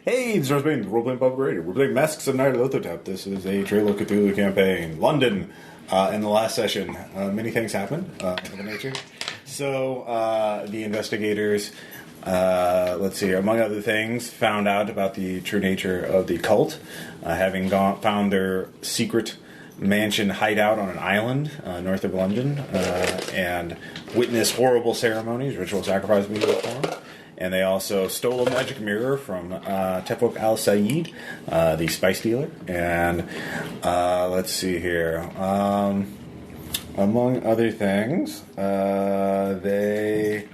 Hey, this is Role-Playing Public Radio. We're playing Masks of Nyarlathotep. This is a Trail of Cthulhu campaign. London. In the last session, many things happened of the nature. So, the investigators, let's see, among other things, found out about the true nature of the cult, having found their secret mansion hideout on an island north of London, and witnessed horrible ceremonies, ritual sacrifice being performed. And they also stole a magic mirror from Tefok al-Said, the spice dealer. And let's see here. Among other things, they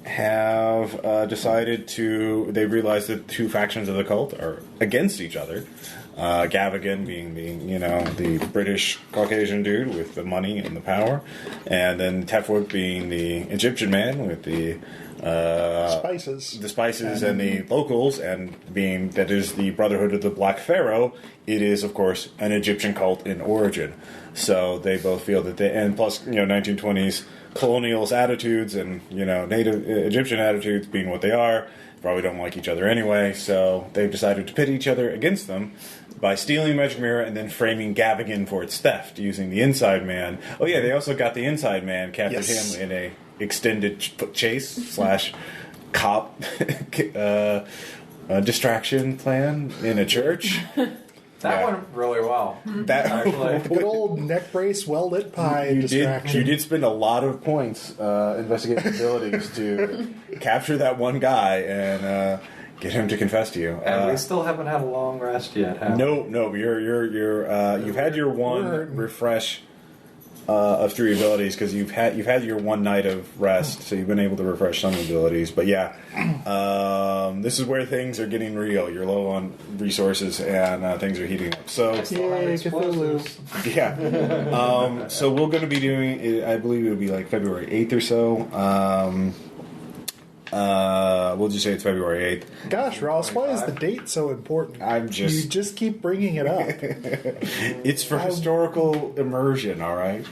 have decided to... They realized that two factions of the cult are against each other. Gavigan being the British Caucasian dude with the money and the power. And then Tefok being the Egyptian man with the... spices and the locals, and being that is the Brotherhood of the Black Pharaoh, it is of course an Egyptian cult in origin. So they both feel that they, and plus 1920s colonials attitudes and native Egyptian attitudes being what they are, probably don't like each other anyway. So they've decided to pit each other against them by stealing the magic mirror and then framing Gavigan for its theft using the Inside Man. Oh yeah, they also got the Inside Man, captured him in a extended chase / cop distraction plan in a church. That went really well. Good old neck brace, well-lit pie distraction. You did spend a lot of points investigating abilities to capture that one guy and get him to confess to you. And we still haven't had a long rest yet, have we? No. You've had your one refresh of 3 abilities because you've had your one night of rest, so you've been able to refresh some abilities. But yeah, this is where things are getting real. You're low on resources and things are heating up. So Cthulhu. Yeah. So we're going to be doing it. I believe it would be like February 8th or so. We'll just say it's February 8th. Gosh, Ross, why is the date so important? You just keep bringing it up. It's for historical immersion, all right?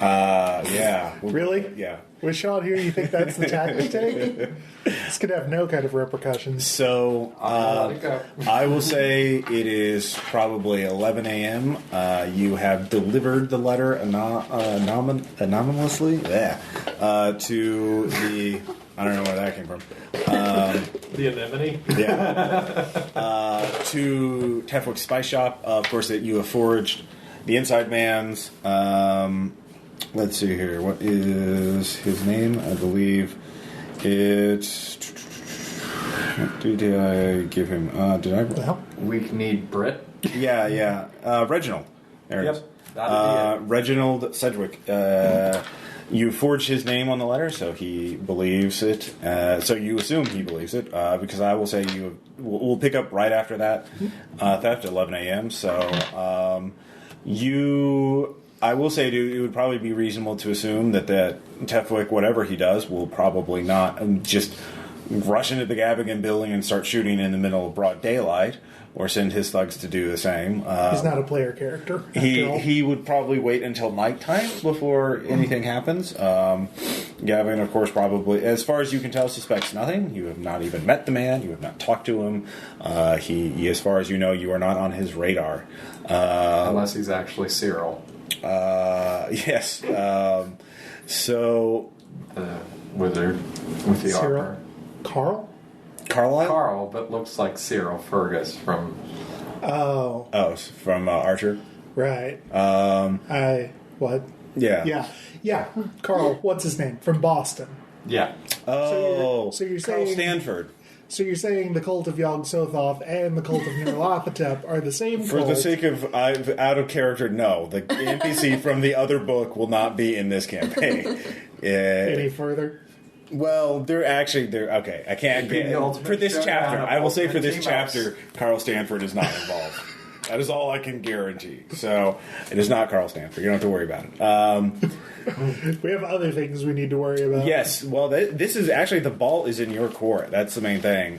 Yeah. Really? Yeah. With Sean here, you think that's the tack we take? This could have no kind of repercussions. So, I will say it is probably 11 a.m. You have delivered the letter anonymously to the... I don't know where that came from. The anemone? Yeah. To Tefok's Spice Shop. Of course, that you have forged the Inside Man's... let's see here. What is his name? I believe it's... What did I give him? Did I... Well, Weak-kneed Brit? Yeah. Reginald. There it is. Reginald Sedgwick. You forged his name on the letter, so he believes it. So you assume he believes it, because I will say we'll pick up right after that theft at 11 a.m. So I will say it would probably be reasonable to assume that Tefok, whatever he does, will probably not just rush into the Gavigan building and start shooting in the middle of broad daylight, or send his thugs to do the same. He's not a player character. He would probably wait until nighttime before anything happens. Gavin, of course, probably, as far as you can tell, suspects nothing. You have not even met the man. You have not talked to him. He, as far as you know, you are not on his radar. Unless he's actually Cyril. Yes. So... The wizard with the Cyril? armor. Carlisle? Carl, but looks like Cyril Fergus from... Oh, from Archer? right. What? Yeah. Yeah. Carl, what's his name? From Boston. Yeah. Oh, so you're Carl saying... Stanford. So you're saying the cult of Yog-Sothoth and the cult of Nyarlathotep are the same For cult? the sake of out of character, no. The NPC from the other book will not be in this campaign. Any further? Well, they're okay. I can't get for this chapter. I will say for this chapter, Carl Stanford is not involved. That is all I can guarantee. So it is not Carl Stanford. You don't have to worry about it. We have other things we need to worry about. Yes. Well, this is actually the ball is in your court. That's the main thing.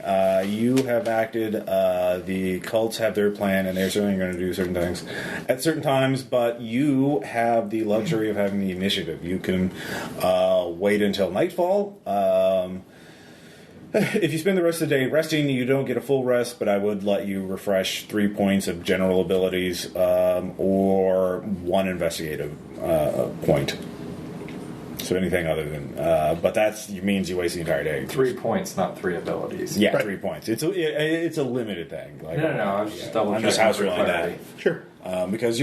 You have acted. The cults have their plan, and they're certainly going to do certain things at certain times. But you have the luxury of having the initiative. You can wait until nightfall. If you spend the rest of the day resting, you don't get a full rest, but I would let you refresh 3 points of general abilities or 1 investigative point. So anything other than... but that means you waste the entire day. 3 points, not 3 abilities. Yeah, Right. 3 points. It's a limited thing. Like, No, I was just double I'm checking. just house for ruling that. clarity. Sure. Because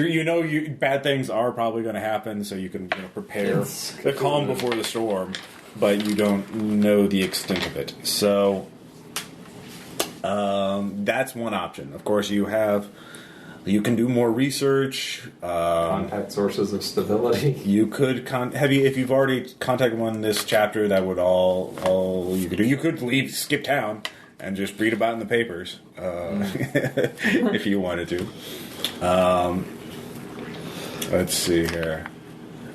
bad things are probably going to happen, so you can prepare It's the calm before the storm, but you don't know the extent of it. So that's one option. Of course, you can do more research. Contact sources of stability. You could if you've already contacted one in this chapter, that would all you could do. You could skip town and just read about it in the papers if you wanted to. Let's see here.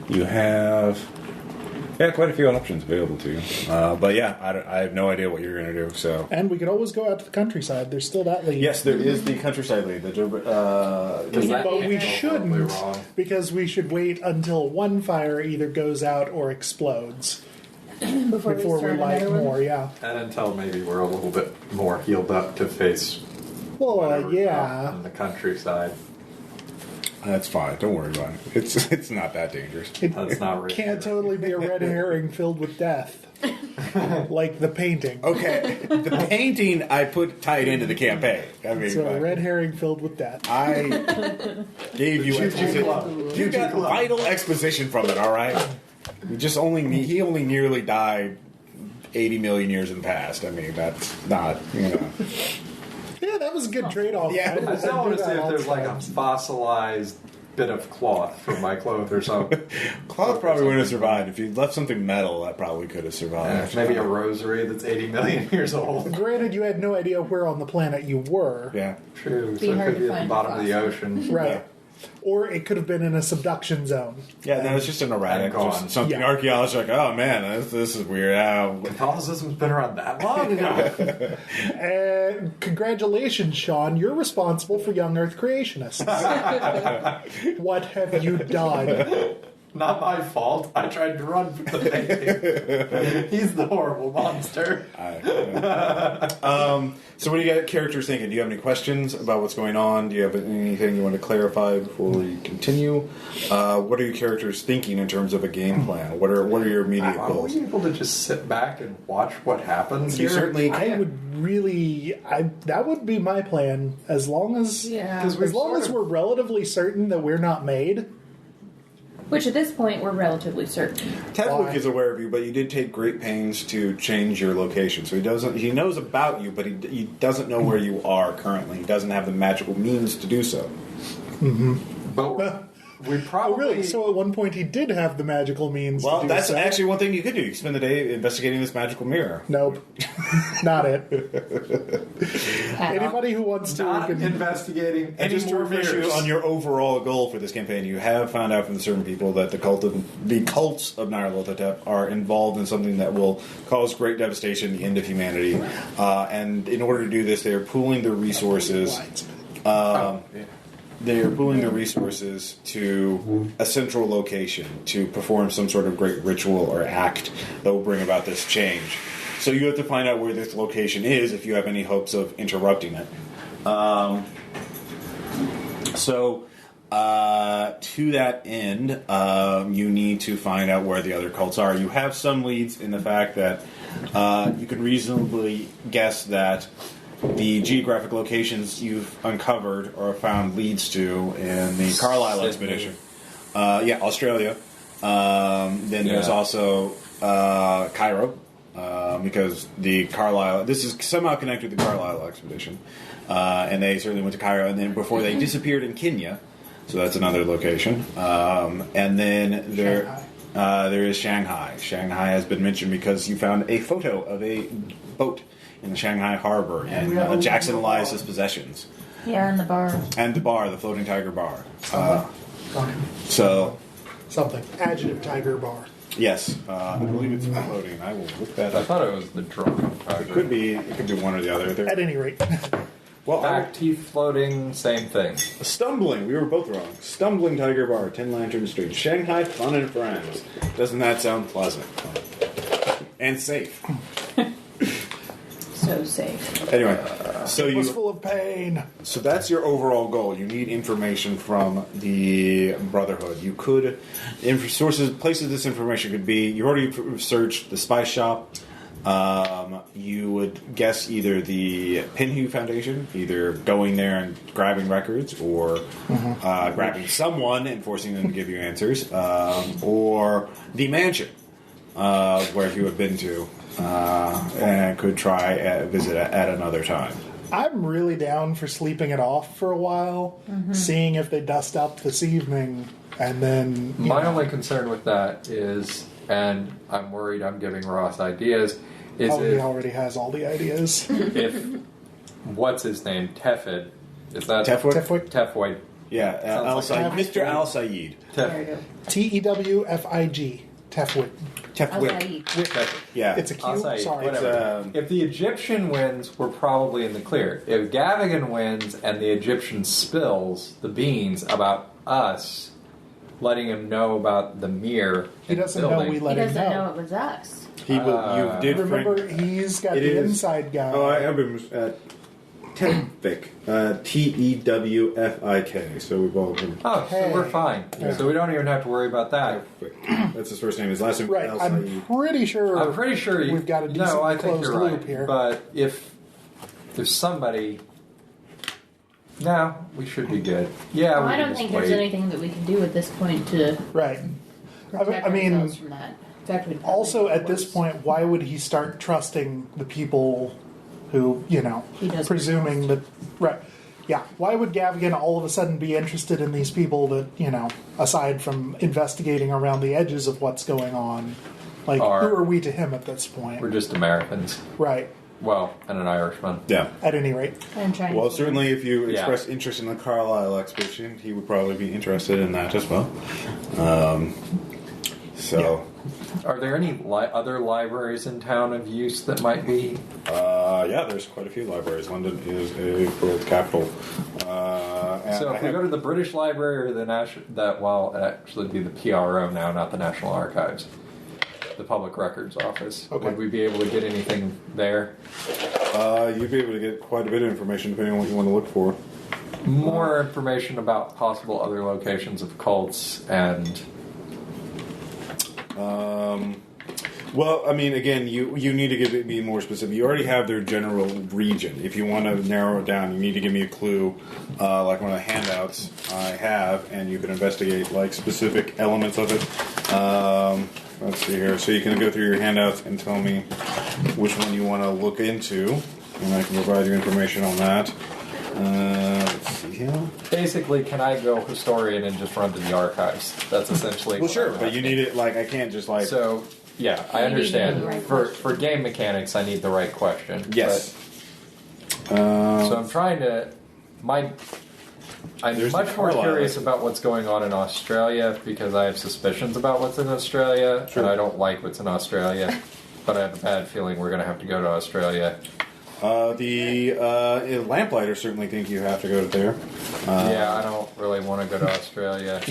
You have quite a few options available to you. But yeah, I have no idea what you're going to do. So And we could always go out to the countryside. There's still that lead. yes, there is the countryside lead. Does that But we go horribly shouldn't, wrong? because we should wait until one fire either goes out or explodes Before before we start light another one. more. Yeah. And until maybe we're a little bit more healed up to face Well, whatever's yeah. out in the countryside. that's fine. Don't worry about it. It's not that dangerous. It That's not really can't totally be a red herring filled with death, like the painting. Okay, the painting I put tied into the campaign. I mean, So a red herring filled with death. I gave you exposition. You got vital exposition from it. All right. He only nearly died 80 million years in the past. I mean, that's not Yeah, that was a good trade-off. Yeah. I still want to see if there's like a fossilized bit of cloth for my cloth or something. Cloth probably wouldn't have survived. If you left something metal, that probably could have survived. Maybe a rosary that's 80 million years old. Granted, you had no idea where on the planet you were. Yeah. True. Be So it hard could be to at the find bottom of the fossil. ocean. Right. Or it could have been in a subduction zone. Yeah, no, it's just an erratic. And gone. Just something Yeah. archaeologists are like, oh man, this is weird. Catholicism's been around that long ago. And congratulations, Sean. You're responsible for young Earth creationists. What have you done? Not my fault. I tried to run from the painting. He's the horrible monster. So what do you got characters thinking? Do you have any questions about what's going on? Do you have anything you want to clarify before we continue? What are your characters thinking in terms of a game plan? What are your immediate Are goals? we able to just sit back and watch what happens You here? certainly I can. would really, that would be my plan. As long as, Yeah. Because as long as we're relatively certain that we're not made. Which at this point we're relatively certain. Tadwick Why? is aware of you, but you did take great pains to change your location. So he knows about you, but he doesn't know where you are currently. He doesn't have the magical means to do so. But we Oh, probably... really? So at one point he did have the magical means Well, to do that's so. actually one thing you could do. You could spend the day investigating this magical mirror. Nope. Not it. Anybody who wants to not can... investigating And any just to more refresh you mirrors. on your overall goal for this campaign, you have found out from certain people that the cults of Nyarlathotep are involved in something that will cause great devastation, the end of humanity. And in order to do this, they are pooling their resources. They are pooling their resources to a central location to perform some sort of great ritual or act that will bring about this change. So you have to find out where this location is if you have any hopes of interrupting it. To that end, you need to find out where the other cults are. You have some leads in the fact that you can reasonably guess that the geographic locations you've uncovered or found leads to in the Carlisle expedition. Australia. Then there's also Cairo, because the Carlisle... This is somehow connected to the Carlisle expedition. And they certainly went to Cairo. And then before they disappeared in Kenya, so that's another location. And then there is Shanghai. Shanghai has been mentioned because you found a photo of a boat in the Shanghai harbor and Jackson Elias's possessions. Yeah, in the bar. And the bar, the Floating Tiger Bar. So, Something. Adjective tiger bar. yes, I believe it's floating. I will look that I up. thought it was the drunk. It could be one or the other. At any rate. Well, Back teeth floating, same thing. Stumbling. We were both wrong. Stumbling Tiger Bar, 10 Lantern Street, Shanghai Fun and Friends. Doesn't that sound pleasant? And safe. so safe. Anyway, so It was you full of pain. so that's your overall goal. You need information from the Brotherhood. You could places of this information could be. You already searched the spice shop. You would guess either the Pinhu Foundation, either going there and grabbing records, or grabbing someone and forcing them to give you answers, or the mansion where you have been to, and could try visit at another time. I'm really down for sleeping it off for a while, seeing if they dust up this evening, and then... My only concern with that is, and I'm worried I'm giving Ross ideas, is he already has all the ideas. if what's his name? Tefid. Is that Tefwit? Tefwit. Yeah, Sounds like Mr. Al Saeed. There you go. Tewfig. Tefwit. Tefwit. Yeah. It's a Q? I'll say Sorry. whatever. If the Egyptian wins, we're probably in the clear. If Gavigan wins and the Egyptian spills the beans about us, letting him know about the mirror, He doesn't know we He let him doesn't know know. it was us. You did Remember, he's got It the is- inside guy. Oh, I have him Tewfik. Tewfik. So we've all been. Oh, so we're fine. Yeah. So we don't even have to worry about that. That's his first name. His last name Right, Al I'm Saeed. pretty sure we've got a decent No, I think closed you're loop right. here. But if there's somebody, no, we should be good. Yeah, Well, we I can don't just think wait. there's anything that we can do at this point to Right. protect I mean, ourselves from that. In fact, we'd probably also, do at this worse. point, why would he start trusting the people who, He does presuming that... Right. Yeah, why would Gavigan all of a sudden be interested in these people that, aside from investigating around the edges of what's going on? Like, who are we to him at this point? We're just Americans. Right, Well, and an Irishman. Yeah. at any rate. And trying Well, to- certainly if you Yeah. express interest in the Carlisle expedition, he would probably be interested in that as well. Are there any other libraries in town of use that might be? Yeah, there's quite a few libraries. London is a world capital. So if we go to the British Library or the actually be the PRO now, not the National Archives, the Public Records Office, Okay. would we be able to get anything there? You'd be able to get quite a bit of information depending on what you want to look for. More information about possible other locations of cults and... Well, I mean, again, you need to be more specific. You already have their general region. If you want to narrow it down, you need to give me a clue, like one of the handouts I have, and you can investigate like specific elements of it. Let's see here. So you can go through your handouts and tell me which one you want to look into, and I can provide you information on that. Let's see here. Basically, can I go historian and just run to the archives? That's essentially... Well, what sure, I'm but you need it. Like, I can't just like. So, yeah, I You need understand. the right For question. game mechanics, I need the right question. Yes. But, so I'm trying to... I'm There's much the more Carlisle. curious about what's going on in Australia because I have suspicions about what's in Australia, Sure. and I don't like what's in Australia. But I have a bad feeling we're going to have to go to Australia. The Lamplighter certainly think you have to go there. Yeah, I don't really want to go to Australia.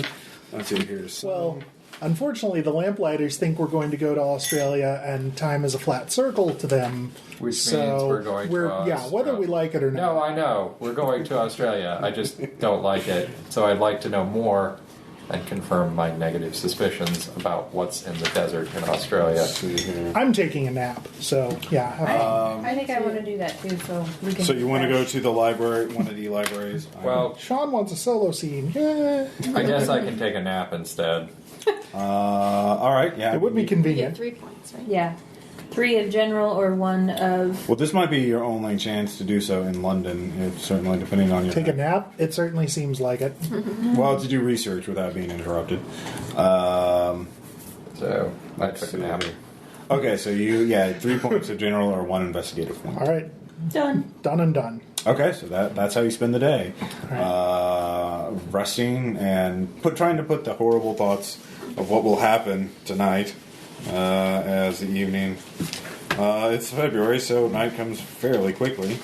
Let's see here. So, Well, unfortunately, the Lamplighters think we're going to go to Australia, and time is a flat circle to them. Which so means we're going to yeah, whether we like it or not. No, I know. We're going to Australia. I just don't like it. So I'd like to know more and confirm my negative suspicions about what's in the desert in Australia. let's see here. I'm taking a nap, so yeah. have fun. I think I want to do that too, so we can. So you want to go refresh. to the library, one of the libraries? Well, Sean wants a solo scene. Yeah. I guess I can take a nap instead. all right. Yeah. It would be You get convenient. 3 points, right? Yeah. 3 of general or 1 of. Well, this might be your only chance to do so in London. If, certainly, depending on your. Take a nap? It certainly seems like it. Well, to do research without being interrupted. So I took a nap. Okay, so 3 points of general or 1 investigative point. All right. Done. Done and done. Okay, so that's how you spend the day, resting and trying to put the horrible thoughts of what will happen tonight as the evening. It's February, so night comes fairly quickly.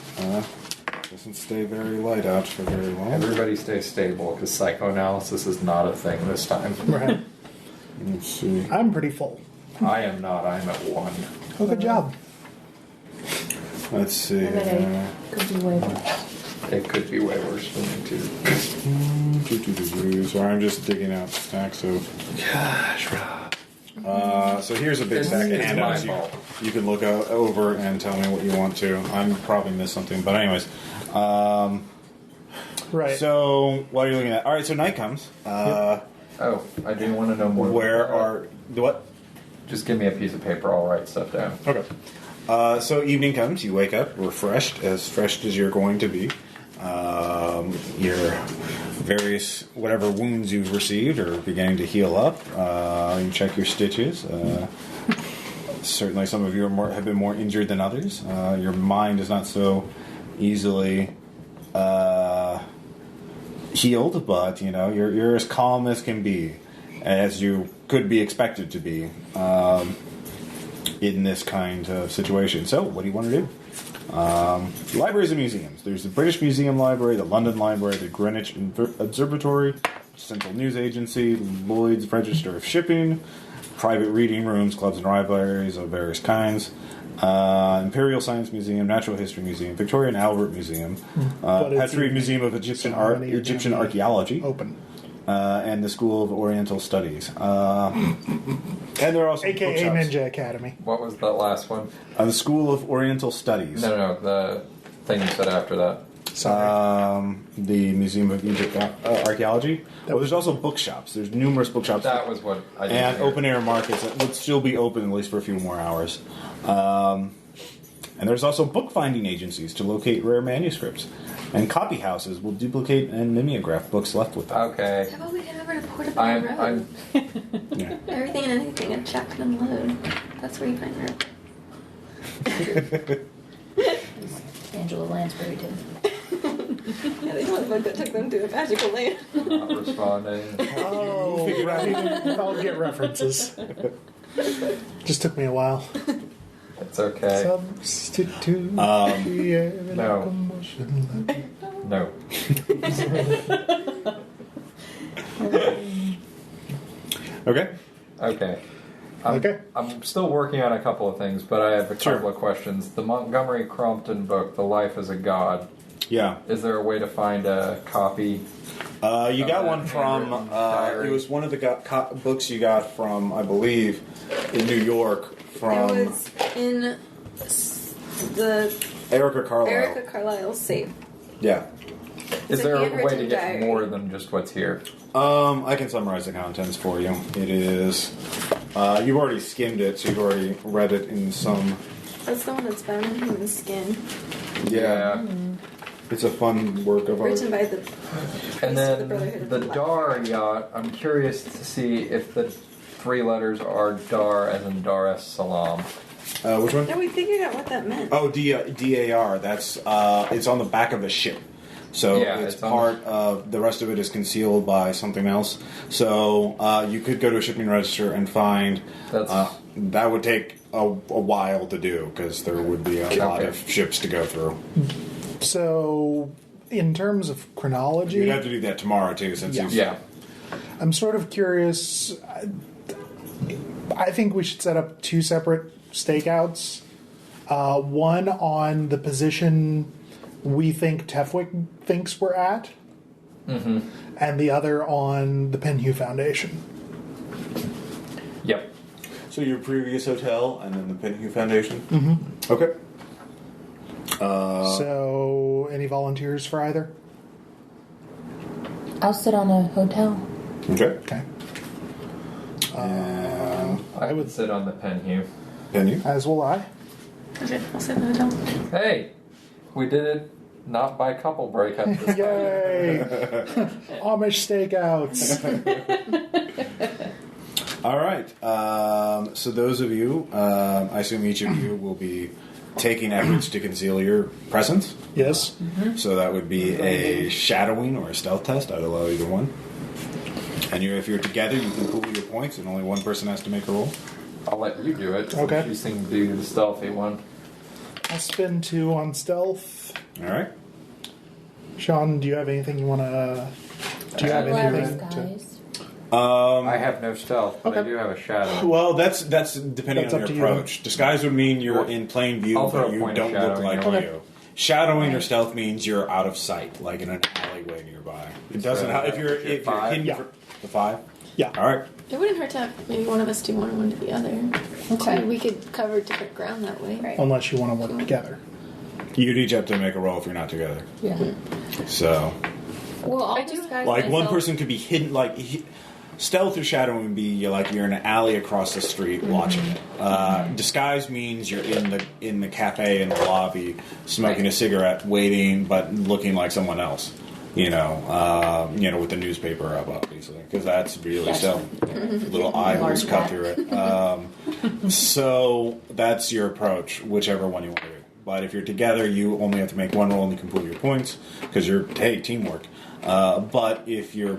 Doesn't stay very light out for very long. Everybody stay stable because psychoanalysis is not a thing this time. Right. Let's see. I'm pretty full. I am not. I'm at 1. Oh, good job. Let's see. I bet it could be way worse. It could be way worse for me too. Sorry, I'm just digging out stacks of. Gosh, Rob. So here's a big stack of It's handouts. my fault. You can look over and tell me what you want to. I'm probably missed something, but anyways. Right. So while you're looking at, all right. So night comes. Oh, I do want to know more. Where are what? Just give me a piece of paper. I'll write stuff down. Okay. So evening comes. You wake up refreshed as you're going to be. Your various whatever wounds you've received are beginning to heal up. You check your stitches. Certainly, some of you have been more injured than others. Your mind is not so easily healed, but you're as calm as can be, as you could be expected to be in this kind of situation. So, what do you want to do? Libraries and museums. There's the British Museum Library, the London Library, the Greenwich Observatory, Central News Agency, Lloyd's Register of Shipping, private reading rooms, clubs and libraries of various kinds, Imperial Science Museum, Natural History Museum, Victoria and Albert Museum, Petrie Museum of Egyptian Archaeology, open. And the School of Oriental Studies. And there are also AKA bookshops. Ninja Academy. What was that last one? The School of Oriental Studies. No, the thing you said after that. Sorry. The Museum of Egypt Archaeology. There's also bookshops. There's numerous bookshops. That was what I did. And open air markets that would still be open at least for a few more hours. And there's also bookfinding agencies to locate rare manuscripts. And copy houses will duplicate and mimeograph books left with them. Okay. How about we head over to Portobello I'm Road? Yeah. Everything and anything at check and unload. That's where you find her. Angela Lansbury did. Yeah, they told the book that took them to a magical land. not responding. Oh, right. I'll get references. Just took me a while. It's okay. Substitute. No. No. Okay. Okay. Okay. I'm still working on a couple of things, but I have a Sure. couple of questions. The Montgomery Crompton book, The Life as a God, Yeah. is there a way to find a copy? You got one from, handwritten diary. it was one of the books you got from, I believe, in New York from It was in the Erica Carlisle. Erica Carlisle's safe. Yeah. Is a there a way to handwritten get diary. more than just what's here? I can summarize the contents for you. It is, you've already skimmed it, so you've already read it in some, That's the one that's bound in human skin. yeah. It's a fun work of art. Written by the And priest of the then Brotherhood of the Black. Dar yacht, I'm curious to see if the three letters are Dar as in Dar es Salaam. Which one? No, we figured out what that meant. Oh, DAR. That's it's on the back of the ship. So Yeah, it's it's on part of the rest of it is concealed by something else. So you could go to a shipping register and find That's- that would take a while to do because there would be a lot Okay. of ships to go through. So, in terms of chronology, You'd have to do that tomorrow too, since Yeah. you've Yeah. I'm sort of curious. I think we should set up two separate stakeouts. One on the position we think Tefwick thinks we're at, and the other on the Penhew Foundation. Yep. So your previous hotel and then the Penhew Foundation. Mm-hmm. Okay. So, any volunteers for either? I'll sit on a hotel. Okay. Okay. I would sit on the Penhew. Penhew. As will I. Okay, I'll sit in the hotel. Hey, we did it not by couple breakup. this time. Yay! Amish stakeouts. All right. So those of you, I assume each of you will be taking efforts to conceal your presence. Yes. So that would be a shadowing or a stealth test. I'd allow either one. And if you're together, you can pool your points, and only one person has to make a roll. I'll let you do it. Okay. You seem to do the stealthy one. I'll spend 2 on stealth. All right. Sean, do you have anything you want to? Do you have Elaborate anything to? guys. I have no stealth, but I Okay. do have a shadow. Well, that's depending That's on up to your you, approach. Disguise would mean you're in plain view, I'll throw but a you point of don't look shadowing like on it. you. Shadowing or Right. stealth means you're out of sight, like in an alleyway nearby. It doesn't. So If you're five? hidden Yeah. for the 5. Yeah. All right. It wouldn't hurt to have maybe one of us do one and one to the other. Okay. So we could cover different ground that way. Right. Unless you want to work together. You'd each have to make a roll if you're not together. Yeah. So, Well, I'll I do- disguise like one myself. person could be hidden, like stealth or shadowing would be like you're in an alley across the street watching it. Disguise means you're in the cafe in the lobby smoking a cigarette, waiting but looking like someone else. With the newspaper up, obviously, because that's really Gotcha. stealth. Little eye holes Large cut hat. through it. So that's your approach, whichever one you want to do. But if you're together, you only have to make one roll and you can pull your points because you're teamwork. But if you're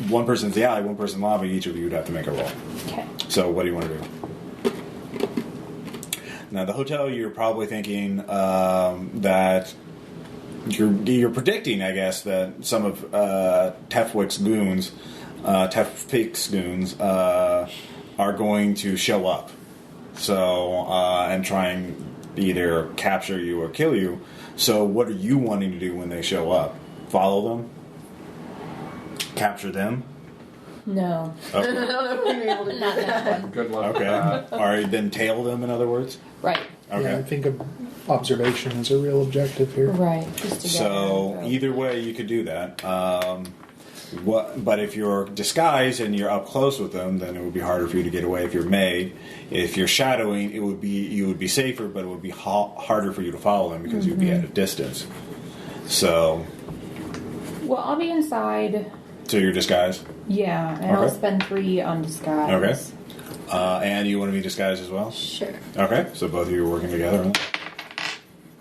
one person's the alley, one person lobby, each of you would have to make a roll. Okay. So what do you want to do? Now the hotel, you're probably thinking that you're predicting, I guess, that some of Tefwick's goons, are going to show up. So and try and either capture you or kill you. So what are you wanting to do when they show up? Follow them? Capture them? No. Okay. Not that one. Good luck with Okay. that. Or then tail them, in other words? Right. Okay. Yeah, I think of observation is a real objective here. Right. Just to So either way, you could do that. But if you're disguised and you're up close with them, then it would be harder for you to get away. If you're made, if you're shadowing, you would be safer, but it would be harder for you to follow them because you'd be at a distance. So Well, I'll be inside. you're disguised. Yeah, and I'll Okay. spend 3 on disguise. Okay. And you want to be disguised as well? Sure. Okay. So both of you are working together.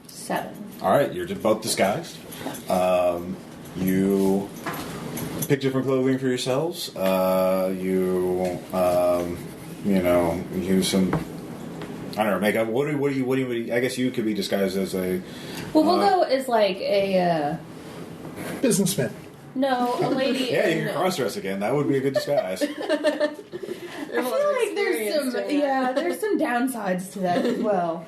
7. All right. You're both disguised. You pick different clothing for yourselves. Use some. I don't know, makeup. What do you? I guess you could be disguised as a. Well, we'll go as like a Businessman. a lady. Yeah, you in- can cross dress again. That would be a good disguise. I feel like there's some downsides to that as well.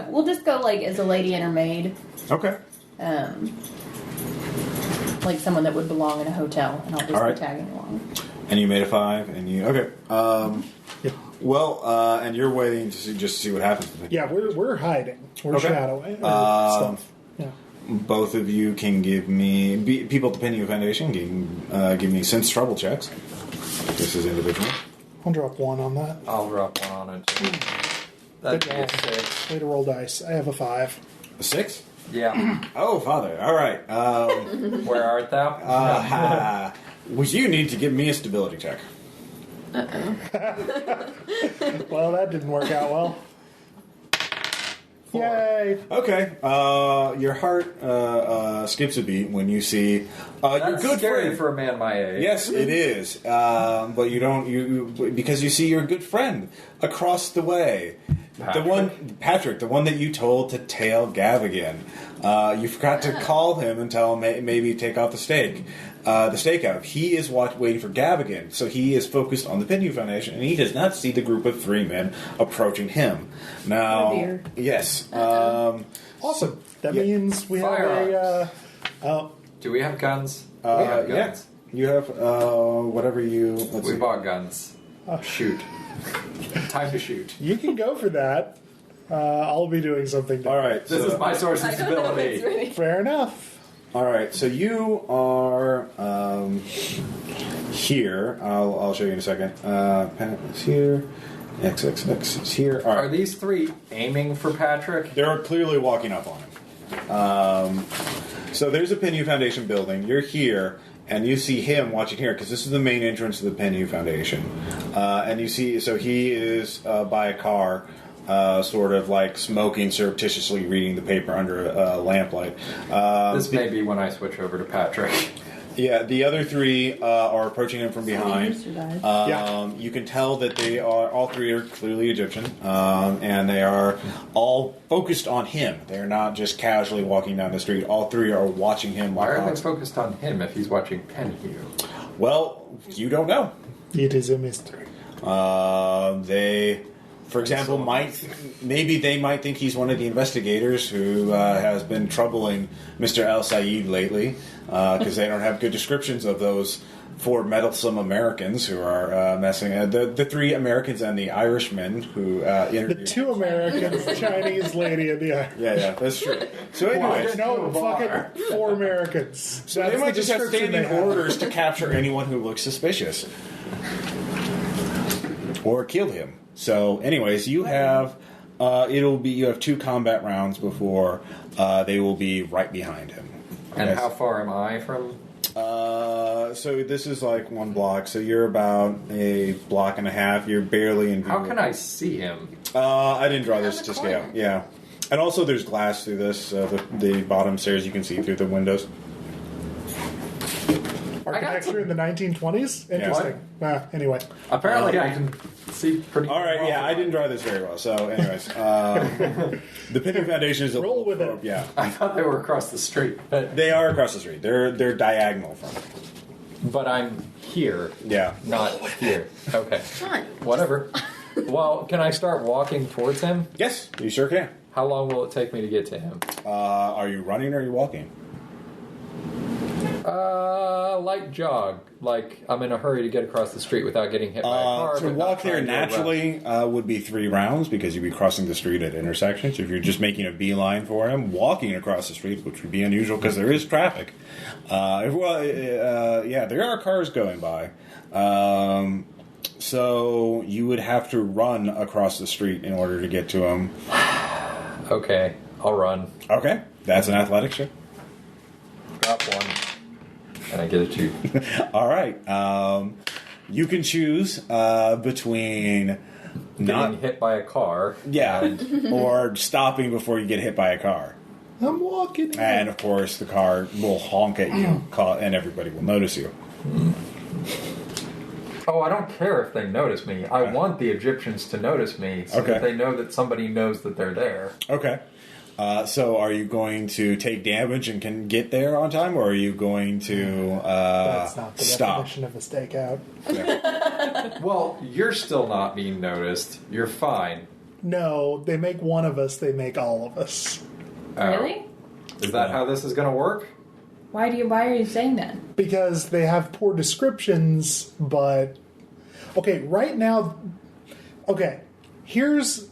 We'll just go like as a lady and her maid, Okay. like someone that would belong in a hotel, and I'll just All right. be tagging along. And you made a 5, and you okay. Yep. Well, and you're waiting to see what happens. Yeah, we're hiding. We're Okay. shadowing. Stuff. Yeah. Both of you can give me people at the Penny Foundation can give me sense trouble checks. This is individual. I'll drop 1 on that. I'll drop one on it too. That'd be a 6. Way to roll dice. I have a 5. A 6. Yeah. Oh, Father. All right. Where art thou? Well, you need to give me a stability check. Well, that didn't work out well. Yay! Okay. Your heart skips a beat when you see your That's good scary friend. for a man my age. Yes, it is. But you don't because you see your good friend across the way. Patrick. The one that you told to tail Gavigan. You forgot to call him and tell him maybe take off the stakeout. He is waiting for Gavigan, so he is focused on the Penny Foundation, and he does not see the group of 3 men approaching him. Now, Oh, dear. yes, Awesome. That Yeah. means we have a. Do we have guns? We have yeah, guns. you have whatever you. Let's We see. bought guns. Shoot. Time to shoot. You can go for that. I'll be doing something different. All right, This is my source of I don't know if it's stability. ready. Fair enough. All right, so you are here. I'll show you in a second. Pat is here. XXX is here. All Are right, these 3 aiming for Patrick? they're clearly walking up on him. So there's a Penny Foundation building. You're here, and you see him watching here because this is the main entrance to the Penny Foundation. And you see, so he is by a car. Sort of like smoking surreptitiously, reading the paper under a lamplight. This may be when I switch over to Patrick. Yeah, the other 3 are approaching him from behind. You can tell that they are all 3 are clearly Egyptian, and they are all focused on him. They're not just casually walking down the street. All 3 are watching him. Why are they focused on him if he's watching Penhue? Well, you don't know. It is a mystery. They, for example, maybe they might think he's one of the investigators who has been troubling Mr. Al Saeed lately, because they don't have good descriptions of those 4 meddlesome Americans who are messing. The 3 Americans and the Irishman who the 2 Americans, the Chinese lady, and the yeah, that's true. So anyway, no, fucking 4 Americans. So they might just have standing orders to capture anyone who looks suspicious or kill him. So, anyways, you have you have 2 combat rounds before they will be right behind him. And how far am I from? So this is like 1 block. So you're about a block and a half. You're barely in view. How can I see him? I didn't draw this to scale. Yeah, and also there's glass through this. The bottom stairs you can see through the windows. Architecture in the 1920s? Interesting. Anyway. Apparently I can see pretty all right, yeah, I didn't draw this very well. So, anyways, the Pinning Foundation is a roll with it. Yeah, I thought they were across the street. they are across the street. They're diagonal from it. But I'm here. Yeah, Not here. Okay. Fine. Whatever. Well, can I start walking towards him? yes, you sure can. How long will it take me to get to him? Are you running or are you walking? Light jog. Like, I'm in a hurry to get across the street without getting hit by a car. To but not walk there trying to go naturally would be 3 rounds because you'd be crossing the street at intersections. If you're just making a beeline for him, walking across the street, which would be unusual because there is traffic. There are cars going by. So you would have to run across the street in order to get to him. Okay, I'll run. Okay, that's an athletics check. Drop 1. And I get a 2. All right. You can choose between Getting hit by a car. Yeah, or stopping before you get hit by a car. I'm walking. And of course, the car will honk at you, and everybody will notice you. Oh, I don't care if they notice me. I want the Egyptians to notice me so that they know that somebody knows that they're there. Okay. So are you going to take damage and can get there on time, or are you going to That's not the stop? definition of a stakeout. Yeah. Well, you're still not being noticed. You're fine. No, they make one of us, they make all of us. Really? Is that how this is going to work? Why are you saying that? Because they have poor descriptions, but... Okay, right now... Okay, here's...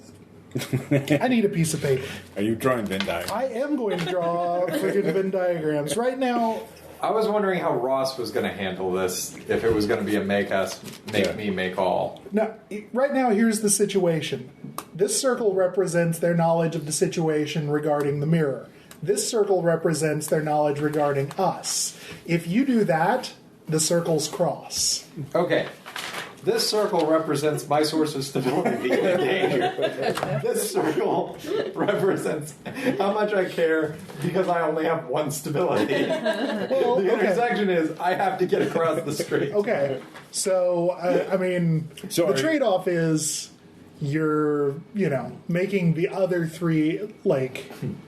I need a piece of paper. Are you drawing Venn diagrams? I am going to draw friggin' Venn diagrams. Right now... I was wondering how Ross was going to handle this, if it was going to be a make me, make all. Now, right now, here's the situation. This circle represents their knowledge of the situation regarding the mirror. This circle represents their knowledge regarding us. If you do that, the circles cross. Okay. This circle represents my source of stability and danger. This circle represents how much I care because I only have 1 stability. Well, The intersection is I have to get across the street. Okay, so, the trade-off is you're, making the other 3,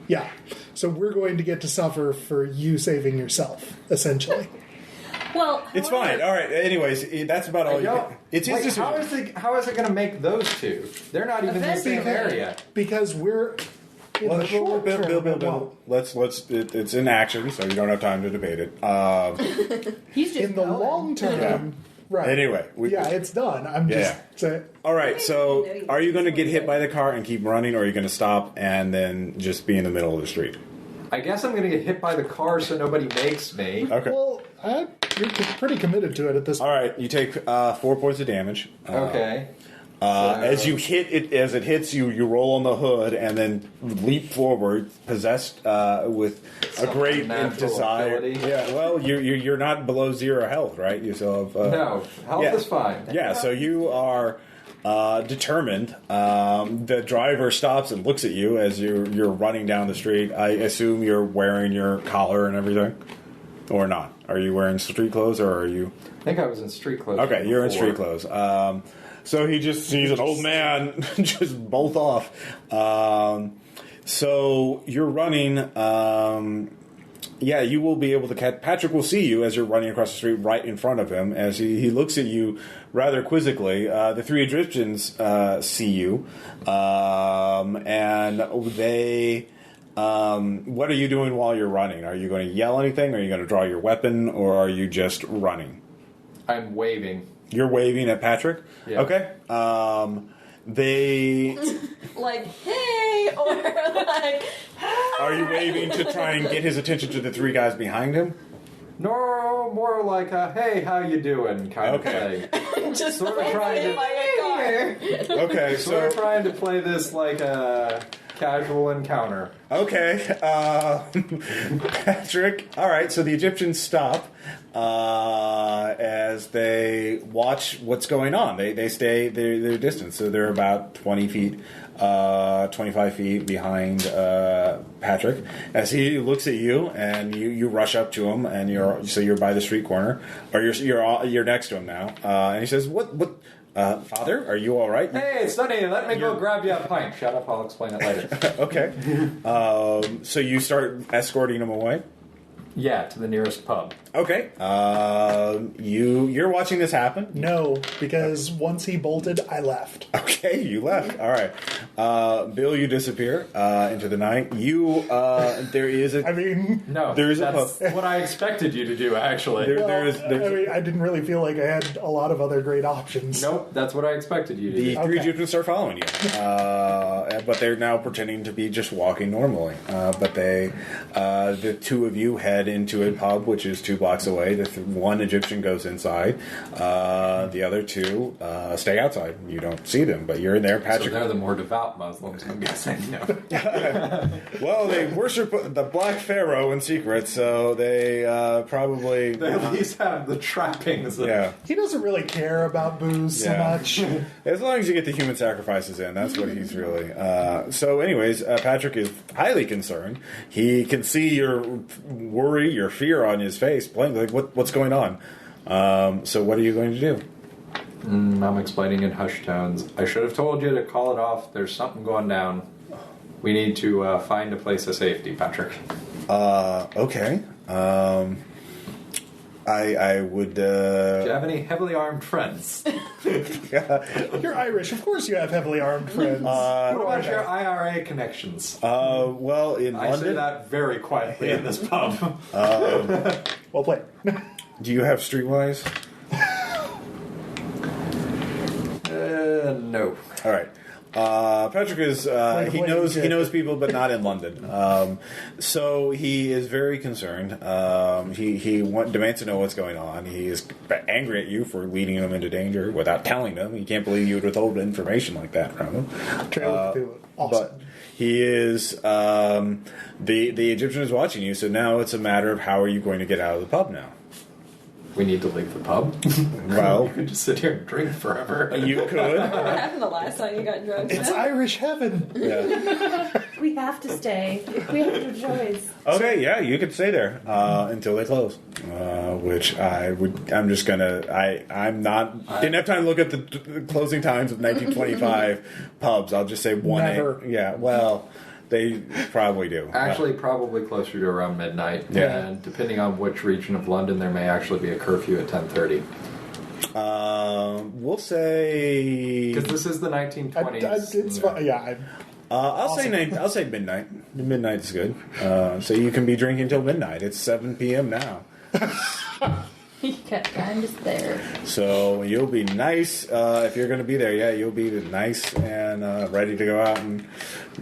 yeah. So we're going to get to suffer for you saving yourself, essentially. Well, It's fine. All right. Anyways, that's about all you can. It's his decision. How is it going to make those 2? They're not even in the same area. Because we're... In the short term, it won't. It's in action, so you don't have time to debate it. he's just In the going. long term... Right. Anyway. It's done. I'm just saying... All right, so are you going to get hit by the car and keep running, or are you going to stop and then just be in the middle of the street? I guess I'm going to get hit by the car so nobody makes me. Okay. Well, you're pretty committed to it at this point. All right, you take 4 points of damage. Okay. As you hit it, as it hits you, you roll on the hood and then leap forward, possessed with a great natural desire. ability. Yeah, well, you're not below 0 health, right? You still have No, health is fine. Yeah, so you are determined. The driver stops and looks at you as you're running down the street. I assume you're wearing your collar and everything, or not? Are you wearing street clothes, or are you? I think I was in street clothes. Okay, you're in street clothes. So he just sees an old man just bolt off. So you're running. Yeah, you will be able to catch. Patrick will see you as you're running across the street right in front of him. As he looks at you rather quizzically. The three Egyptians see you, and they. What are you doing while you're running? Are you going to yell anything? Are you going to draw your weapon, or are you just running? I'm waving. You're waving at Patrick? Yeah. Okay. They... Like, hey, or like... Are you waving to try and get his attention to the three guys behind him? No, more like a, hey, how you doing kind of thing. Just Sort of trying to... like a car. Okay, Sort so... of trying to play this like a casual encounter. Okay, Patrick. All right, so the Egyptians stop as they watch what's going on. They stay their distance, so they're about 20 feet, 25 feet behind Patrick. As he looks at you, and you rush up to him, and you're by the street corner, or you're next to him now, and he says, "What?" Father, are you all right? Hey, Sonny, let me go grab you a pint. Shut up, I'll explain it later. Okay. So you start escorting him away? Yeah, to the nearest pub. Okay. You're watching this happen? No, because once he bolted, I left. Okay, you left. All right. Bill, you disappear into the night. There is a... I mean... No, there is that's what I expected you to do, actually. I didn't really feel like I had a lot of other great options. Nope, that's what I expected you to The do. three Egyptians start following you. But they're now pretending to be just walking normally. But the two of you head into a pub, which is 2 blocks away. One Egyptian goes inside. The other two stay outside. You don't see them, but you're in there. Patrick. So they're the more devout Muslims, I'm guessing. No. Well, they worship the Black Pharaoh in secret, so they probably... They at least have the trappings. Yeah. He doesn't really care about booze so much. As long as you get the human sacrifices in, that's what he's really... So anyways, Patrick is highly concerned. He can see your worry, your fear on his face, plainly. Like, what's going on? So what are you going to do? I'm explaining in hushed tones. I should have told you to call it off. There's something going down. We need to find a place of safety, Patrick. Okay. I would... Do you have any heavily armed friends? You're Irish. Of course you have heavily armed friends. What about your IRA connections? Well, in I London... say that very quietly in this pub. Well played. Do you have Streetwise? No. All right. Patrick is he knows people, but not in London. So he is very concerned. He demands to know what's going on. He is angry at you for leading him into danger without telling him. He can't believe you would withhold information like that from him. Awesome. But he is the Egyptian is watching you. So now it's a matter of how are you going to get out of the pub now. We need to leave the pub. Well, you could just sit here and drink forever. You could. What happened the last time you got drunk? It's Irish heaven. Yeah. We have to stay. We have no choice. Okay, yeah, you could stay there until they close. Which I'm just gonna. Didn't have time to look at the closing times of 1925 pubs. I'll just say 1 Never. Yeah, well, they probably do. Actually, probably closer to around midnight. Yeah. And depending on which region of London, there may actually be a curfew at 10:30. We'll say Because this is the 1920s. It's fun. Yeah. I'll say midnight. Midnight is good. So you can be drinking until midnight. It's 7 p.m. now. You got time to spare. So you'll be nice if you're going to be there. Yeah, you'll be nice and ready to go out, and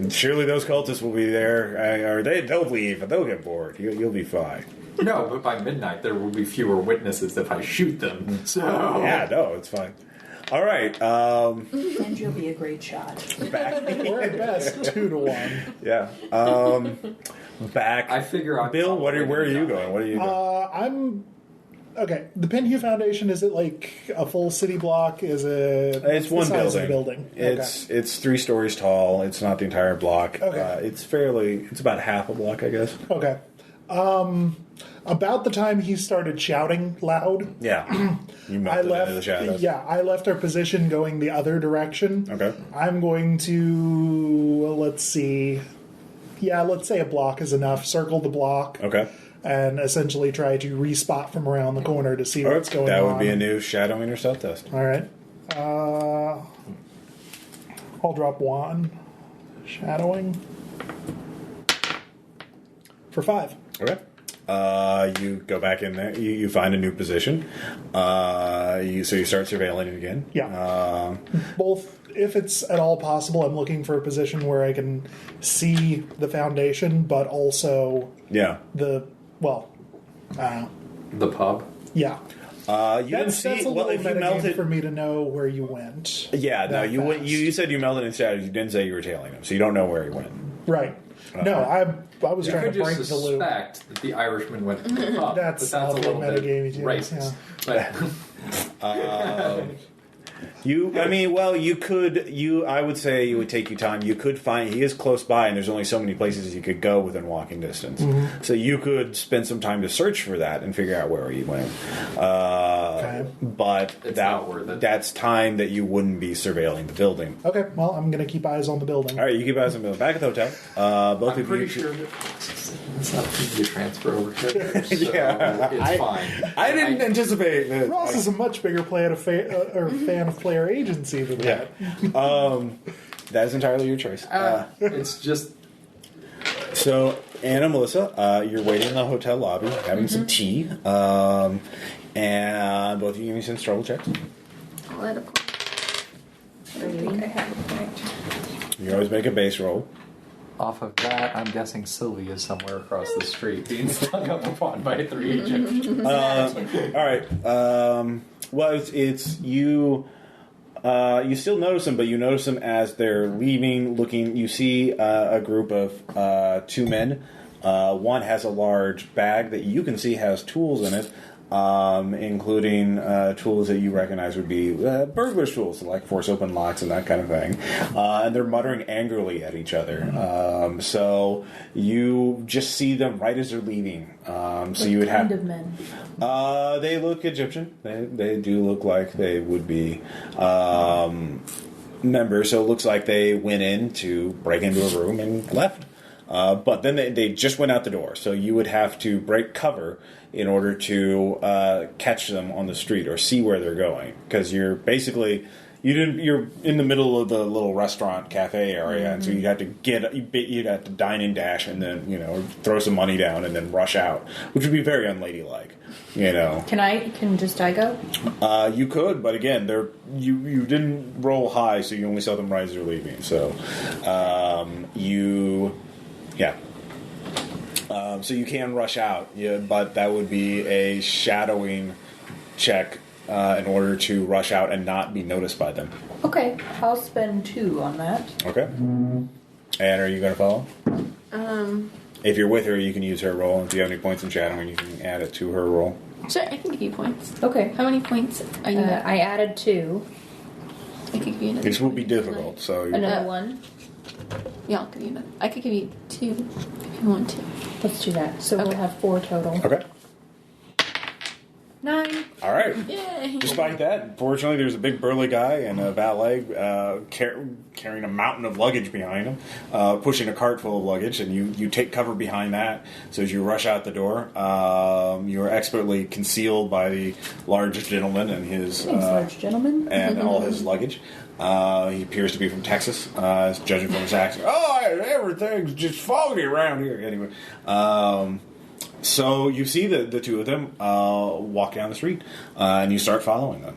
surely those cultists will be there, or they'll leave, but they'll get bored. You'll be fine. No, but by midnight there will be fewer witnesses if I shoot them. So Yeah, no, it's fine. All right. And you'll be a great shot. We're at best 2 to 1. Yeah. Back. I figure I'm Bill, where probably are you gonna going? What are you doing? Okay, the Pinhue Foundation, is it like a full city block? Is it... It's one the size of building. the building? It's 3 stories tall. It's not the entire block. Okay. It's about half a block, I guess. Okay. About the time he started shouting loud, Yeah. You melted into the shadows. Yeah, I left our position going the other direction. Okay. I'm going to, let's see. Yeah, let's say a block is enough. Circle the block. Okay. and essentially try to respot from around the corner to see what's going on. That would be a new shadowing or stealth test. All right. I'll drop 1 shadowing for 5. Okay. You go back in there. You find a new position. So you start surveilling it again. Yeah. Both, if it's at all possible, I'm looking for a position where I can see the foundation, but also the pub. Yeah. That's a little if you metagame melted for me to know where you went. Yeah, no, you went, fast. you said you melted in shadows. You didn't say you were tailing him, so you don't know where he went. Right. No, I was trying to break just the loop. suspect that the Irishman went to the pub. That's a little bit metagamey too. racist. Yeah. But I would say it would take you time. You could find, he is close by, and there's only so many places you could go within walking distance. Mm-hmm. So you could spend some time to search for that and figure out where he went. But It's not worth it. That's time that you wouldn't be surveilling the building. Okay, well, I'm going to keep eyes on the building. All right, you keep eyes on the building. Back at the hotel. Both I'm of pretty you. sure that it's not easy to transfer over here, so Yeah. it's fine. I didn't anticipate that. Ross is a much bigger fan of player agency than that. That is entirely your choice. It's just So, Anna and Melissa, you're waiting in the hotel lobby, having some tea, and both of you give me some struggle checks. I'll add a point. I don't think I have a point. You always make a base roll. off of that. I'm guessing Sylvie is somewhere across the street being stung up upon by 3 Egyptians. All right. Well, it's you. You still notice them, but you notice them as they're leaving. Looking, you see a group of 2 men. One has a large bag that you can see has tools in it, including tools that you recognize would be burglar's tools, like force open locks and that kind of thing. And they're muttering angrily at each other. So you just see them right as they're leaving. So you would have kind of men. They look Egyptian. They do look like they would be members. So it looks like they went in to break into a room and left. But then they just went out the door. So you would have to break cover in order to catch them on the street or see where they're going, because you're basically you're in the middle of the little restaurant cafe area, and so you'd have to you'd have to dine and dash, and then throw some money down and then rush out, which would be very unladylike. Can just I go? You could, but again, you didn't roll high, so you only saw them right as they're leaving. So so you can rush out, but that would be a shadowing check in order to rush out and not be noticed by them. Okay, I'll spend 2 on that. Okay. And are you going to follow? If you're with her, you can use her roll. If you have any points in shadowing, you can add it to her roll. Sure, I can give you points. Okay. How many points are you at? I added 2. I could give you another. This will be point. difficult, so... Another 1. Yeah, I'll give you another. I could give you 2 if you want to. Let's do that. So we'll Okay. have 4 total. Okay. 9. All right. Yay! Despite that, fortunately, there's a big burly guy and a valet carrying a mountain of luggage behind him, pushing a cart full of luggage, and you take cover behind that. So as you rush out the door, you are expertly concealed by the large gentleman and his Thanks, large gentleman. and all his luggage. He appears to be from Texas, judging from his accent. Oh, everything's just foggy around here. Anyway. So you see the 2 of them walk down the street, and you start following them.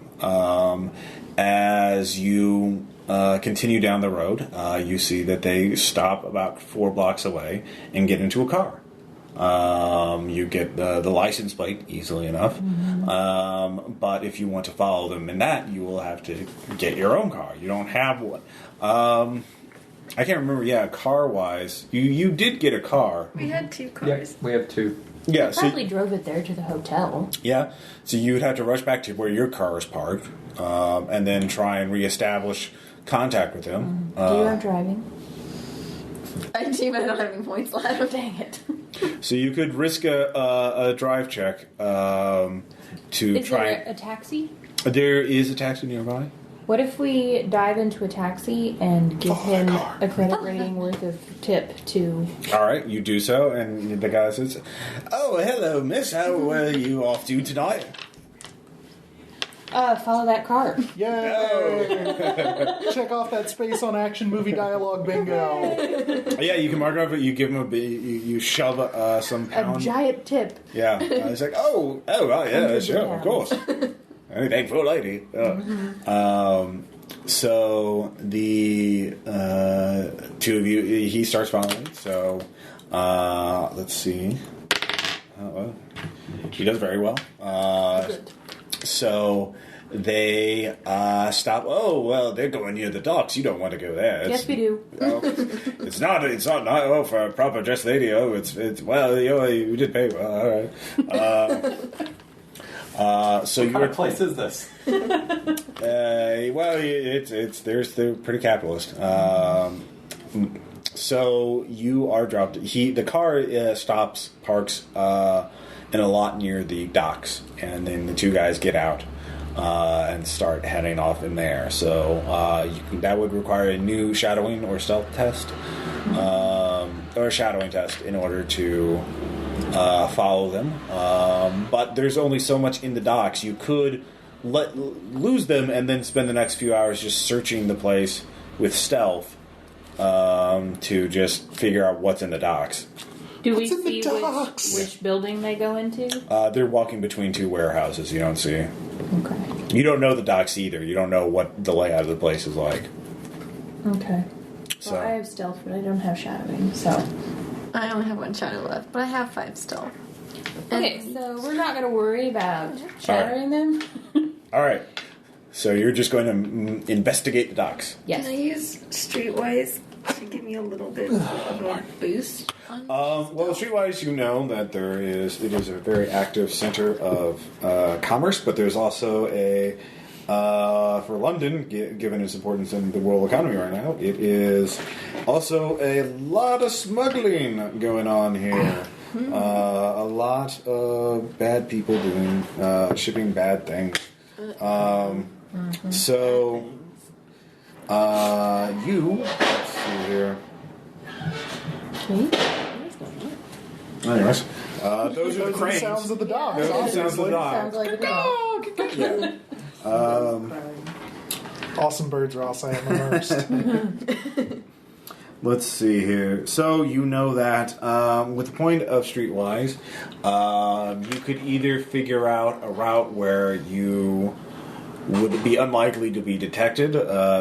As you continue down the road, you see that they stop about 4 blocks away and get into a car. You get the license plate easily enough, but if you want to follow them in that, you will have to get your own car. You don't have one. I can't remember. Yeah, car-wise, you did get a car. We had 2 Yep, cars. we have 2. Yeah, Probably drove it there to the hotel. Yeah, so you would have to rush back to where your car is parked, and then try and reestablish contact with him. Do you have driving? I do, but I don't have any points left. Dang it. So you could risk a drive check to Is try. there a taxi? There is a taxi nearby. What if we dive into a taxi and give him a credit rating worth of tip to... All right, you do so, and the guy says, "Oh, hello, miss. How are you off to tonight?" Follow that car. Yay! Check off that space on action movie dialogue bingo. Yeah, you can mark it off. You give him you shove some pound. A giant tip. Yeah, he's like, oh, yeah, sure, of course. Anything for a lady. So the two of you, he starts following. So let's see. Well, he does very well. Good. So they stop. Oh well, they're going near the docks. You don't want to go there. Yes, we do. It's not. Oh, for a proper dressed lady. Oh, it's. Well, you did pay well. All right. So What kind of place is this? Well, they're pretty capitalist. So you are dropped. The car parks in a lot near the docks, and then the two guys get out and start heading off in there. So that would require a new shadowing or stealth test, or a shadowing test in order to follow them. But there's only so much in the docks. You could lose them and then spend the next few hours just searching the place with stealth to just figure out what's in the docks. Do we What's in the see docks? which building they go into? They're walking between two warehouses. You don't see. Okay. You don't know the docks either. You don't know what the layout of the place is like. Okay. So Well, I have stealth, but I don't have shadowing, so... I only have 1 shadow left, but I have 5 still. Okay, so we're not going to worry about shattering them? all right. So you're just going to investigate the docks. Yes. Can I use Streetwise to give me a little bit of a boost? Well, streetwise, you know that it is a very active center of commerce, but there's also for London, given its importance in the world economy right now, it is also a lot of smuggling going on here. A lot of bad people doing shipping bad things. So you let's see here. Anyways, those are the cranes. Sounds of the dogs. Those are the sounds of the Sounds dogs. like a dog. Yeah. Awesome birds, Ross. I am immersed. Let's see here. So you know that with the point of Streetwise, you could either figure out a route where you would be unlikely to be detected,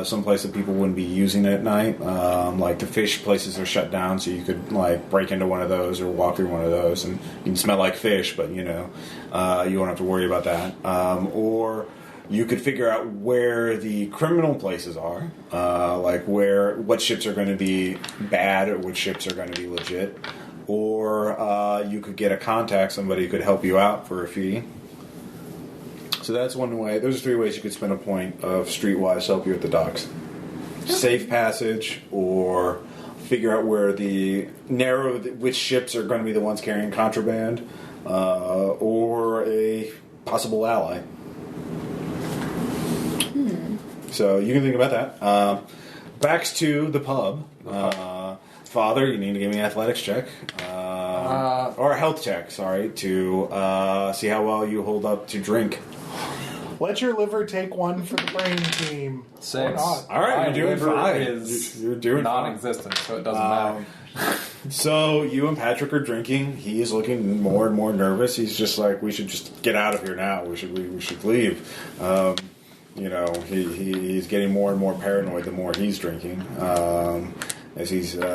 someplace that people wouldn't be using at night. Like the fish places are shut down, so you could like break into one of those or walk through one of those, and you can smell like fish, but you won't have to worry about that. Or you could figure out where the criminal places are, like what ships are going to be bad or which ships are going to be legit. Or you could get a contact, somebody who could help you out for a fee. So that's one way. Those are 3 ways you could spend a point of Streetwise to help you at the docks. Safe passage, or figure out where which ships are going to be the ones carrying contraband, or a possible ally. So you can think about that. Backs to the pub. Father, you need to give me an athletics check. Or a health check, sorry, to see how well you hold up to drink. Let your liver take 1 for the brain team. 6. Or not. All right, My you're doing liver fine. is You're doing fine. non-existent, so it doesn't matter. So you and Patrick are drinking. He's looking more and more nervous. He's just like, we should just get out of here now. We should leave. He's getting more and more paranoid the more he's drinking. As he's, I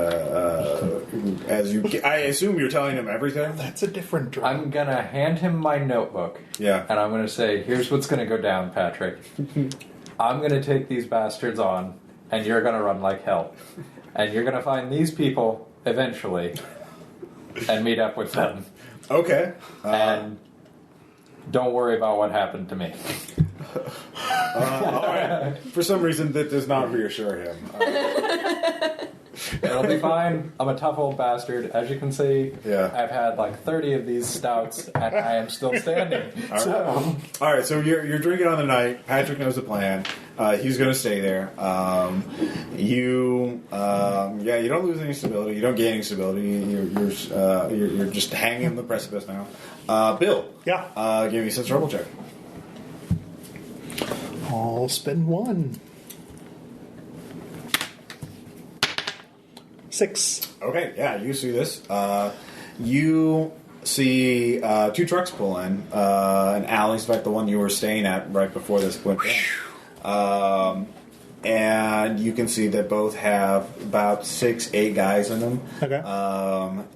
assume you're telling him everything. That's a different drug. I'm going to hand him my notebook. Yeah. And I'm going to say, here's what's going to go down, Patrick. I'm going to take these bastards on, and you're going to run like hell. And you're going to find these people eventually and meet up with them. Okay. And don't worry about what happened to me. All right. For some reason, that does not reassure him. It'll be fine. I'm a tough old bastard. As you can see, Yeah. I've had like 30 of these stouts, and I am still standing. All right. So you're drinking on the night. Patrick knows the plan. He's going to stay there. You don't lose any stability. You don't gain any stability. You're just hanging on the precipice now. Bill. Yeah. Give me some trouble check. I'll spend 1. 6. Okay, yeah, you see this. You see 2 trucks pull in. An alley's like the one you were staying at right before this went down. And you can see that both have about 6-8 guys in them. Okay.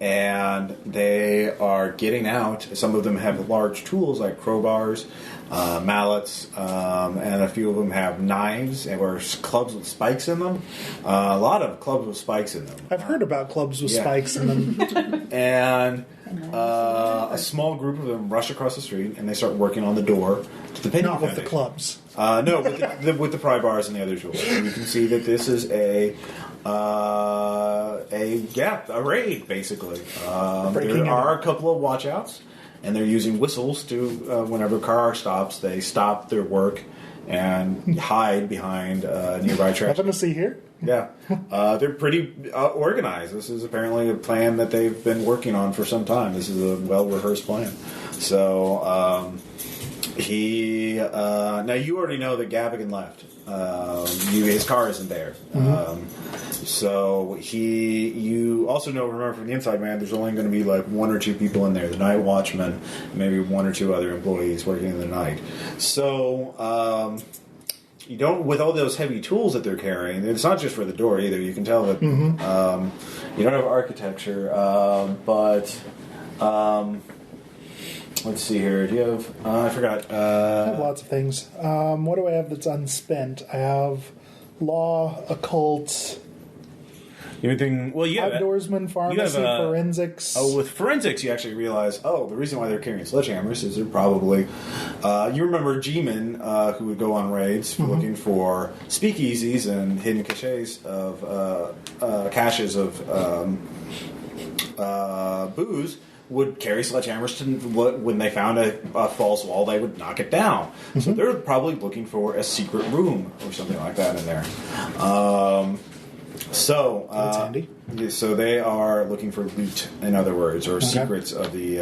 And they are getting out. Some of them have large tools like crowbars, mallets, and a few of them have knives or clubs with spikes in them. A lot of clubs with spikes in them. I've heard about clubs with spikes in them. And a small group of them rush across the street and they start working on the door to the penny Not with the foundation. clubs. No, with the pry bars and the other tools. You can see that this is a raid basically. There are a couple of watchouts, and they're using whistles to whenever a car stops, they stop their work and hide behind nearby trash. Nothing to see here. Yeah, they're pretty organized. This is apparently a plan that they've been working on for some time. This is a well-rehearsed plan. So now you already know that Gavigan left. His car isn't there. So you also know, remember from the inside man, there's only going to be like 1 or 2 people in there, the night watchman, maybe 1 or 2 other employees working in the night. So you don't, with all those heavy tools that they're carrying, it's not just for the door either. You can tell that you don't have architecture, but let's see here. Do you have? I forgot. I have lots of things. What do I have that's unspent? I have law, occult, Anything? Well, you have outdoorsman, pharmacy, forensics. Oh, with forensics, you actually realize, the reason why they're carrying sledgehammers is they're probably. You remember G-men who would go on raids looking for speakeasies and hidden caches of booze. Would carry sledgehammers to when they found a false wall, they would knock it down. So they're probably looking for a secret room or something like that in there. That's handy. So they are looking for loot, in other words, or secrets of the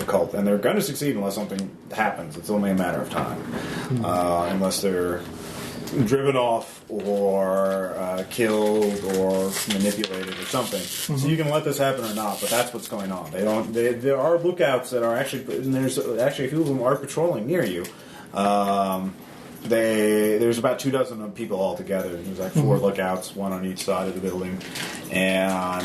cult, and they're going to succeed unless something happens. It's only a matter of time, unless they're driven off or killed or manipulated or something. So you can let this happen or not, but that's what's going on. There are lookouts that are actually, and there's actually a few of them are patrolling near you. There's about 24 people all together. There's like 4 lookouts, 1 on each side of the building, and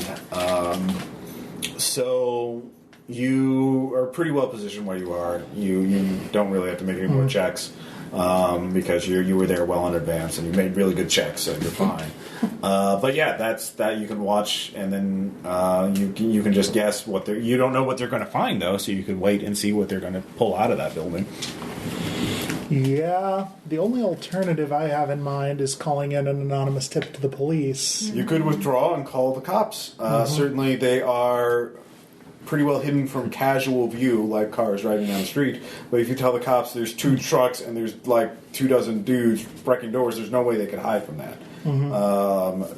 so you are pretty well positioned where you are. You don't really have to make any more checks. Because you were there well in advance and you made really good checks, so you're fine. But yeah, that's that you can watch, and then you can just guess what they're. You don't know what they're going to find though, so you can wait and see what they're going to pull out of that building. Yeah, the only alternative I have in mind is calling in an anonymous tip to the police. You could withdraw and call the cops. Certainly, they are pretty well hidden from casual view, like cars driving down the street. But if you tell the cops there's 2 trucks and there's like 24 dudes wrecking doors, there's no way they could hide from that.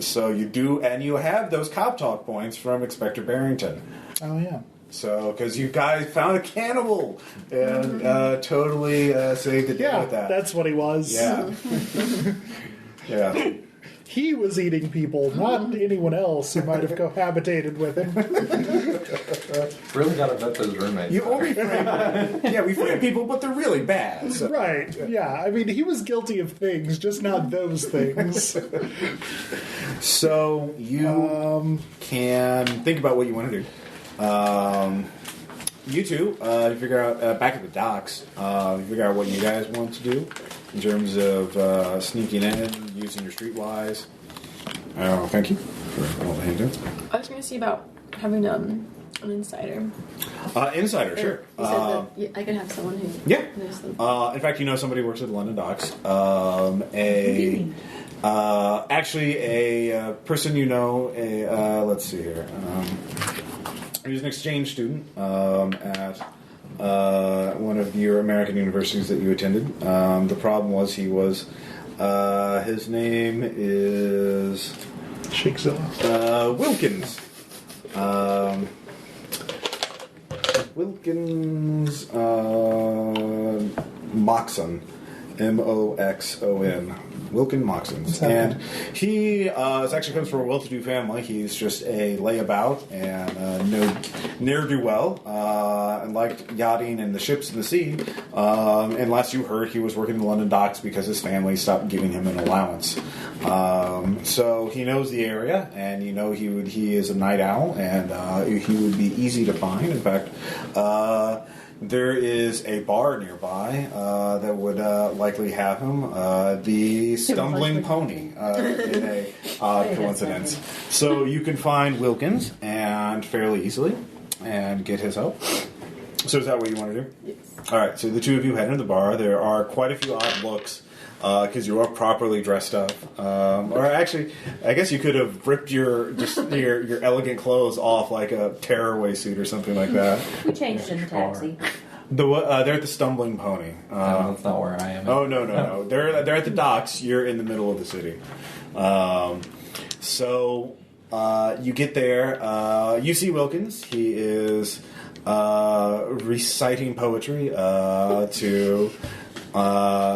So you do, and you have those cop talk points from Inspector Barrington. Oh, yeah. So, because you guys found a cannibal and totally saved the day with that. That's what he was. Yeah. Yeah. He was eating people, not anyone else who might have cohabitated with him. Really got to vet those roommates. You only frame, we frame people, but they're really bad. So. Right, yeah. I mean, he was guilty of things, just not those things. So you can think about what you want to do. You two, you figure out, back at the docks, you figure out what you guys want to do in terms of sneaking in, using your streetwise. Thank you for all the hand doing. I was going to see about having an insider. Insider, sure. You said that I can have someone who knows them. In fact, you know somebody who works at the London docks. Actually, a person you know, let's see here. He was an exchange student at one of your American universities that you attended. The problem was he was His name is Shakezilla. Wilkins. Wilkins Moxon. Moxon. Wilkin Moxons. And he actually comes from a well-to-do family. He's just a layabout and no ne'er-do-well and liked yachting and the ships in the sea. And last you heard, he was working in the London docks because his family stopped giving him an allowance. So he knows the area, and he is a night owl, and he would be easy to find. In fact, there is a bar nearby that would likely have him. The Stumbling Pony, in a odd coincidence. So you can find Wilkins and fairly easily and get his help. So is that what you want to do? Yes. All right. So the two of you head into the bar. There are quite a few odd looks because you are properly dressed up. Or actually, I guess you could have ripped your elegant clothes off like a tearaway suit or something like that. We changed in the taxi. They're at the Stumbling Pony. That's not where I am. Oh no! They're at the docks. You're in the middle of the city. So you get there. You see Wilkins. He is reciting poetry to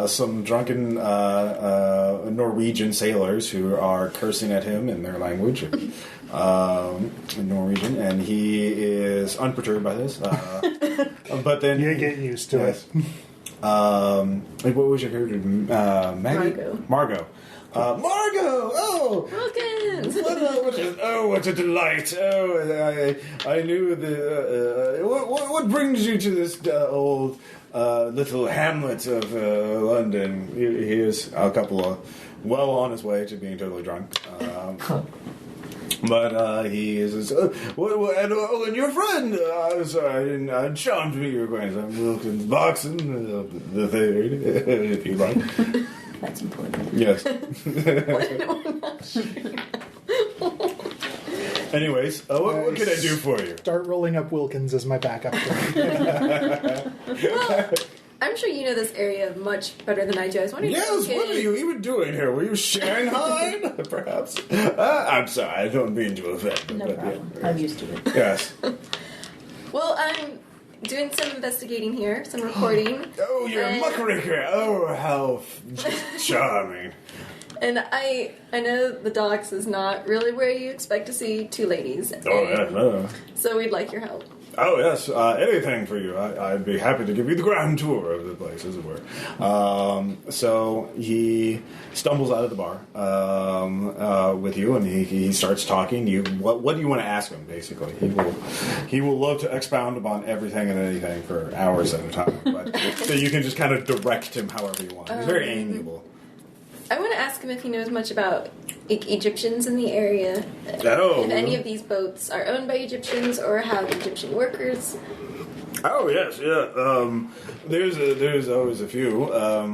some drunken Norwegian sailors who are cursing at him in their language. In Norwegian, and he is unperturbed by this. But then You get used to it. what was your character? Maggie? Margot. Margot! Oh! Wilkins! What a delight! Oh, I knew what brings you to this old little hamlet of London? He is a couple of well on his way to being totally drunk. But he is. And your friend. I'm sorry, I charmed me. Your acquaintance. I'm Wilkins Boxon, the third, if you like. That's important. Yes. Anyways, what can I do for you? Start rolling up Wilkins as my backup plan. Well, I'm sure you know this area much better than I do. I was wondering Yes, if you what could... are you even doing here? Were you Shanghai? Perhaps. I'm sorry, I don't mean to offend. No but, problem. yeah. I'm used to it. Yes. Well, I'm doing some investigating here, some recording. Oh, you're a muckraker. Oh, how charming. And I know the docks is not really where you expect to see two ladies. Oh, yes. So we'd like your help. Oh, yes. Anything for you. I'd be happy to give you the grand tour of the place, as it were. So he stumbles out of the bar with you, and he starts talking. What do you want to ask him, basically? He will love to expound upon everything and anything for hours at a time. But so you can just kind of direct him however you want. He's very amiable. I want to ask him if he knows much about Egyptians in the area. Oh. If any of these boats are owned by Egyptians or have Egyptian workers. Oh yes, yeah. There's always a few. I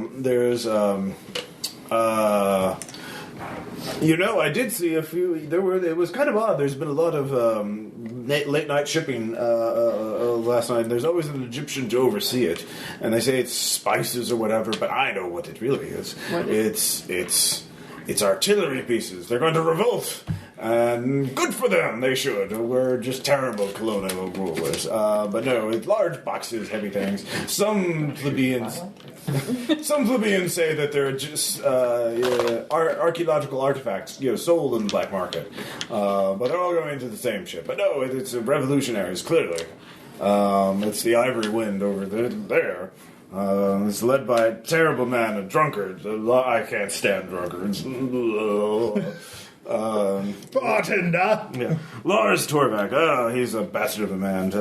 did see a few. It was kind of odd. There's been a lot of late night shipping last night. There's always an Egyptian to oversee it, and they say it's spices or whatever. But I know what it really is. It's artillery pieces. They're going to revolt. And good for them, they should. We're just terrible colonial rulers. But no, it's large boxes, heavy things. Some plebeians say that they're just archaeological artifacts, sold in the black market. But they're all going to the same ship. But no, it's revolutionaries, clearly. It's the Ivory Wind over there. It's led by a terrible man, a drunkard. I can't stand drunkards. Bartender! Yeah. Lars Torvak. He's a bastard of a man.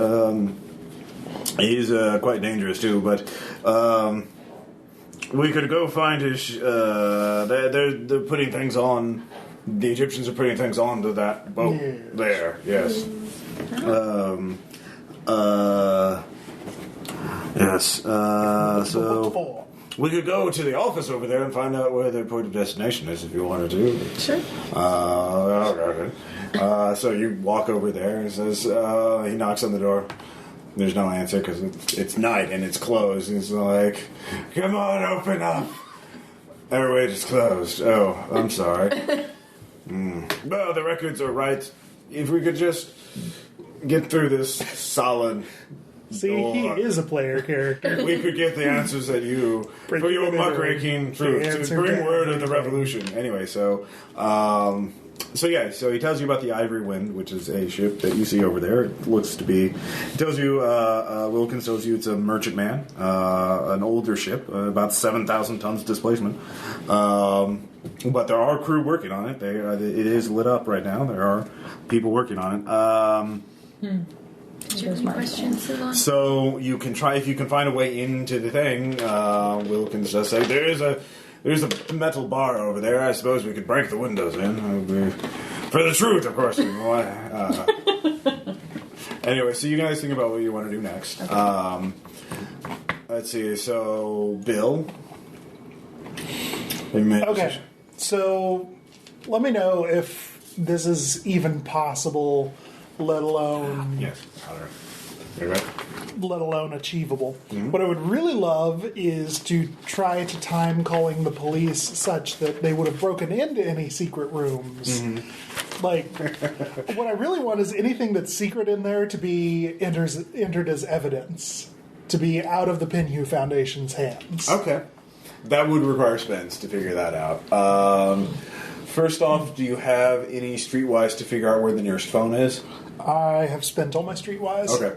He's quite dangerous too, but we could go find his. They're putting things on. The Egyptians are putting things onto that boat there. Yes. Yes. So we could go to the office over there and find out where their point of destination is if you wanted to. Sure. Okay. So you walk over there and says, he knocks on the door. There's no answer because it's night and it's closed. He's like, come on, open up. Everywhere is closed. Oh, I'm sorry. Well, the records are right. If we could just get through this solid See, door, he is a player character. we could get the answers that you for your muckraking truth to bring word of the revolution. Anyway, so he tells you about the Ivory Wind, which is a ship that you see over there. It looks to be. He tells you, Wilkins tells you it's a merchantman, an older ship, about 7,000 tons displacement. But there are crew working on it. It is lit up right now. There are people working on it. Do you have any questions, Siobhan? So you can try if you can find a way into the thing. Wilkins does say there's a metal bar over there. I suppose we could break the windows in. For the truth, of course. Anyway, so you guys think about what you want to do next. Okay. Let's see. So, Bill. Okay. So, let me know if this is even possible, let alone... Yes. Right. Let alone achievable. Mm-hmm. What I would really love is to try to time calling the police such that they would have broken into any secret rooms. Mm-hmm. Like, what I really want is anything that's secret in there to be entered as evidence, to be out of the Pinhue Foundation's hands. Okay. That would require spends to figure that out. First off, do you have any streetwise to figure out where the nearest phone is? I have spent all my streetwise. Okay.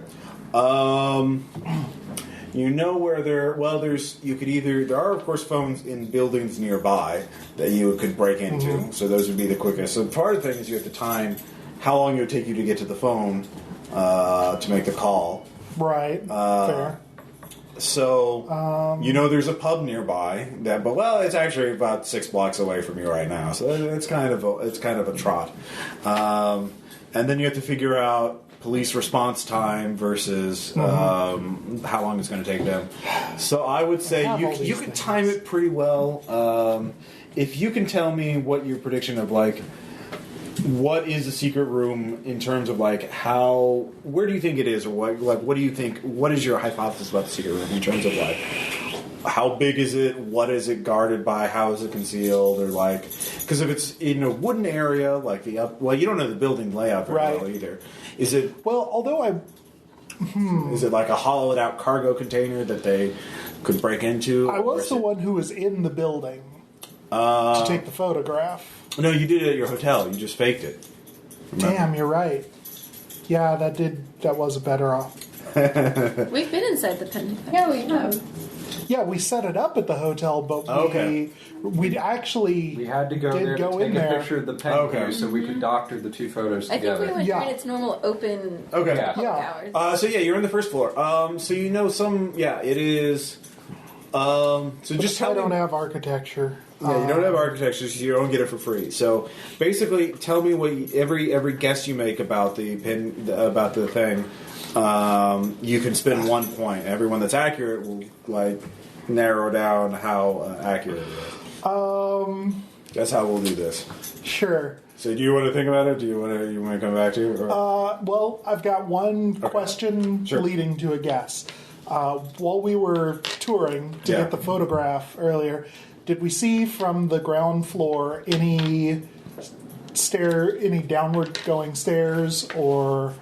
You know where there are of course phones in buildings nearby that you could break into, mm-hmm. So those would be the quickest. So part of the thing is you have to time how long it would take you to get to the phone to make the call. Right. Fair. So there's a pub nearby it's actually about 6 blocks away from you right now. So it's kind of a trot. And then you have to figure out police response time versus mm-hmm. How long it's going to take them. So I would say you can time it pretty well. If you can tell me what your prediction of what is a secret room in terms of where do you think it is, or what do you think? What is your hypothesis about the secret room in terms of how big is it? What is it guarded by? How is it concealed? Or because if it's in a wooden area, you don't know the building layout very well either. Is it? Well, although is it like a hollowed out cargo container that they could break into? I was the one who was in the building to take the photograph. No, you did it at your hotel. You just faked it. Remember? Damn, you're right. Yeah, that was a better off. We've been inside the pen. Yeah, we have. Yeah, we set it up at the hotel, but we had to go there to take a picture of the pen so we could doctor the two photos together. I think we went during its normal open hours. So you're on the first floor. It is. So just I don't have architecture. Yeah, you don't have architecture, so you don't get it for free. So basically, tell me what every guess you make about the thing. You can spend 1 point. Everyone that's accurate will narrow down how accurate it is. That's how we'll do this. Sure. So do you want to think about it? Do you want to come back to it? Well, I've got one question leading to a guess. While we were touring to get the photograph earlier, did we see from the ground floor any downward going stairs or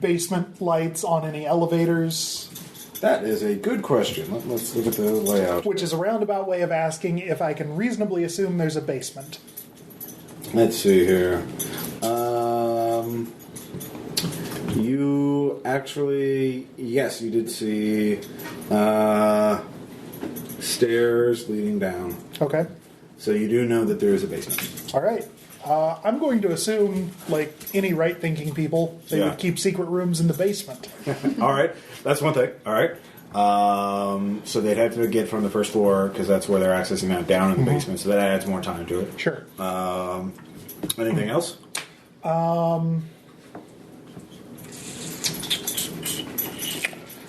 basement lights on any elevators? That is a good question. Let's look at the layout. Which is a roundabout way of asking if I can reasonably assume there's a basement. Let's see here. You actually, yes, you did see stairs leading down. Okay. So you do know that there is a basement. All right. I'm going to assume, like any right-thinking people, they would keep secret rooms in the basement. All right. That's one thing. All right. So they'd have to get from the first floor, because that's where they're accessing that, down in the basement, so that adds more time to it. Sure. Anything else?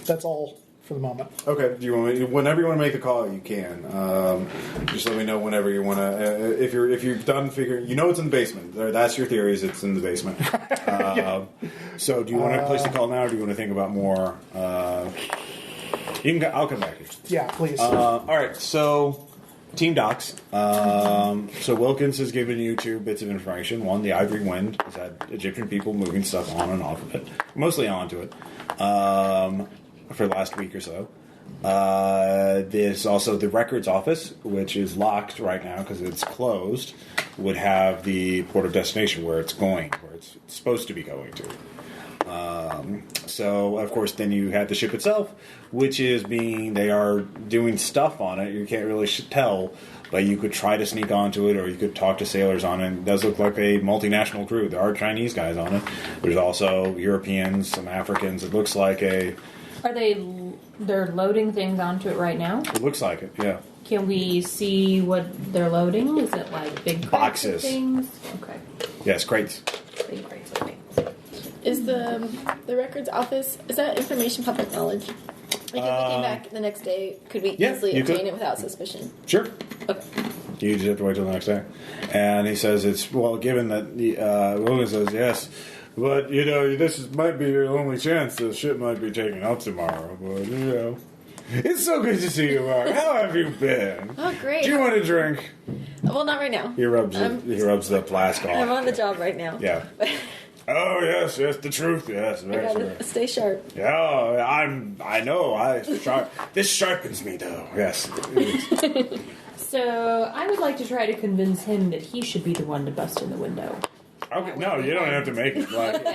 That's all for the moment. Okay. Do you want me, whenever you want to make the call, you can. Just let me know whenever you want to. If you're done figuring, it's in the basement. That's your theory. Is it's in the basement. So do you want to place the call now, or do you want to think about more? I'll come back here. Yeah, please. All right, so Team Docs. So Wilkins has given you 2 bits of information. One, the Ivory Wind has had Egyptian people moving stuff on and off of it, mostly onto it, for the last week or so. There's also the records office, which is locked right now because it's closed, would have the port of destination where it's going, where it's supposed to be going to. So, of course, then you had the ship itself, which is they are doing stuff on it. You can't really tell, but you could try to sneak onto it, or you could talk to sailors on it. It does look like a multinational crew. There are Chinese guys on it. There's also Europeans, some Africans. It looks like they're loading things onto it right now? It looks like it, yeah. Can we see what they're loading? Is it like big crates boxes? Of things? Okay. Yes, crates. Big crates of things. Is the records office, is that information public knowledge? Like if we came back the next day, could we easily obtain it without suspicion? Sure. Okay. You just have to wait till the next day. And he says given that William says yes, but this might be your only chance. The ship might be taken out tomorrow, but it's so good to see you, Mark. How have you been? Oh, great. Do you want a drink? Well, not right now. He rubs the flask off. I'm on the job right now. Yeah. Oh yes, the truth. Yes, I gotta stay sharp. Yeah, I know. This sharpens me, though. Yes. So I would like to try to convince him that he should be the one to bust in the window. Okay, no, you don't have to make it. Like,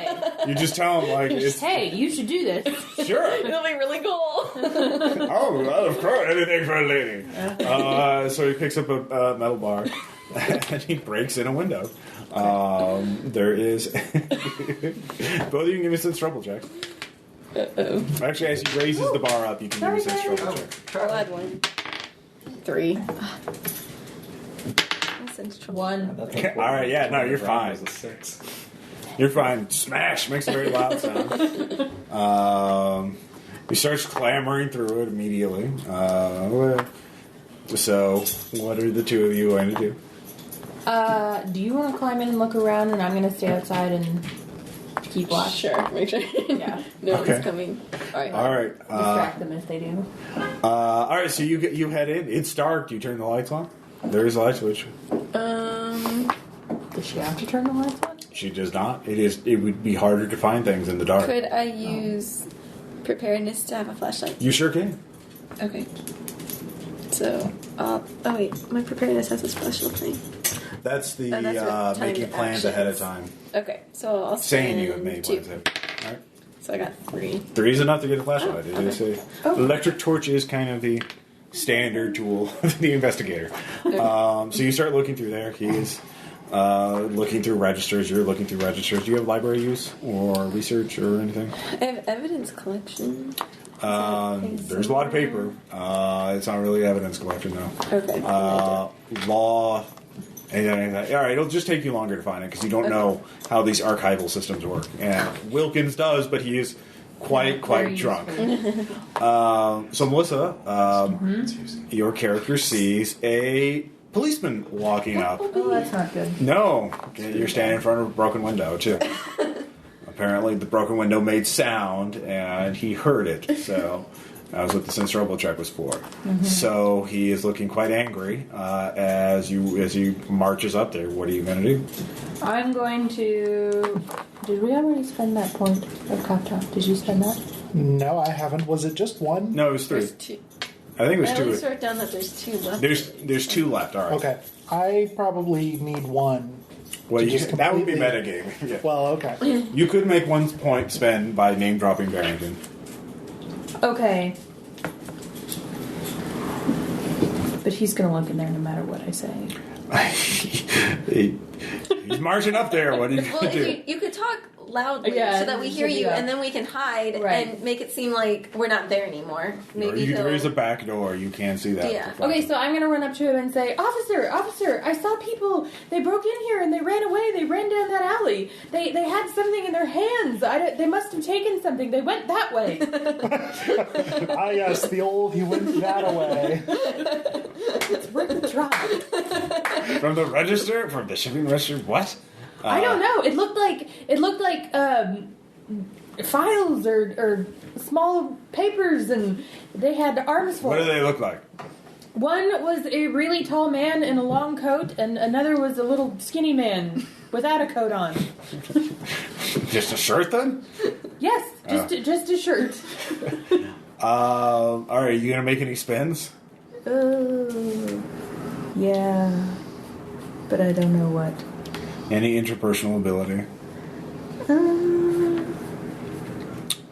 you just tell him, hey, you should do this. Sure. It'll be really cool. Oh, well, of course, anything for a lady. So he picks up a metal bar and he breaks in a window. There is. Both of you can give me some trouble checks. Actually, as he raises the bar up, you can give me some trouble check. I'll add 1. 3. One. Okay. All right, yeah, no, you're fine. Was a 6. You're fine. Smash makes a very loud sound. He starts clambering through it immediately. So, what are the 2 of you going to do? Do you want to climb in and look around, and I'm going to stay outside and keep watch? Sure, make sure. Yeah. No Okay. one's coming. All right. All right. Distract them if they do. All right. So you head in. It's dark. Do you turn the lights on? There is a light switch. Does she have to turn the lights on? She does not. It would be harder to find things in the dark. Could I use preparedness to have a flashlight? You sure can. Okay. So, oh wait, my preparedness has a special thing. That's the that's what making timed plans ahead of actions. time. Okay, so I'll Saying you spend have made 2. plans. All right. So I got 3. 3 is enough to get a flashlight. It is electric torch is kind of the standard tool of the investigator. So you start looking through there. He is looking through registers. You're looking through registers. Do you have library use or research or anything? I have evidence collection. There's a lot of paper. It's not really evidence collection, though. Okay. Law. All right, it'll just take you longer to find it because you don't know how these archival systems work. And Wilkins does, but he is quite drunk. So Melissa, your character sees a policeman walking up. Oh, that's not good. No, you're standing in front of a broken window too. Apparently, the broken window made sound, and he heard it. So that was what the sense trouble check was for. So he is looking quite angry as he marches up there. What are you going to do? I'm going to. Did we already spend that point of Kata? Did you spend that? No, I haven't. Was it just 1? No, it was 3. There's 2. I think it was I 2. always wrote down that there's 2 left. There's 2 left. All right. Okay. I probably need 1. Well, that would be completely- metagaming. Yeah. Well, okay. You could make 1 point spend by name dropping Barrington. Okay. But he's going to look in there no matter what I say. He's marching up there. What are you Well, going to do? you could talk loudly Yeah, so that we hear so you, yeah. and then we can hide Right. and make it seem like we're not there anymore. Maybe There is a he'll... back door. You can see that. Yeah. Okay, so I'm going to run up to him and say, Officer, I saw people. They broke in here and they ran away. They ran down that alley. They had something in their hands. They must have taken something. They went that way. Ah, yes, the old you went that away. It's worth a try. From the register? From the shipping register? What? I don't know. It looked like files or small papers, and they had arms for What do it. they look like? One was a really tall man in a long coat, and another was a little skinny man without a coat on. Just a shirt, then? Yes, just a shirt. All right, you gonna make any spins? Yeah, but I don't know what. Any interpersonal ability?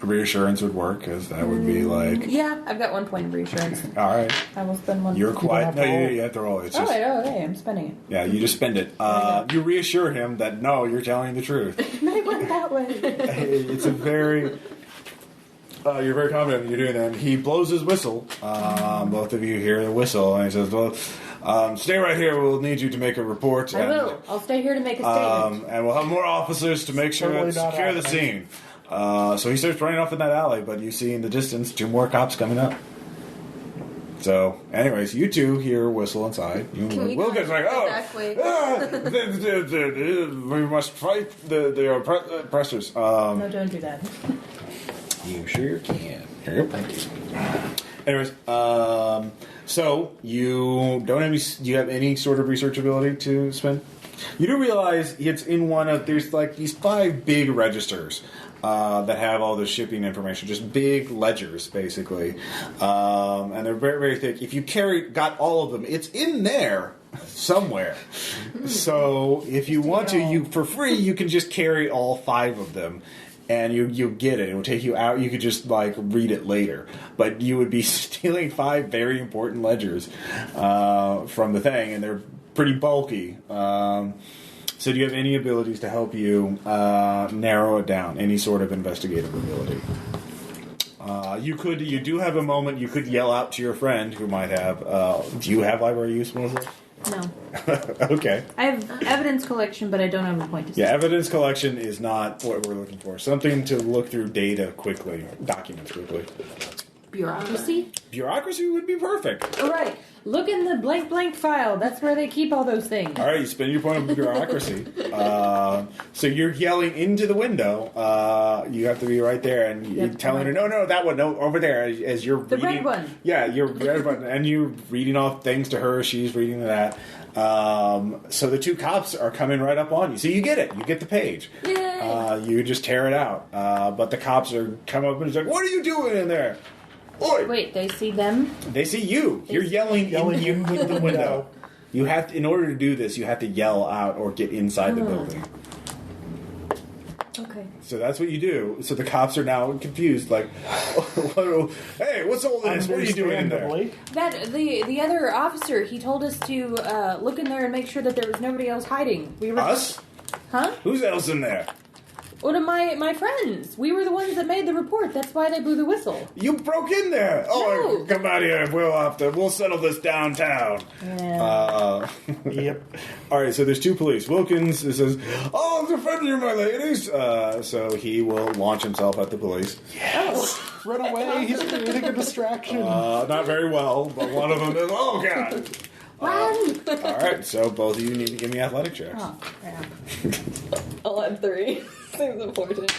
Reassurance would work, because that would be like... Yeah, I've got 1 point of reassurance. All right. I will spend 1 You're point. quiet. No, you have to roll. It's just... Okay, I'm spending it. Yeah, you just spend it. You reassure him that, no, you're telling the truth. I went that way. It's a very... you're very confident you're doing that. And he blows his whistle. Both of you hear the whistle, and he says, well, stay right here. We'll need you to make a report. I will. I'll stay here to make a statement. And we'll have more officers to make sure Totally to not secure the happening. scene. So he starts running off in that alley, but you see in the distance 2 more cops coming up. So, anyways, you two hear a whistle inside. Wilkins like, we must fight the oppressors. No, don't do that. You sure can. Here you go. Thank you. Anyways, so you don't have any. Do you have any sort of research ability to spend? You do realize it's in one of there's like these 5 big registers that have all the shipping information, just big ledgers basically, and they're very very thick. If you got all of them, it's in there somewhere. So if you want to, you for free, you can just carry all 5 of them. And you get it. It will take you out. You could just like read it later, but you would be stealing 5 very important ledgers from the thing, and they're pretty bulky. So do you have any abilities to help you narrow it down? Any sort of investigative ability? You do have a moment. You could yell out to your friend who might have. Do you have library use, Melissa? No. Okay. I have evidence collection, but I don't have a point to say. Yeah, evidence collection is not what we're looking for. Something to look through data quickly, documents quickly. Bureaucracy? Bureaucracy would be perfect. All right. Look in the blank file. That's where they keep all those things. All right, you spend your point of bureaucracy. So you're yelling into the window. You have to be right there, and you're telling her, no, that one, no, over there. As you're the reading, red one. Yeah, you're red one, and you're reading off things to her. She's reading to that. So the 2 cops are coming right up on you. So you get it. You get the page. Yay! You just tear it out. But the cops are come up and it's like, "What are you doing in there?" Oi! Wait, they see them? They see you. You're yelling into the window. You have to, in order to do this, you have to yell out or get inside the building. Okay. So that's what you do. So the cops are now confused, like, "Hey, what's all this? What are you doing in there?" That the other officer, he told us to look in there and make sure that there was nobody else hiding. We were Us? Huh? Who's else in there? One of my friends. We were the ones that made the report. That's why they blew the whistle. You broke in there. Oh, come out here. We'll settle this downtown. Yeah. Yep. All right. So there's 2 police. Wilkins says, "Oh, I'm defending you, my ladies." So he will launch himself at the police. Yes. Run away. He's creating a distraction. Not very well, but one of them is. Oh God. Run! All right. So both of you need to give me athletic checks. Oh, crap. I'll add 3. Seems important.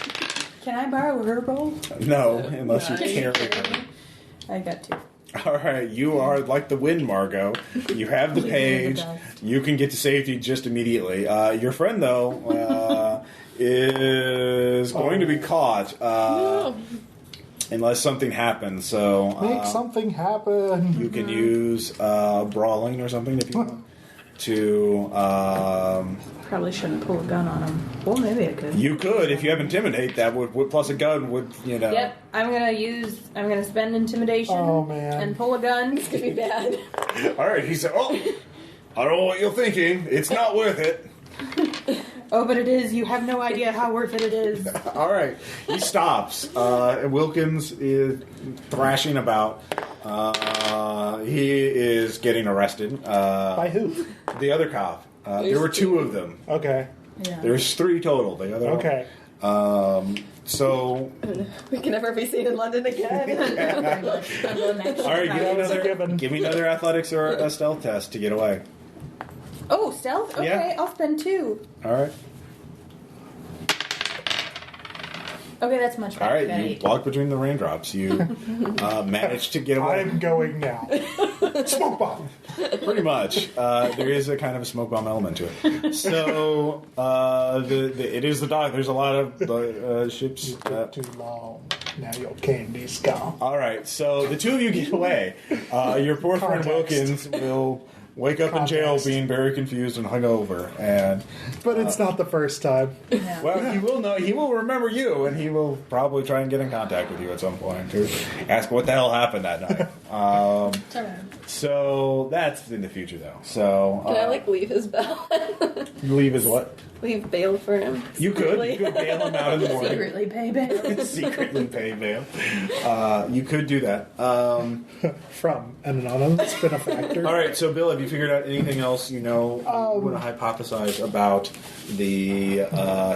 Can I borrow her bowl? No, unless you carry her. I got 2. All right, you are like the wind, Margot. You have the page. You can get to safety just immediately. Your friend, though, is going to be caught unless something happens. So make something happen. you can use brawling or something if you want to. Probably shouldn't pull a gun on him. Well, maybe I could. You could if you have intimidate. That would plus a gun would Yep, I'm gonna spend intimidation. Oh, man. And pull a gun. It's gonna be bad. All right, he said, "Oh, I don't know what you're thinking. It's not worth it." Oh, but it is. You have no idea how worth it is. All right. He stops. Wilkins is thrashing about. He is getting arrested. By who? The other cop. There were 2 of them. Okay. Yeah. There's 3 total. The other Okay. So. We can never be seen in London again. All right. Give me another athletics or a stealth test to get away. Oh, stealth? Okay, Yeah. I'll spend 2. All right. Okay, that's much better. All right, you walk between the raindrops. You manage to get away. I'm going now. Smoke bomb. Pretty much. There is a kind of a smoke bomb element to it. So it is the dock. There's a lot of ships. Too long. Now your candy's gone. All right, so the two of you get away. Your poor friend Wilkins will wake up in jail being very confused and hungover. But it's not the first time. Yeah. Well, he will know. He will remember you, and he will probably try and get in contact with you at some point to ask what the hell happened that night. So that's in the future, though. So Can I leave his bell? leave his what? Leave bail for him. You could bail him out in the morning. Secretly pay bail. Secretly pay bail. You could do that. From an anonymous benefactor. All right, so Bill, have you figured out anything else you want to hypothesize about the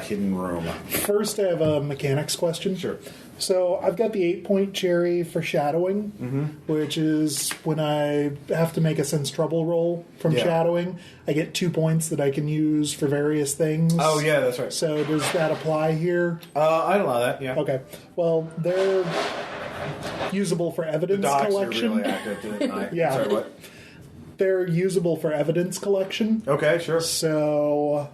hidden room? First, I have a mechanics question. Sure. So I've got the 8-point cherry for shadowing, which is when I have to make a sense trouble roll from shadowing, I get 2 points that I can use for various things. Oh, yeah, that's right. So does that apply here? I'd allow that, yeah. Okay. Well, they're usable for evidence the docs collection. Are really active tonight. Yeah. Sorry, what? They're usable for evidence collection. Okay, sure. So,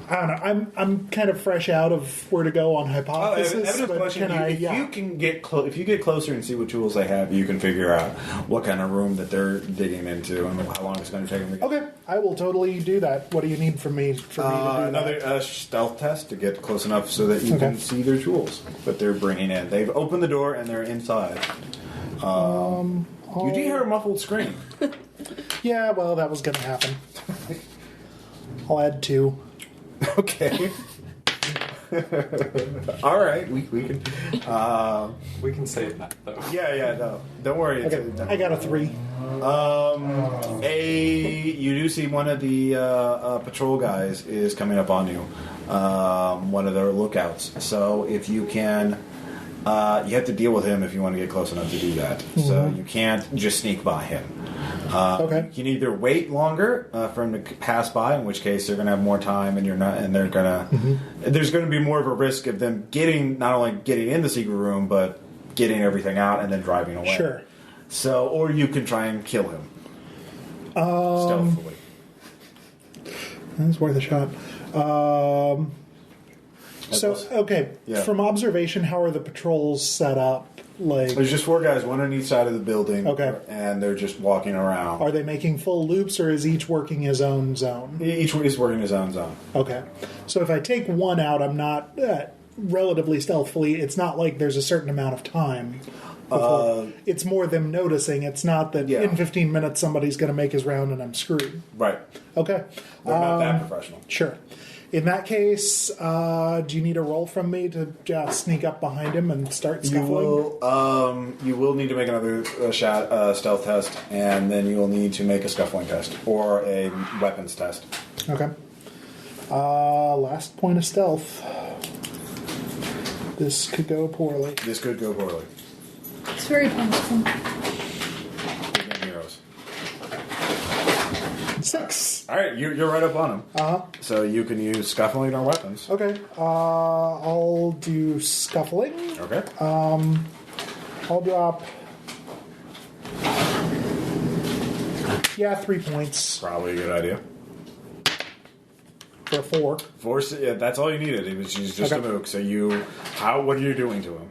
I don't know. I'm kind of fresh out of where to go on hypothesis. Evidence but collection, you can get if you get closer and see what tools they have, you can figure out what kind of room that they're digging into and how long it's going to take them to get. Okay, I will totally do that. What do you need from me to do another that? stealth test to get close enough so that you can see their tools that they're bringing in. They've opened the door and they're inside. You do hear a muffled scream. Yeah, well, that was going to happen. I'll add 2. Okay. All right, we can. We can save that though. Yeah, no, don't worry. Okay, I got a 3. You do see one of the patrol guys is coming up on you. One of their lookouts. So if you can, you have to deal with him if you want to get close enough to do that. So you can't just sneak by him. Okay. You can either wait longer for him to pass by, in which case they're going to have more time, and they're going to. There's going to be more of a risk of them not only getting in the secret room, but getting everything out and then driving away. Sure. So, or you can try and kill him stealthily. That's worth a shot. From observation, how are the patrols set up? There's just 4 guys, one on each side of the building. Okay. And they're just walking around. Are they making full loops, or is each working his own zone? Each is working his own zone. Okay. So if I take one out, I'm not relatively stealthily. It's not like there's a certain amount of time. It's more them noticing. It's not that in 15 minutes somebody's going to make his round and I'm screwed. Right. Okay. They're not that professional. Sure. In that case, do you need a roll from me to just sneak up behind him and start scuffling? You will need to make another stealth test, and then you will need to make a scuffling test or a weapons test. Okay. Last point of stealth. This could go poorly. It's very painful. Big game heroes. 6. All right, you're right up on him. Uh-huh. So you can use scuffling or weapons. Okay. I'll do scuffling. Okay. I'll drop... 3 points. Probably a good idea. For a 4. That's all you needed. She's just a mook. So what are you doing to him?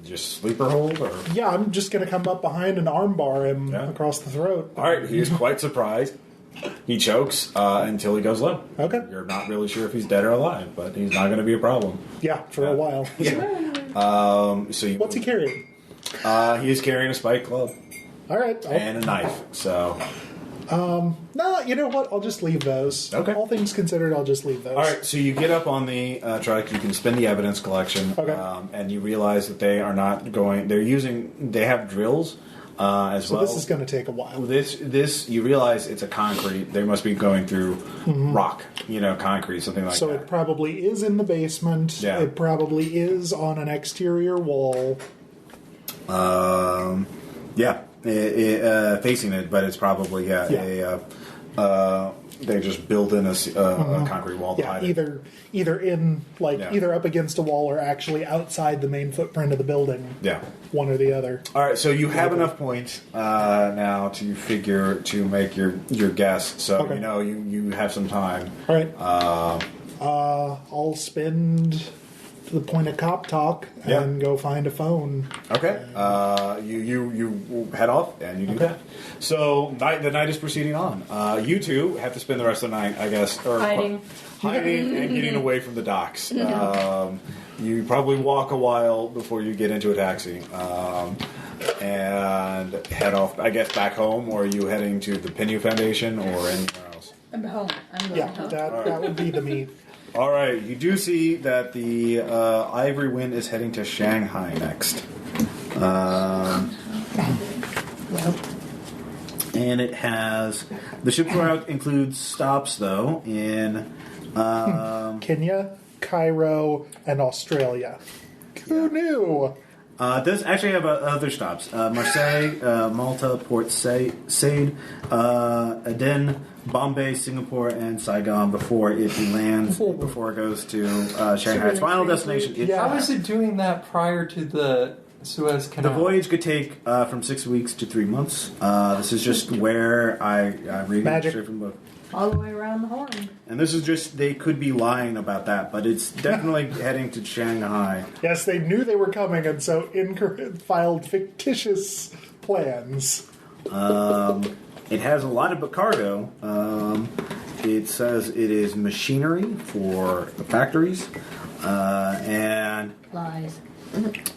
Just sleeper hold, or I'm just gonna come up behind and armbar him across the throat. All right, he is quite surprised. He chokes until he goes low. Okay. You're not really sure if he's dead or alive, but he's not going to be a problem. Yeah, for a while. What's he carrying? He is carrying a spiked club. All right. And a knife. So. No, you know what? I'll just leave those. Okay. All things considered, I'll just leave those. All right, so you get up on the truck, you can spin the evidence collection, and you realize that they are not going, they have drills as well. So this is going to take a while. This, you realize it's a concrete, they must be going through rock, concrete, something like that. So it probably is in the basement. Yeah. It probably is on an exterior wall. Facing it, but it's probably they just build in a concrete wall to hide it. Either up against a wall or actually outside the main footprint of the building. Yeah. One or the other. All right, so you have enough points now to make your guess. So you have some time. All right. I'll spend the point of cop talk and go find a phone. Okay. You head off and you do that. So the night is proceeding on. You two have to spend the rest of the night, I guess, Hiding and getting away from the docks. You probably walk a while before you get into a taxi and head off, I guess, back home, or are you heading to the Pinu Foundation or anywhere else? I'm home. I'm going home. That would be the meet. All right, you do see that the Ivory Wind is heading to Shanghai next. And it has... The ship's route includes stops, though, in... Kenya, Cairo, and Australia. Who knew? It does actually have other stops. Marseille, Malta, Port Said, Aden, Bombay, Singapore, and Saigon before it lands, before it goes to Shanghai. Its final destination. How is it doing that prior to the Suez Canal? The voyage could take from 6 weeks to 3 months. This is just where I read it straight from the book. All the way around the horn. And this is just, they could be lying about that, but it's definitely heading to Shanghai. Yes, they knew they were coming, and so filed fictitious plans. It has a lot of cargo. It says it is machinery for the factories, and Lies.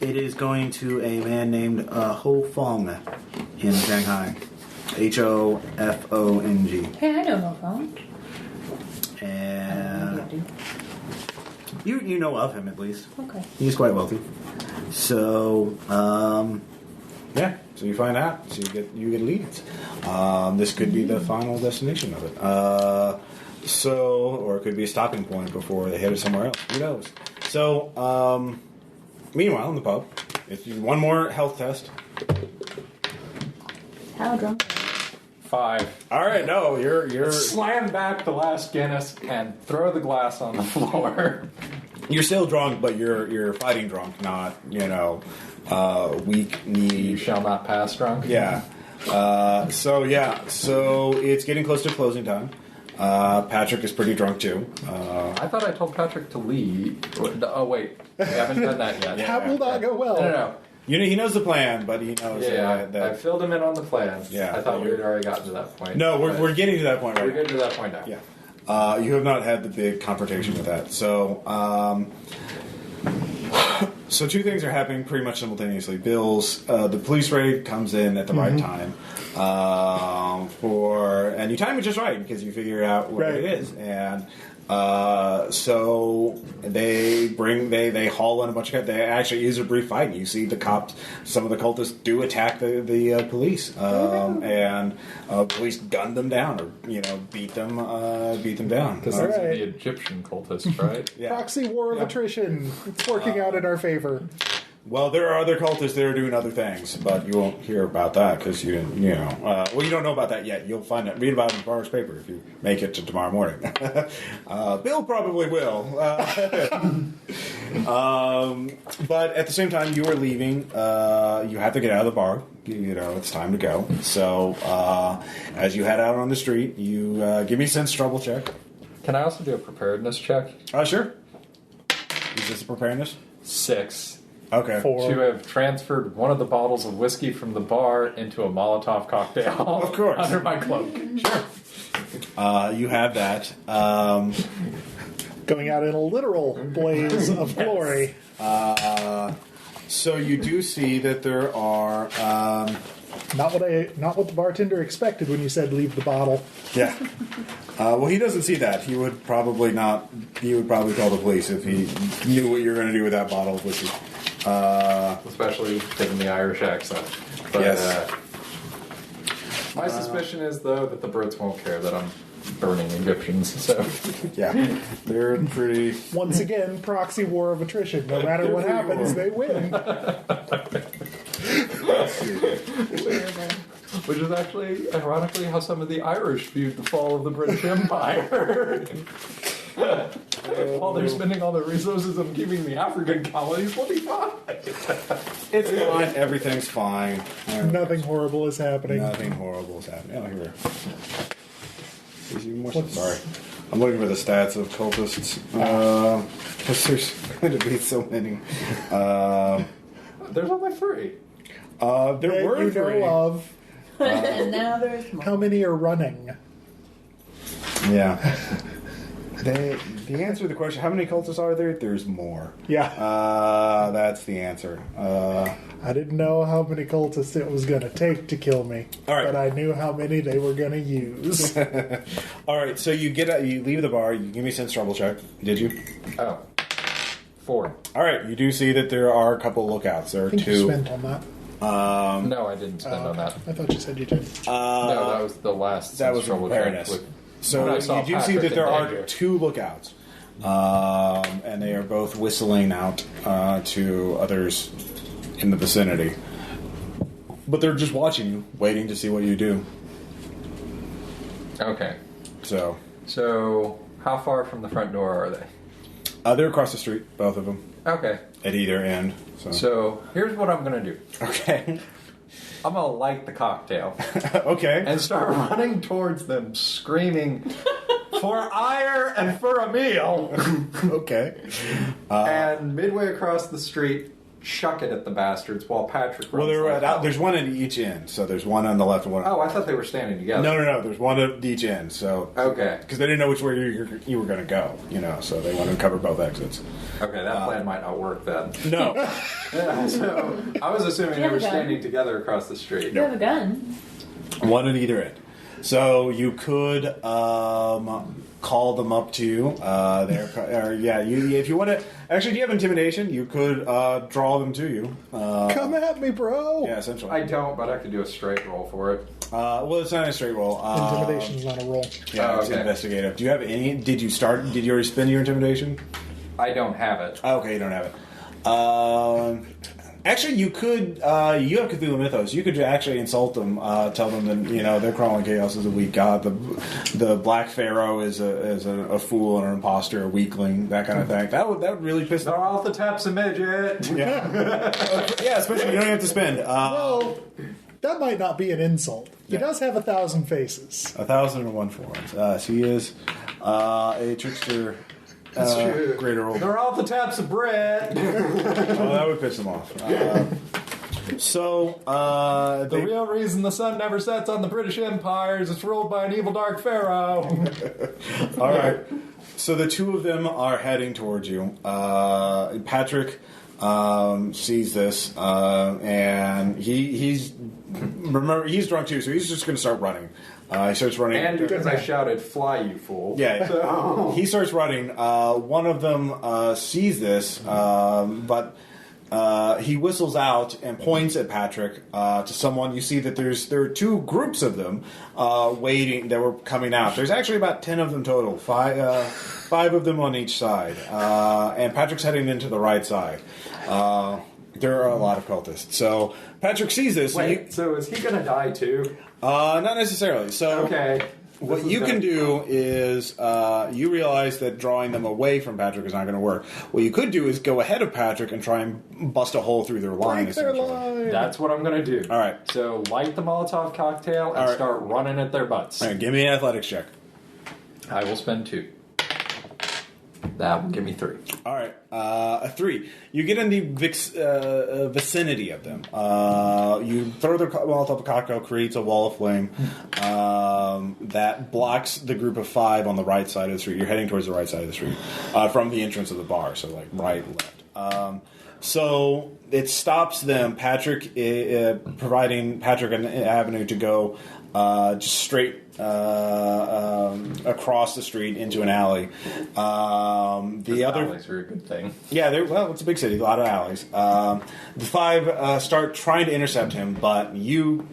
it is going to a man named Ho Fong in Shanghai. Hofong. Hey, I know Ho Fong. And you know of him at least. Okay. He's quite wealthy. So so you find out. So you get leads. This could be the final destination of it. Or it could be a stopping point before they head somewhere else. Who knows? So meanwhile in the pub, it's one more health test. How drunk? 5. All right, no, you're Slam back the last Guinness and throw the glass on the floor. You're still drunk, but you're fighting drunk, not weak knee. You shall not pass drunk. Yeah. So it's getting close to closing time. Patrick is pretty drunk too. I thought I told Patrick to leave. Oh wait, we haven't done that yet. That will not go well. No. He knows the plan, but he knows that I filled him in on the plan. Yeah, I thought we had already gotten to that point. No, we're getting to that point right now. We're getting to that point now. Yeah. You have not had the big confrontation with that. So, so two things are happening pretty much simultaneously. The police raid comes in at the right time. And you time it just right because you figure out what it is. And so they haul in a bunch of cops. They actually use a brief fight. You see the cops, some of the cultists do attack the police, and police gun them down or beat them down. Because those are the Egyptian cultists, right? Yeah. Proxy war of attrition. It's working out in our favor. Well, there are other cultists that are doing other things, but you won't hear about that because you didn't, you don't know about that yet. You'll read about it in tomorrow's paper if you make it to tomorrow morning. Bill probably will. But at the same time, you are leaving. You have to get out of the bar. It's time to go. So as you head out on the street, you give me a sense trouble check. Can I also do a preparedness check? Sure. Is this a preparedness? 6. Okay. 4. To have transferred one of the bottles of whiskey from the bar into a Molotov cocktail. Of course. Under my cloak. Sure. You have that. Going out in a literal blaze of glory. So you do see that there are... Not what the bartender expected when you said leave the bottle. Yeah. Well, he doesn't see that. He would probably not... He would probably call the police if he knew what you were going to do with that bottle of whiskey. Especially given the Irish accent. But, yes. My suspicion is, though, that the Brits won't care that I'm burning Egyptians, so... Yeah. They're pretty... Once again, proxy war of attrition. No matter what happens, they win. Which is actually, ironically, how some of the Irish viewed the fall of the British Empire. While they're spending all their resources on keeping the African colonies, we'll be fine. It's fine. Everything's fine. Nothing horrible is happening. Nothing horrible is happening. Oh, here. There's even more stuff. Sorry. I'm looking for the stats of cultists. Because there's going to be so many. There's only 3. There were 3. Of. And now there's more. How many are running? Yeah. The answer to the question, how many cultists are there? There's more. Yeah. That's the answer. I didn't know how many cultists it was going to take to kill me. All right. But I knew how many they were going to use. All right, so you leave the bar. You give me a sense trouble check. Did you? Oh. 4. All right, you do see that there are a couple of lookouts. There are I think 2. you spent on that. No, I didn't spend on that. I thought you said you did. No, that was the last. That was trouble awareness. check. So you do see that there are 2 lookouts, and they are both whistling out to others in the vicinity. But they're just watching you, waiting to see what you do. Okay. So how far from the front door are they? they're across the street, both of them, Okay. at either end. So here's what I'm going to do. Okay. I'm going to light the cocktail Okay. and start running towards them, screaming, "For ire and for a meal!" Okay. And midway across the street, chuck it at the bastards while Patrick runs. Well, there's one at each end, so there's one on the left and one. Oh, I thought they were standing together. No. There's one at each end. So Okay. because they didn't know which way you were going to go, so they wanted to cover both exits. Okay, that plan might not work then. No. Yeah, so I was assuming they were have a gun? standing together across the street. You have a gun. One at either end. So you could call them up to you. If you want to. Actually, do you have intimidation? You could draw them to you. Come at me, bro! Yeah, essentially. I don't, but I could do a straight roll for it. Well, it's not a straight roll. Intimidation's not a roll. Yeah, it's okay. investigative. Do you have any? Did you already spend your intimidation? I don't have it. Okay, you don't have it. Actually, you could. You have Cthulhu Mythos. You could actually insult them. Tell them that they're crawling chaos is a weak god. The Black Pharaoh is a fool and an imposter, a weakling, that kind of thing. That would really piss them off. Nyarlathotep's a midget. Yeah, yeah. Especially you don't have to spend. Well, that might not be an insult. He Yeah. does have 1,000 faces. 1,001 forms. So he is a trickster. Greater old. Nyarlathotep's a Brit. Oh, that would piss them off. The real reason the sun never sets on the British Empire is it's ruled by an evil dark pharaoh. All right. So the 2 of them are heading towards you. Patrick sees this, and he's drunk too, so he's just going to start running. He starts running, And because I shouted, "Fly, you fool!" Yeah, he starts running. One of them sees this, but he whistles out and points at Patrick to someone. You see that there are 2 groups of them waiting that were coming out. There's actually about 10 of them total, 5 of them on each side, and Patrick's heading into the right side. There are a lot of cultists. So Patrick sees this. Wait, so is he going to die too? Not necessarily. So Okay. what you can do is you realize that drawing them away from Patrick is not going to work. What you could do is go ahead of Patrick and try and bust a hole through their line. Break their essentially. line. That's what I'm going to do. All right. So light the Molotov cocktail and All right. start running at their butts. All right, give me an athletics check. I will spend 2. That will give me 3. All right, a 3. You get in the vicinity of them. You throw the Molotov cocktail, creates a wall of flame that blocks the group of 5 on the right side of the street. You're heading towards the right side of the street from the entrance of the bar, so like right, left. So it stops them. Patrick, providing Patrick an avenue to go just straight across the street into an alley. The other alleys are a good thing. Yeah, it's a big city, a lot of alleys. The 5 start trying to intercept him, but you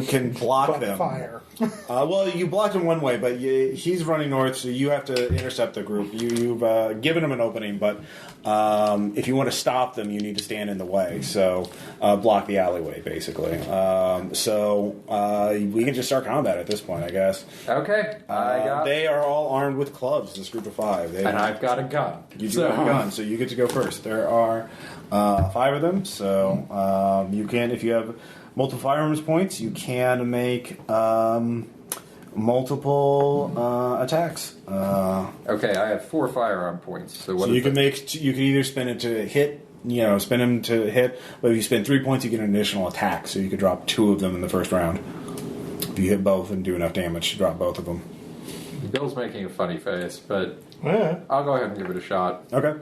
can block them. Fire. Well, you blocked him one way, but he's running north, so you have to intercept the group. You've given him an opening, but if you want to stop them, you need to stand in the way. So block the alleyway, basically. We can just start combat at this point, I guess. Okay, They are all armed with clubs. This group of 5, and I've got a gun. You do have a gun, so you get to go first. There are 5 of them, so you can, if you have multiple firearms points, you can make multiple attacks. Okay, I have 4 firearm points. So you can either spend it to hit. Spend them to hit, but if you spend 3 points, you get an additional attack, so you could drop 2 of them in the first round. If you hit both and do enough damage to drop both of them. Bill's making a funny face, but Yeah. I'll go ahead and give it a shot. Okay.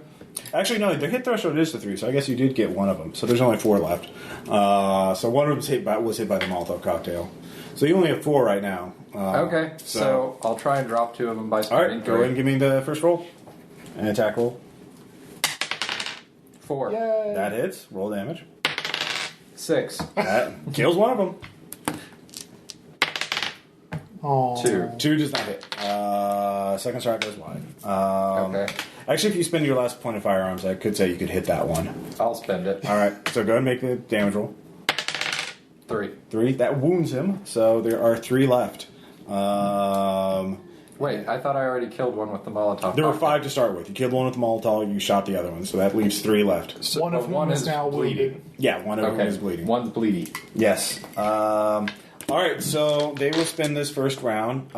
Actually, no, the hit threshold is the 3, so I guess you did get one of them. So there's only 4 left. So one of them was hit by the Molotov cocktail. So you only have 4 right now. Okay, so I'll try and drop 2 of them by spending All right, go ahead and give me the first roll. An attack roll. 4. Yay. That hits. Roll damage. 6. That kills one of them. Aw. 2 does not hit. Second strike goes wide. Okay. Actually, if you spend your last point of firearms, I could say you could hit that one. I'll spend it. All right, so go ahead and make the damage roll. 3. 3. That wounds him, so there are 3 left. Wait, I thought I already killed one with the Molotov. There were 5 to start with. You killed one with the Molotov, you shot the other one, so that leaves 3 left. So One of whom is now wounded. Yeah, one of them is bleeding. One's bleeding. Yes. All right, so they will spend this first round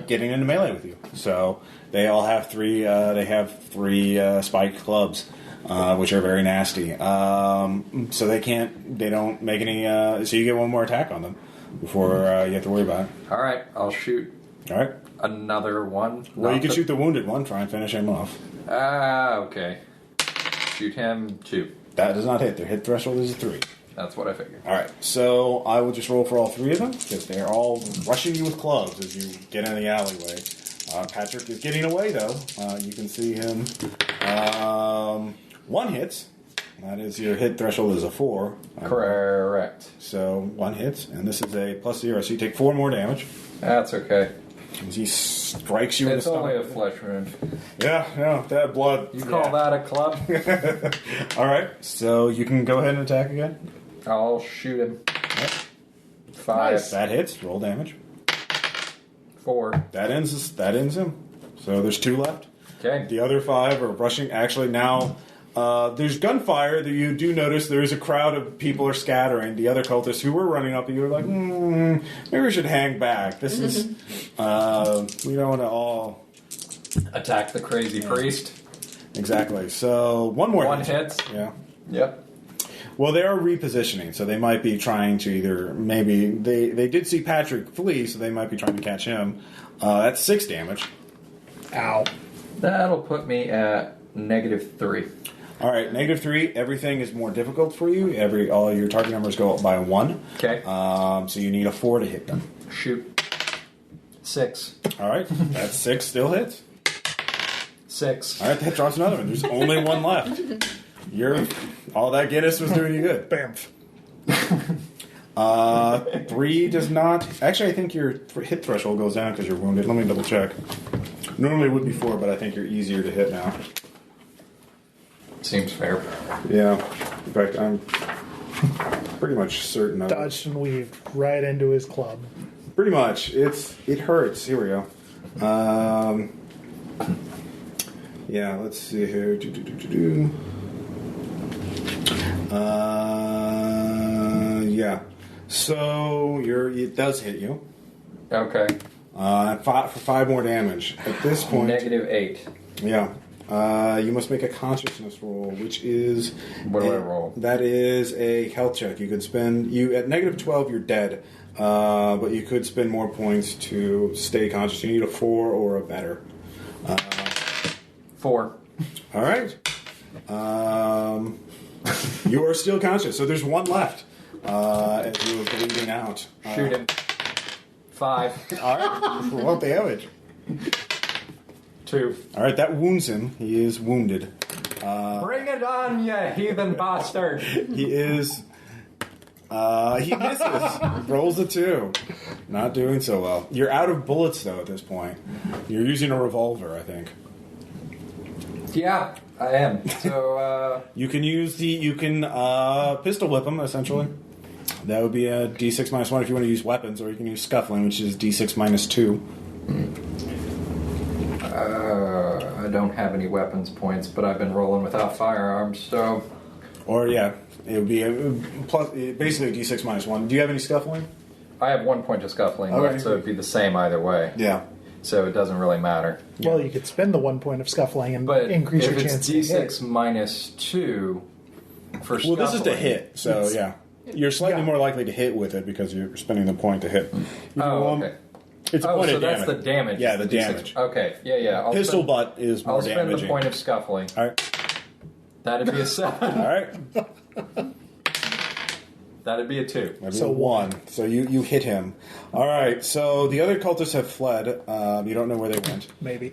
getting into melee with you. So they all have 3. They have 3 spiked clubs, which are very nasty. So they can't. They don't make any. So you get one more attack on them before you have to worry about it. All right, I'll shoot. All right. Another one. Well, you can shoot the wounded one. Try and finish him off. Okay. Shoot him 2. That does not hit. Their hit threshold is a 3. That's what I figured. All right, so I will just roll for all 3 of them because they're all rushing you with clubs as you get in the alleyway. Patrick is getting away though. You can see him. 1 hits. That is your hit threshold is a 4. Correct. So 1 hits, and this is a +0, so you take 4 more damage. That's okay. As he strikes you in the It's stomach. only a flesh wound. Yeah, that blood. You call that a club? All right, so you can go ahead and attack again. I'll shoot him. Yep. 5. Nice. That hits. Roll damage. 4. That ends him. So there's 2 left. Okay. The other 5 are rushing. Actually, now there's gunfire. That you do notice there is a crowd of people are scattering. The other cultists who were running up, you were like, maybe we should hang back. This is we don't want to all Attack the crazy priest. exactly. So one more. 1 hit. Yeah. Yep. Well, they are repositioning, so they might be trying to either maybe they did see Patrick flee, so they might be trying to catch him. That's 6 damage. Ow. That'll put me at -3. All right, -3. Everything is more difficult for you. All your target numbers go up by 1. Okay. So you need a 4 to hit them. Shoot. 6. All right, that's 6 still hits. 6. All right, that drops another one. There's only 1 left. All that Guinness was doing you good. Bamf. 3 does not. Actually, I think your hit threshold goes down because you're wounded. Let me double check. Normally it would be 4, but I think you're easier to hit now. Seems fair. Yeah. In fact, I'm pretty much certain of it. Dodged and weaved right into his club. Pretty much. It hurts. Here we go. Yeah, let's see here. Yeah. So it does hit you. Okay. For 5 more damage. At this point, -8. yeah. You must make a consciousness roll, which is What do I roll? That is a health check. You could spend at -12. You're dead, but you could spend more points to stay conscious. You need a 4 or a better. 4. All right. You are still conscious, so there's 1 left. As you are bleeding out. Shoot him. 5. All right. Roll damage. 2. All right, that wounds him. He is wounded. Bring it on, you heathen bastard! He is. He misses. Rolls a 2. Not doing so well. You're out of bullets though at this point. You're using a revolver, I think. Yeah, I am. So you can pistol whip him essentially. That would be a D6 minus 1 if you want to use weapons, or you can use scuffling, which is D6 minus 2. I don't have any weapons points, but I've been rolling without firearms, so. Or yeah, it would be basically a D6 minus 1. Do you have any scuffling? I have 1 point of scuffling left, so it'd be the same either way. Yeah. So it doesn't really matter. Well, you could spend the 1 point of scuffling and increase your chance. But if it's D6 minus 2 for scuffling... Well, this is to hit, so yeah. You're slightly more likely to hit with it because you're spending the point to hit. Okay. It's a point of damage. That's the damage. Yeah, the damage. Okay, yeah. Pistol butt is more damaging. I'll spend the point of scuffling. All right. That'd be a 7. All right. That'd be a 2. That'd be a 1. So you hit him. All right. So the other cultists have fled. You don't know where they went. Maybe.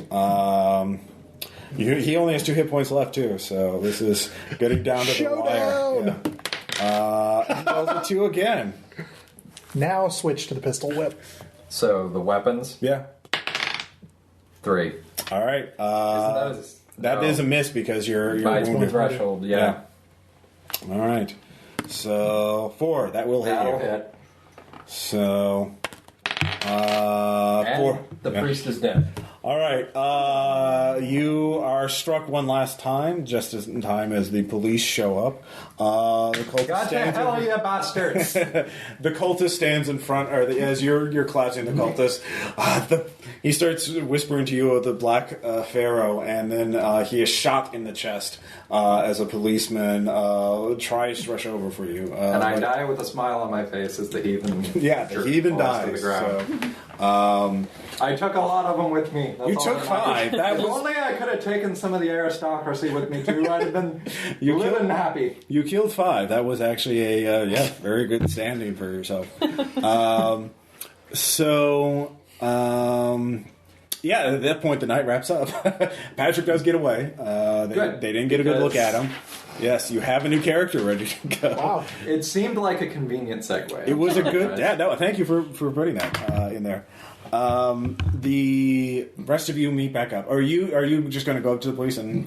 He only has 2 hit points left too. So this is getting down to the wire. Yeah. He rolls a 2 again. Now switch to the pistol whip. So the weapons? Yeah. 3. All right. That is a miss because you're wounded. Threshold. Yeah. All right. So 4. That will hit That'll you. hit. So and 4. The priest is dead. All right. You are struck one last time, just as in time as the police show up. The cultist God to hell, you bastards! The cultist stands in front, as you're clashing the cultist. He starts whispering to you of the Black Pharaoh, and then he is shot in the chest as a policeman tries to rush over for you. And I die with a smile on my face as the heathen. Yeah, the heathen dies. To the ground. So, I took a lot of them with me. You took 5. That was... If only I could have taken some of the aristocracy with me too. I'd have been living happy. You killed 5. That was actually a very good standing for yourself. At that point the night wraps up. Patrick does get away. They didn't get a good look at him. Yes, you have a new character ready to go. Wow. It seemed like a convenient segue. It was a good... thank you for putting that in there. The rest of you meet back up. Are you just going to go up to the police and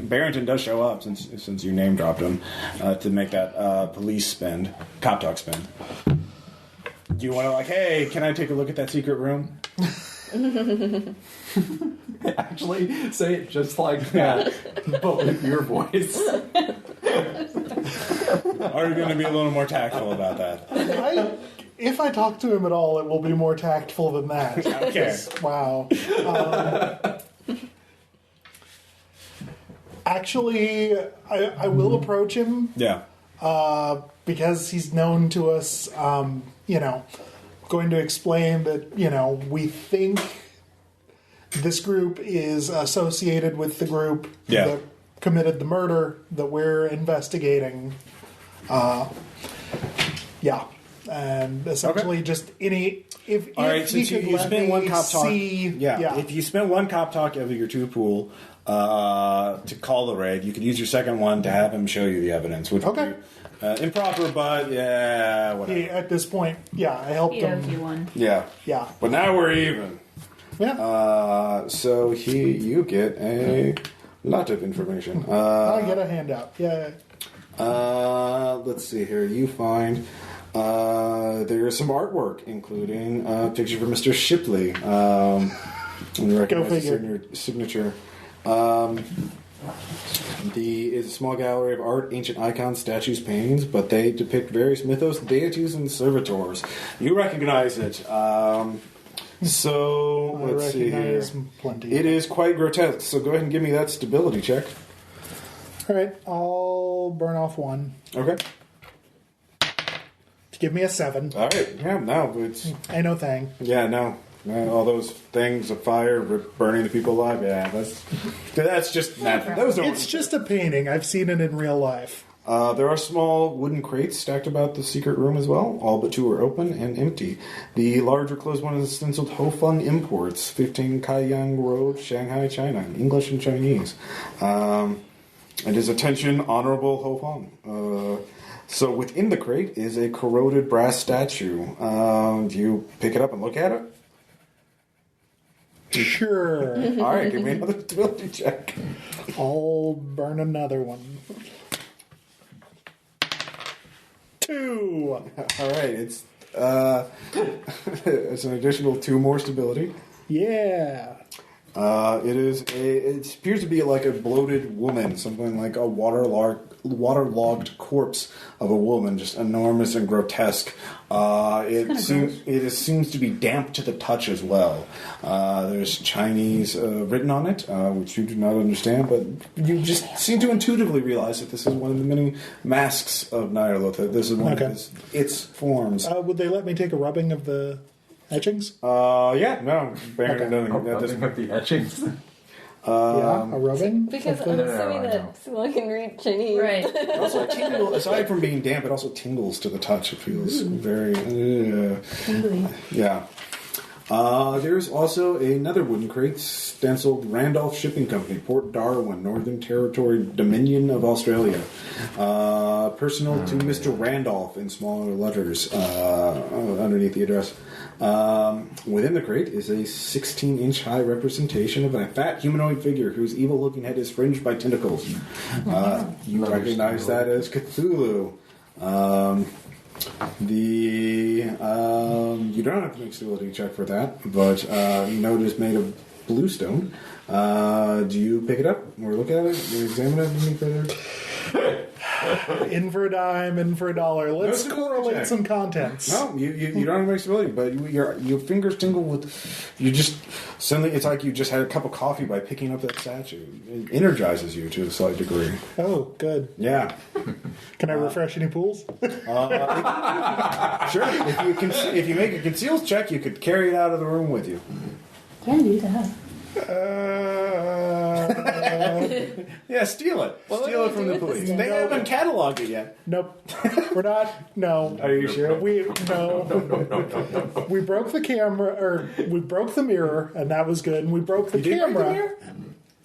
Barrington does show up since you name dropped him to make that police cop talk spend? Do you want to hey, can I take a look at that secret room? Actually, say it just like that, but with your voice. Are you going to be a little more tactful about that? If I talk to him at all, it will be more tactful than that. Okay. Wow. Actually, I will approach him. Yeah. Because he's known to us, going to explain that, we think this group is associated with the group that committed the murder that we're investigating. And essentially just any... If you spend one cop talk... If you spend one cop talk of your 2 pool to call the raid, you could use your second one to have him show you the evidence, which would be improper, but whatever. At this point, I helped him. He won. Yeah. But now we're even. Yeah. So you get a lot of information. I get a handout. Yeah. Let's see here. You find there's some artwork, including a picture for Mr. Shipley. Go figure. Signature. Is a small gallery of art, ancient icons, statues, paintings, but they depict various mythos, deities, and servitors. You recognize it. Let's see here. Plenty. It is quite grotesque, so go ahead and give me that stability check. All right, I'll burn off 1. Okay. Give me a 7. All right. Yeah, no, it's... Ain't no thing. Yeah, no. All those things of fire, burning the people alive, that's just natural. It's just a painting. I've seen it in real life. There are small wooden crates stacked about the secret room as well. All but 2 are open and empty. The larger closed one is stenciled Ho Feng Imports, 15 Kaiyang Road, Shanghai, China, in English and Chinese. It is attention, honorable Ho Feng. So within the crate is a corroded brass statue. Do you pick it up and look at it? Sure. All right, give me another ability check. I'll burn another one. 2. All right, it's it's an additional 2 more stability. Yeah. It appears to be like a bloated woman, something like a waterlogged corpse of a woman, just enormous and grotesque. It seems to be damp to the touch as well. There's Chinese written on it, which you do not understand, but you just seem to intuitively realize that this is one of the many masks of Nyarlathotep. This is one of its forms. Would they let me take a rubbing of the etchings? Yeah, no. Rubbing of the etchings. Yeah, a rubbing? Because I'm assuming that someone can read Chinese. Right. It also aside from being damp, it also tingles to the touch. It feels very... yeah. There's also another wooden crate stenciled Randolph Shipping Company, Port Darwin, Northern Territory, Dominion of Australia. Personal to Mr. Randolph in smaller letters underneath the address. Within the crate is a 16-inch high representation of a fat humanoid figure whose evil-looking head is fringed by tentacles. You recognize that as Cthulhu. You don't have to make a stability check for that, but you know it is made of bluestone. Do you pick it up or look at it? Do you examine it any further? In for a dime, in for a dollar. Let's correlate some contents. No, you don't have to make stability, but your fingers tingle with. You just suddenly it's like you just had a cup of coffee by picking up that statue. It energizes you to a slight degree. Oh, good. Yeah. Can I refresh any pools? Sure. If you make a conceals check, you could carry it out of the room with you. Can do that. Yeah, steal it. Steal it from the police. They haven't cataloged it yet. Nope. We're not. No. Are you sure? No. We broke the camera, or we broke the mirror, and that was good. And we broke the camera.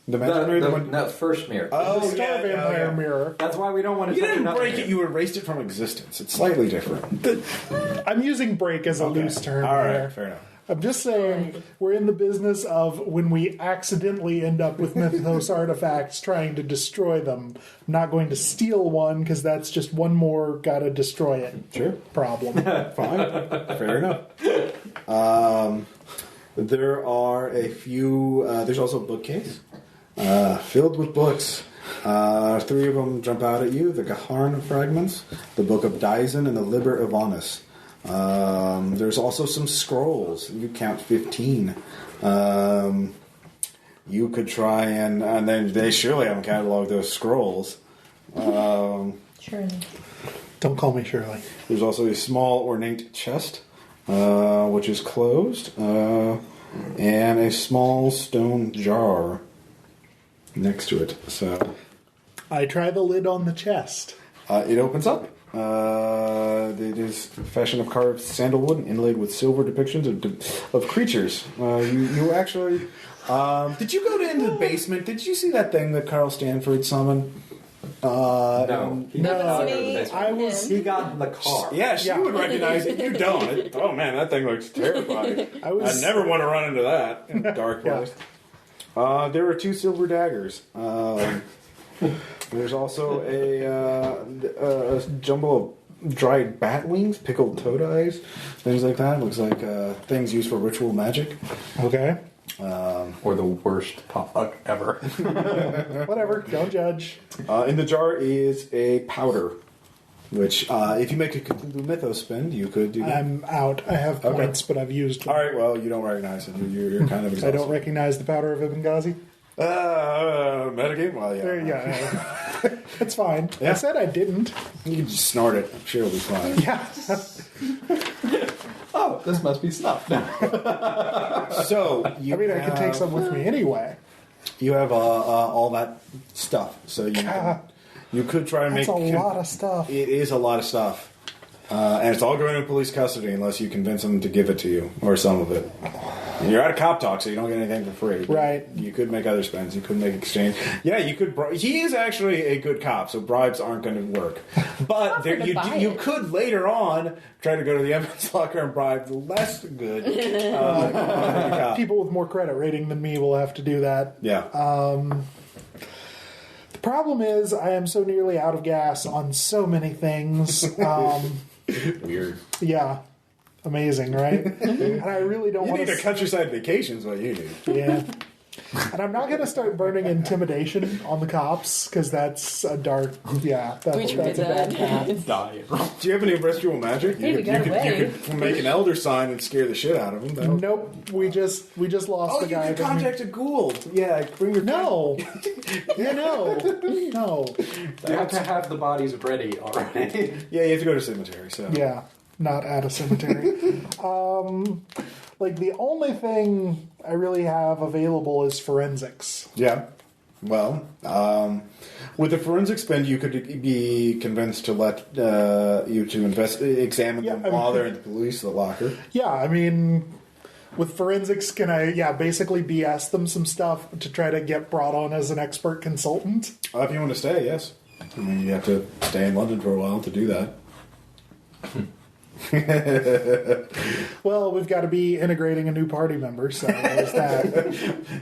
The magic mirror? That first mirror. The Star Vampire mirror. That's why we don't want to You didn't break it, you erased it from existence. It's slightly different. I'm using break as a loose term. All right, there. fair enough. I'm just saying, we're in the business of when we accidentally end up with mythos artifacts trying to destroy them. I'm not going to steal one because that's just one more gotta destroy it problem. Fine. Fair enough. There are a few... there's also a bookcase filled with books. 3 of them jump out at you. The Gaharn Fragments, the Book of Dyson, and the Liber Ivanus. There's also some scrolls. You count 15. You could try and then they surely haven't cataloged those scrolls. Surely. Don't call me Shirley. There's also a small ornate chest, which is closed, and a small stone jar next to it. So I try the lid on the chest. It opens up. It is a fashion of carved sandalwood and inlaid with silver depictions of creatures. You actually... did you go into the basement? Did you see that thing that Carl Stanford summoned? No. He got in the car. Yeah, she would recognize it. You don't. Oh man, that thing looks terrifying. I never want to run into that in a dark place. There are 2 silver daggers. There's also a jumble of dried bat wings, pickled toad eyes, things like that. Looks like things used for ritual magic. Okay. Or the worst potluck ever. Whatever. Don't judge. In the jar is a powder, which if you make a Cthulhu Mythos spend, you could do that. I'm out. I have points, but I've used them. All right, well, you don't recognize it. You're kind of exhausted. I don't recognize the powder of Ibn Ghazi? Metagame? Well, yeah. There you go. It's fine. Yeah. I said I didn't. You can just snort it. I'm sure it'll be fine. Yeah. Oh, this must be snuff now. So, I could take some with me anyway. You have all that stuff. So you You could try and That's a lot of stuff. It is a lot of stuff. And it's all going into police custody unless you convince them to give it to you, or some of it. And you're out of cop talk, so you don't get anything for free. Right. You could make other spends. You could make exchange. Yeah, you could. He is actually a good cop, so bribes aren't going to work. But you could later on try to go to the evidence locker and bribe the less good cop. People with more credit rating than me will have to do that. Yeah. The problem is I am so nearly out of gas on so many things. Weird. Yeah. Amazing, right? And I really don't want You need a countryside vacation is what you need. Yeah. And I'm not going to start burning intimidation on the cops, because that's a dark... Yeah, that's a bad path. Die. Do you have any ritual magic? Hey, we got away. You could make an elder sign and scare the shit out of them. Nope, we just lost the guy. You could contact a ghoul. Yeah, bring your... No. Yeah, no. You have to have the bodies ready already. Yeah, you have to go to cemetery, so... Yeah, not at a cemetery. Like, the only thing I really have available is forensics. Yeah. Well, with the forensic spend, you could be convinced to let you to examine them while they're in the police locker. Yeah, I mean, with forensics, can I, basically BS them some stuff to try to get brought on as an expert consultant? If you want to stay, yes. I mean, you have to stay in London for a while to do that. Well, we've got to be integrating a new party member, so there's that.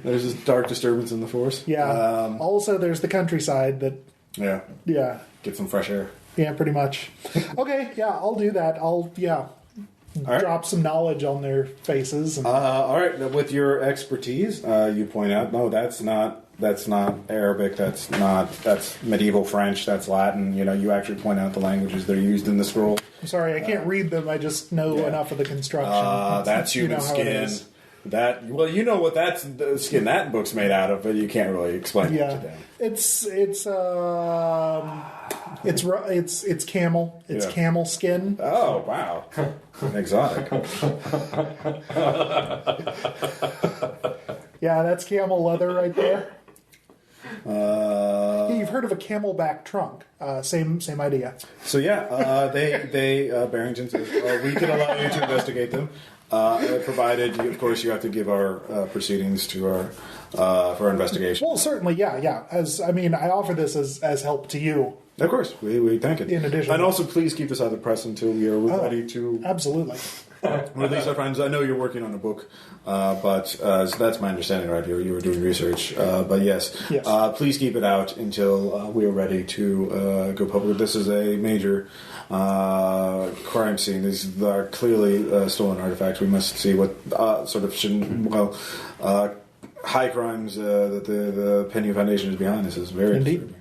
There's this dark disturbance in the force. Yeah. Also, there's the countryside that... Yeah. Yeah. Get some fresh air. Yeah, pretty much. Okay, yeah, I'll do that. Drop some knowledge on their faces. And... all right, with your expertise, you point out, no, that's not Arabic, that's medieval French, that's Latin. You actually point out the languages that are used in the scroll. I'm sorry, I can't read them. I just know enough of the construction. That's human skin. You know what the skin that book's made out of, but you can't really explain it to them. It's camel. It's camel skin. Oh wow, exotic. Yeah, that's camel leather right there. You've heard of a camelback trunk? Same idea. So they Barrington says we can allow you to investigate them, provided of course you have to give our proceedings to our for our investigation. Well, certainly, yeah. I offer this as help to you. Of course, we thank it. In addition, and also please keep this out of the press until we are ready to absolutely release our friends. I know you're working on a book, but so that's my understanding, right? You were doing research, but yes. Please keep it out until we are ready to go public. This is a major crime scene. These are clearly stolen artifacts. We must see what sort of high crimes that the Penny Foundation is behind. This is very Indeed.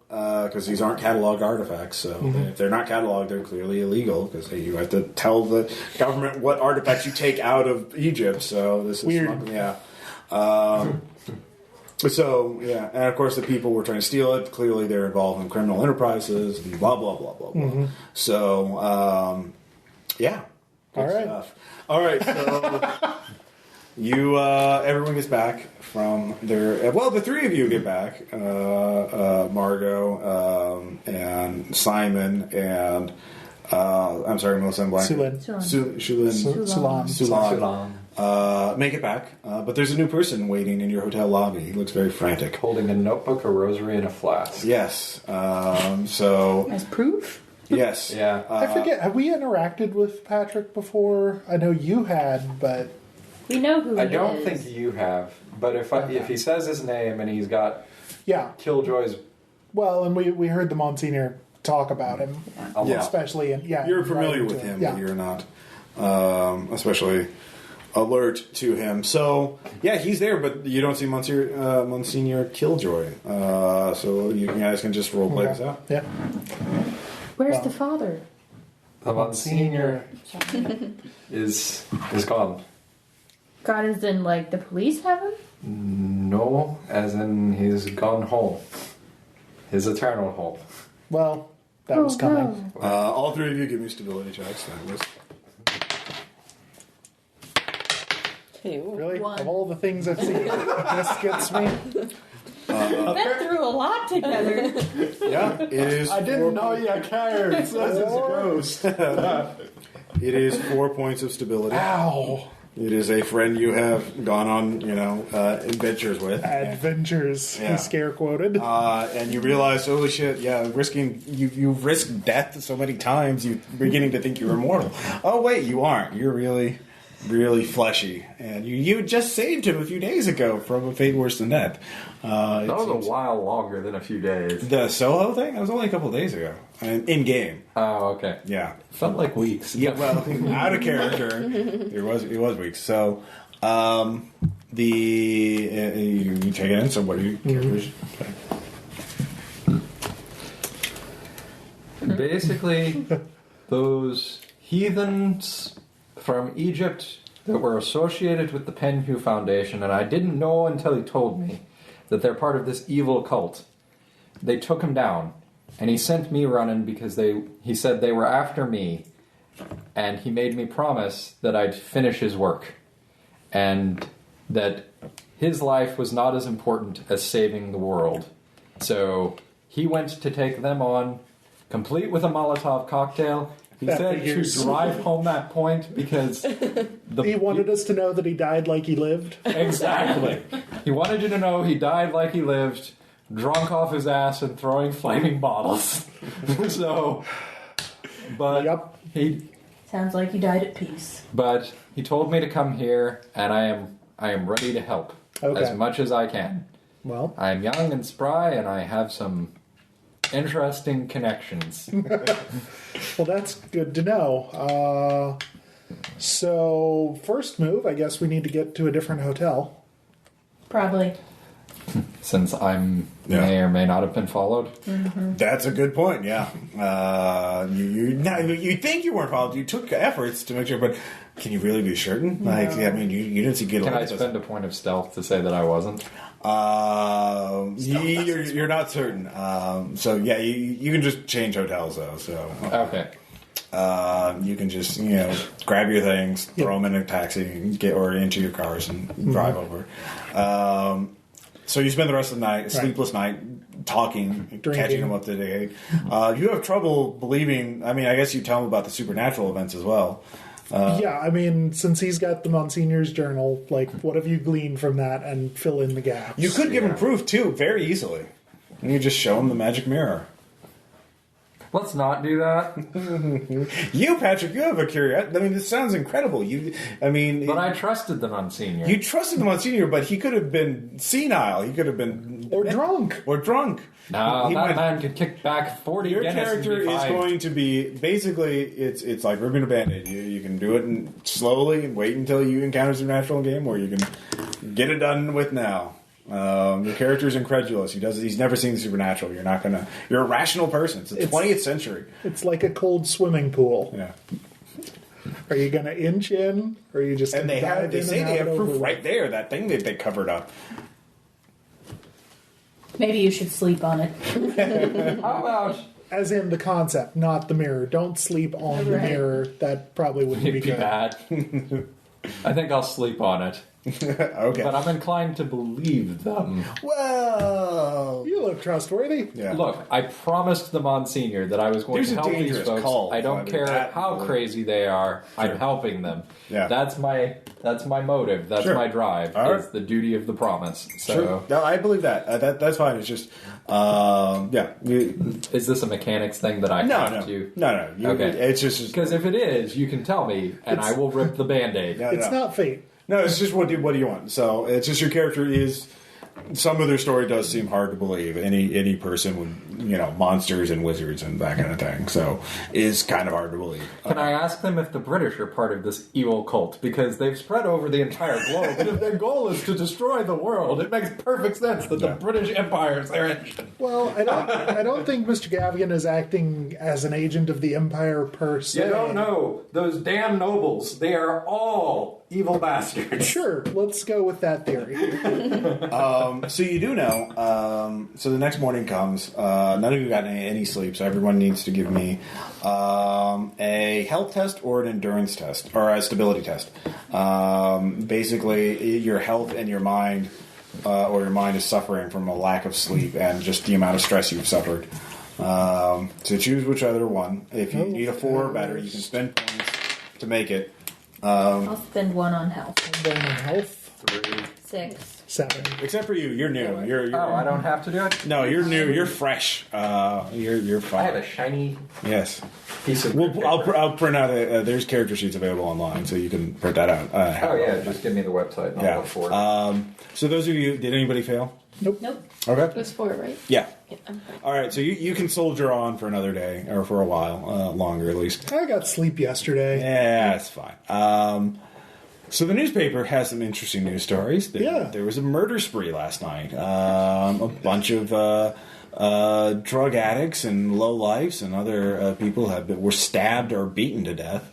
Because these aren't cataloged artifacts, so if they're not cataloged, they're clearly illegal. Because you have to tell the government what artifacts you take out of Egypt. So this is weird. And of course the people were trying to steal it. Clearly, they're involved in criminal enterprises and blah blah blah blah blah. So All right. Stuff. All right. So. Everyone gets back from their... Well, the three of you get back. Margot, and Simon, and... I'm sorry, Melissa, I'm blank. Sulan. Make it back. But there's a new person waiting in your hotel lobby. He looks very frantic. Holding a notebook, a rosary, and a flask. Yes. As proof? Yes. Yeah. I forget, have we interacted with Patrick before? I know you had, but... We know who he is. I don't think you have, but if he says his name and he's got Killjoy's... Well, and we heard the Monsignor talk about him, especially... You're familiar with him, but you're not especially alert to him. So, he's there, but you don't see Monsignor Killjoy. So you guys can just roleplay this out. Yeah. Where's the father? The Monsignor is gone. God, as in, the police have him? No, as in he's gone home. His eternal home. Well, that was coming. No. All three of you give me stability checks. Really? Of all the things I've seen, this gets me. We've been through a lot together. Yeah, it is. I didn't know you cared. It is 4 points of stability. Ow. It is a friend you have gone on, adventures with. Adventures, Yeah. he scare quoted. And you realize, holy shit, you've risked death so many times, you're beginning to think you're immortal. Oh, wait, you aren't. You're really, really fleshy. And you just saved him a few days ago from a fate worse than death. That was a while longer than a few days. The Soho thing? That was only a couple of days ago. In game. Oh, okay. Yeah. Felt like weeks. Yeah, well, out of character, it was weeks. So, you take it in. So, what are your characters? Basically, those heathens from Egypt that were associated with the Penhew Foundation, and I didn't know until he told me that they're part of this evil cult. They took him down. And he sent me running because he said they were after me, and he made me promise that I'd finish his work, and that his life was not as important as saving the world. So he went to take them on, complete with a Molotov cocktail. He said to drive home that point because he wanted us to know that he died like he lived. Exactly. He wanted you to know he died like he lived. Drunk off his ass and throwing flaming bottles. He sounds like he died at peace. But he told me to come here, and I am ready to help as much as I can. Well, I am young and spry, and I have some interesting connections. Well, that's good to know. So, first move, I guess we need to get to a different hotel. Probably. Since may or may not have been followed. Mm-hmm. That's a good point. Yeah, you think you weren't followed. You took efforts to make sure, but can you really be certain? No. Like, I mean, you didn't see good. Can I spend a point of stealth to say that I wasn't? You're not certain. So yeah, you can just change hotels though. So okay. You can just grab your things, throw them in a taxi, or into your cars and drive over. So you spend the rest of the night, a sleepless night, talking, drinking, catching them up to date. You have trouble believing. I mean, I guess you tell him about the supernatural events as well. Yeah, I mean, since he's got the Monsignor's journal, like, what have you gleaned from that, and fill in the gaps? You could give him proof too, very easily. And you just show him the magic mirror. Let's not do that. You, Patrick, you have a curiosity. I mean, this sounds incredible. But I trusted the Monsignor. You trusted the Monsignor, but he could have been senile. He could have been... Or drunk. No, that man could kick back 40 Your Guinness character and be is fine. going to be... Basically, it's like ripping a Band-Aid. You can do it slowly and wait until you encounter supernatural game, or you can get it done with now. Your character is incredulous. He's never seen the supernatural. You're a rational person. It's the 20th century. It's like a cold swimming pool. Yeah. Are you going to inch in, or are you just? And they say they have proof right there. That thing that they covered up. Maybe you should sleep on it. How about? As in the concept, not the mirror. Don't sleep on the mirror. That probably wouldn't be good. Bad. I think I'll sleep on it. Okay. But I'm inclined to believe them. Well, you look trustworthy. Yeah. Look, I promised the Monsignor that I was going to help these folks. Cult, I don't care how crazy they are. Sure. I'm helping them. Yeah. That's my motive. That's my drive. It's the duty of the promise. So sure. No, I believe that. That's fine. It's just, Is this a mechanics thing that I have to? No. Okay. It's just because if it is, you can tell me, and I will rip the Band-Aid. It's not fate. No, it's just what do you want? So it's just your character is. Some of their story does seem hard to believe. Any person with monsters and wizards and that kind of thing. So is kind of hard to believe. Can I ask them if the British are part of this evil cult? Because they've spread over the entire globe, and if their goal is to destroy the world, it makes perfect sense that the British Empire is their engine. Well, I don't think Mr. Gavigan is acting as an agent of the Empire per se. You don't know. Those damn nobles, they are all evil bastards. Sure, let's go with that theory. So you do know. So the next morning comes. None of you got any sleep, so everyone needs to give me a health test or an endurance test, or a stability test. Basically, your health and your mind or your mind is suffering from a lack of sleep and just the amount of stress you've suffered. So choose which other one. If you need a 4 or better, you can spend points to make it. I'll spend 1 on health. 1 on health. 3. 6. 7. Except for you, you're new. You're I don't have to do it? No, you're new. You're fresh. You're fine. I have a shiny piece of... I'll print out there's character sheets available online, so you can print that out. Just give me the website and I'll look for it. So those of you, did anybody fail? Nope. Okay. It was 4, right? Yeah. I'm fine. All right, so you can soldier on for another day, or for a while, longer at least. I got sleep yesterday. Yeah, that's fine. So the newspaper has some interesting news stories. There was a murder spree last night. A bunch of drug addicts and lowlifes and other people were stabbed or beaten to death.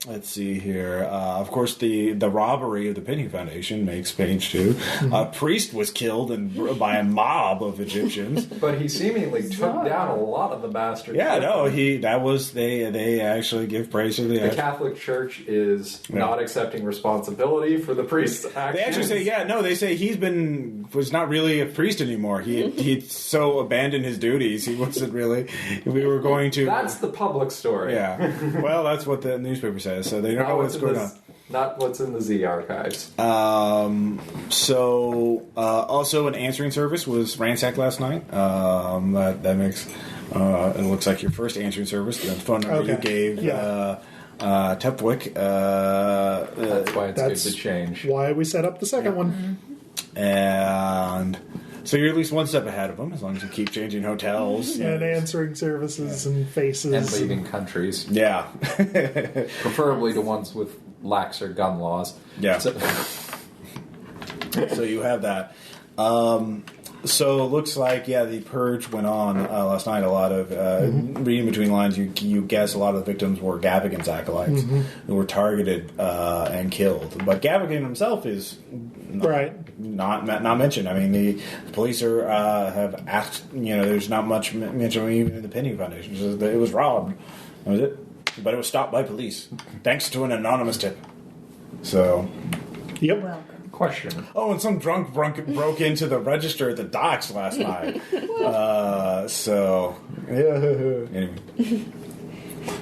Let's see here. Of course, the robbery of the Penny Foundation makes page 2. A priest was killed by a mob of Egyptians. But he seemingly took down a lot of the bastards. Yeah, no, they actually give praise to the Catholic Church is not accepting responsibility for the priest's actions. They actually say, they say was not really a priest anymore. He'd so abandoned his duties, he wasn't really. We were going to. That's the public story. Yeah. Well, that's what the newspaper says. So they don't know what's going on. Not what's in the Z archives. Also, an answering service was ransacked last night. That makes it looks like your first answering service. The phone number you gave Tepwick. That's why it's good to change. Why we set up the second one. And so you're at least one step ahead of them, as long as you keep changing hotels. And answering services and faces. And leaving countries. Yeah. Preferably to ones with laxer gun laws. Yeah. So you have that. So it looks like, the purge went on last night. A lot of, reading between lines, you guess a lot of the victims were Gavigan's acolytes who were targeted and killed. But Gavigan himself is not mentioned. I mean, the police have asked, there's not much mention even in the Penny Foundation. It was robbed. That was it. But it was stopped by police, thanks to an anonymous tip. So, yep. Welcome. Question. Oh, and some drunk broke into the register at the docks last night. Anyway.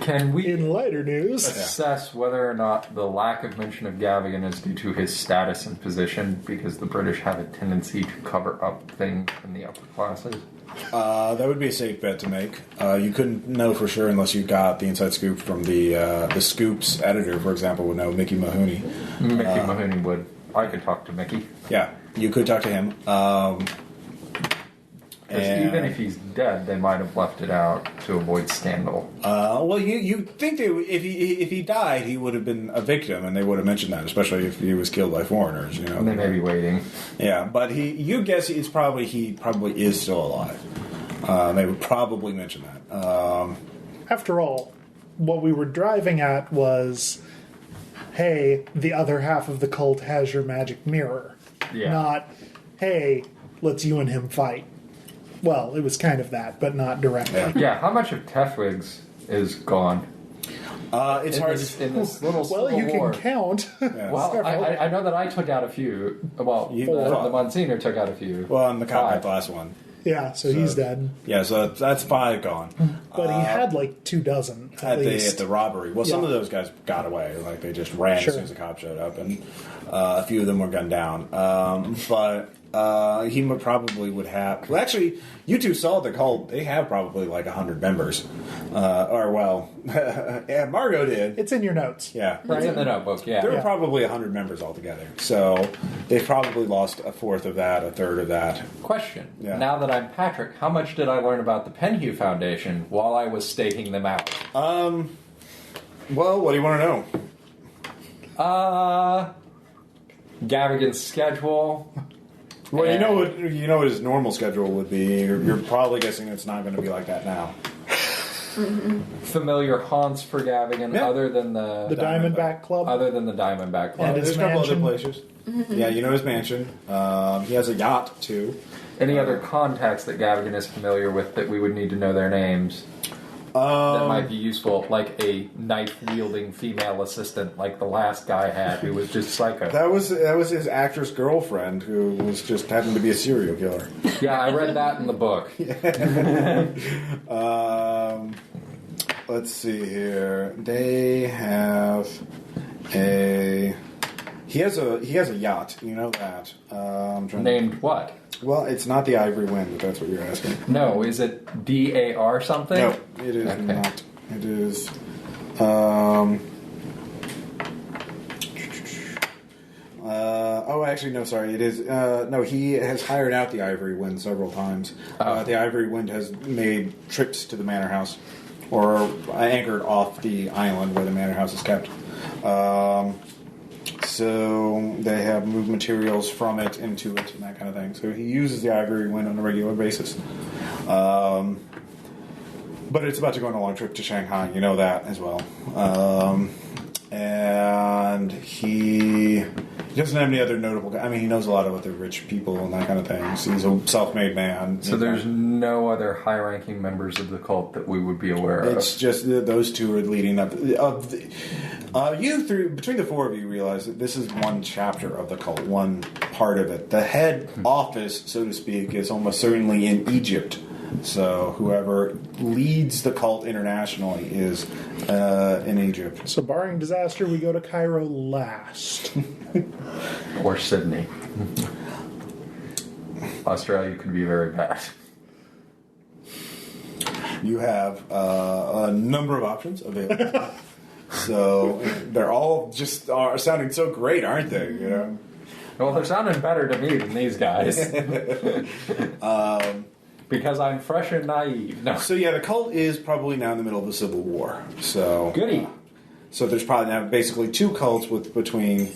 Can we, in lighter news, assess whether or not the lack of mention of Gavigan is due to his status and position, because the British have a tendency to cover up things in the upper classes? That would be a safe bet to make. You couldn't know for sure unless you got the inside scoop from the Scoops editor, for example, would know, Mickey Mahoney. Mickey Mahoney would. I could talk to Mickey. Yeah, you could talk to him. Because even if he's dead, they might have left it out to avoid scandal. Well, you think if he died, he would have been a victim, and they would have mentioned that, especially if he was killed by foreigners. And they may be waiting. Yeah, but you guess he probably is still alive. They would probably mention that. After all, what we were driving at was, hey, the other half of the cult has your magic mirror. Yeah. Not, hey, let's you and him fight. Well, it was kind of that, but not directly. Yeah, how much of Tefwig's is gone? It's hard in this little well, you war. Can count. Yeah. Well, I know that I took out a few. Well, the Monsignor took out a few. Well, and the combat class one. Yeah, so he's dead. Yeah, so that's 5 gone. But he had like 24 at least. At the robbery. Well, some of those guys got away. Like, they just ran as soon as the cops showed up, and a few of them were gunned down. But he would have... Well, actually, you two saw the cult. They have probably like 100 members. Yeah, Margot did. It's in your notes. Yeah. It's in the notebook, yeah. There were probably 100 members altogether. So they've probably lost a fourth of that, a third of that. Question. Yeah. Now that I'm Patrick, how much did I learn about the Penhew Foundation while I was staking them out? Well, what do you want to know? Gavigan's schedule. Well, you know what his normal schedule would be. You're probably guessing it's not going to be like that now. Familiar haunts for Gavigan, other than the Diamondback Club. Other than the Diamondback Club, And there's a couple other places. Yeah, you know his mansion. He has a yacht too. Any other contacts that Gavigan is familiar with that we would need to know their names? that might be useful, like a knife-wielding female assistant, like the last guy had, who was just psycho. That was his actress girlfriend, who was just happened to be a serial killer. Yeah, I read that in the book. Let's see here. They have a. He has a yacht. You know that. Named what? Well, it's not the Ivory Wind, if that's what you're asking. No, is it DAR something? No, it is not. It is. Actually, no, sorry. It is. No, he has hired out the Ivory Wind several times. The Ivory Wind has made trips to the manor house, or anchored off the island where the manor house is kept. So they have moved materials from it into it and that kind of thing. So he uses the Ivory Wind on a regular basis. But it's about to go on a long trip to Shanghai. You know that as well. And he doesn't have any other notable... I mean, he knows a lot about the rich people and that kind of thing. So he's a self-made man. So there's no other high-ranking members of the cult that we would be aware of? It's just those two are leading up... Between the four of you realize that this is one chapter of the cult, one part of it. The head office, so to speak, is almost certainly in Egypt. So whoever leads the cult internationally is in Egypt. So barring disaster, we go to Cairo last. Or Sydney. Australia could be very bad. You have a number of options available. So they're all just are sounding so great, aren't they? You know? Well, they're sounding better to me than these guys. Because I'm fresh and naive. No. So yeah, the cult is probably now in the middle of a civil war. So goody. So there's probably now basically two cults with between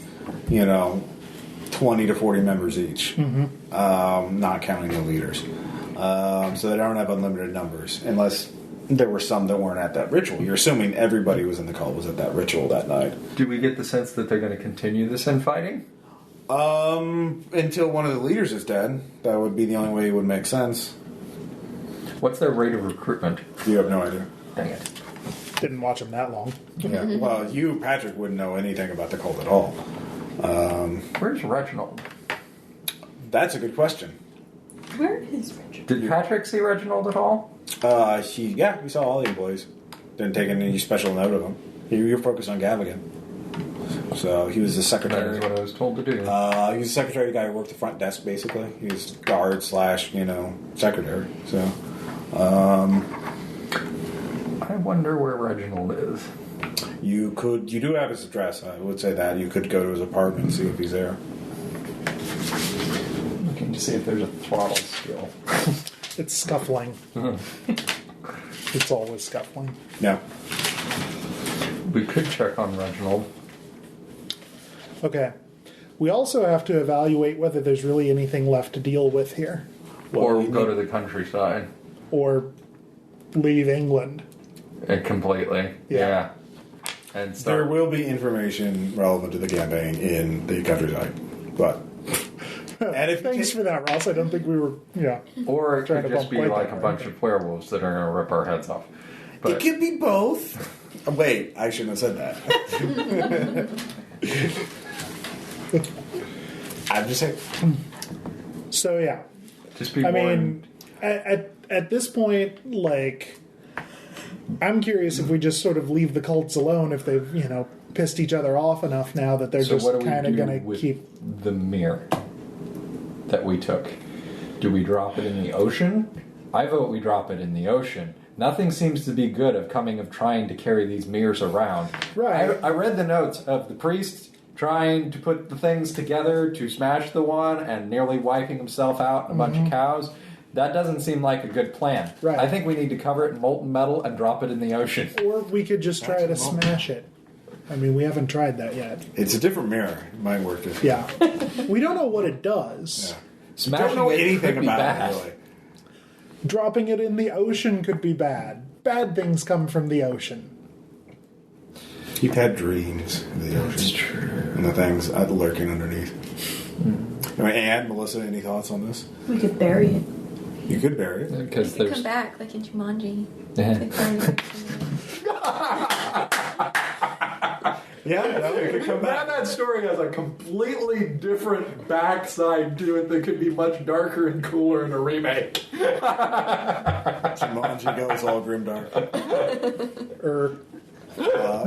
20 to 40 members each, not counting the leaders. So they don't have unlimited numbers unless there were some that weren't at that ritual. You're assuming everybody was in the cult was at that ritual that night. Do we get the sense that they're going to continue this infighting? Until one of the leaders is dead. That would be the only way it would make sense. What's their rate of recruitment? You have no idea. Dang it. Didn't watch them that long. Yeah. Well, you, Patrick, wouldn't know anything about the cult at all. Where's Reginald? That's a good question. Where is Reginald? Did Patrick see Reginald at all? We saw all the employees. Didn't take any special note of them. You were focused on Gavigan. So he was the secretary. That's what I was told to do. He was the secretary, the guy who worked the front desk, basically. He was guard / secretary. So, I wonder where Reginald is. You do have his address. I would say that you could go to his apartment and see if he's there. Looking to see if there's a throttle skill. It's scuffling. It's always scuffling. No. We could check on Reginald. Okay. We also have to evaluate whether there's really anything left to deal with here. Or go to the countryside. Or leave England. Completely. Yeah. And there will be information relevant to the campaign in the countryside. But... Thanks for that, Ross. I don't think we were, Or it could just be like a bunch of werewolves that are going to rip our heads off. But it could be both. Wait, I shouldn't have said that. I'm just saying. So, yeah. Just be at this point, I'm curious if we just sort of leave the cults alone if they've, pissed each other off enough now that they're just kind of going to keep... the mirror that we took? Do we drop it in the ocean? I vote we drop it in the ocean. Nothing seems to be good of trying to carry these mirrors around. Right. I read the notes of the priest trying to put the things together to smash the one and nearly wiping himself out and a bunch of cows. That doesn't seem like a good plan. Right. I think we need to cover it in molten metal and drop it in the ocean. Or we could just try to smash it. I mean, we haven't tried that yet. It's a different mirror. It might work different. Yeah. We don't know what it does. Yeah. Smashing don't know anything could about be it, really. Dropping it in the ocean could be bad. Bad things come from the ocean. You've had dreams of the ocean. That's true. And the things lurking underneath. Anne, Melissa, any thoughts on this? We could bury it. You could bury it. Because They come back like in Jumanji. Yeah. They find it. Yeah, that way could come back. That story has a completely different backside to it that could be much darker and cooler in a remake. Jumanji goes all grimdark.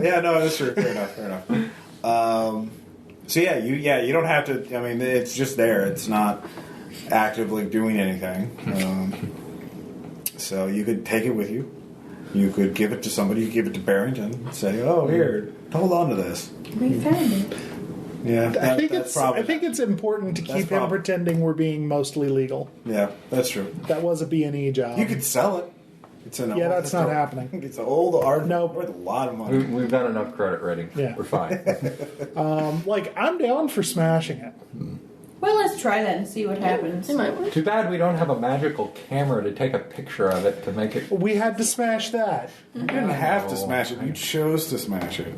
Yeah, no, that's true. Fair enough. So you don't have to. I mean, it's just there. It's not actively doing anything. So you could take it with you. You could give it to somebody. You give it to Barrington. And say, "Oh, here, hold on to this." We found it. Yeah, I think it's important to keep him pretending we're being mostly legal. Yeah, that's true. That was a B&E job. You could sell it. That's not happening. It's an old art. Nope. Worth a lot of money. We've got enough credit rating. Yeah. We're fine. I'm down for smashing it. Well, let's try that and see what happens. It might work. Too bad we don't have a magical camera to take a picture of it to make it. We had to smash that. You didn't have to smash it. You chose to smash it.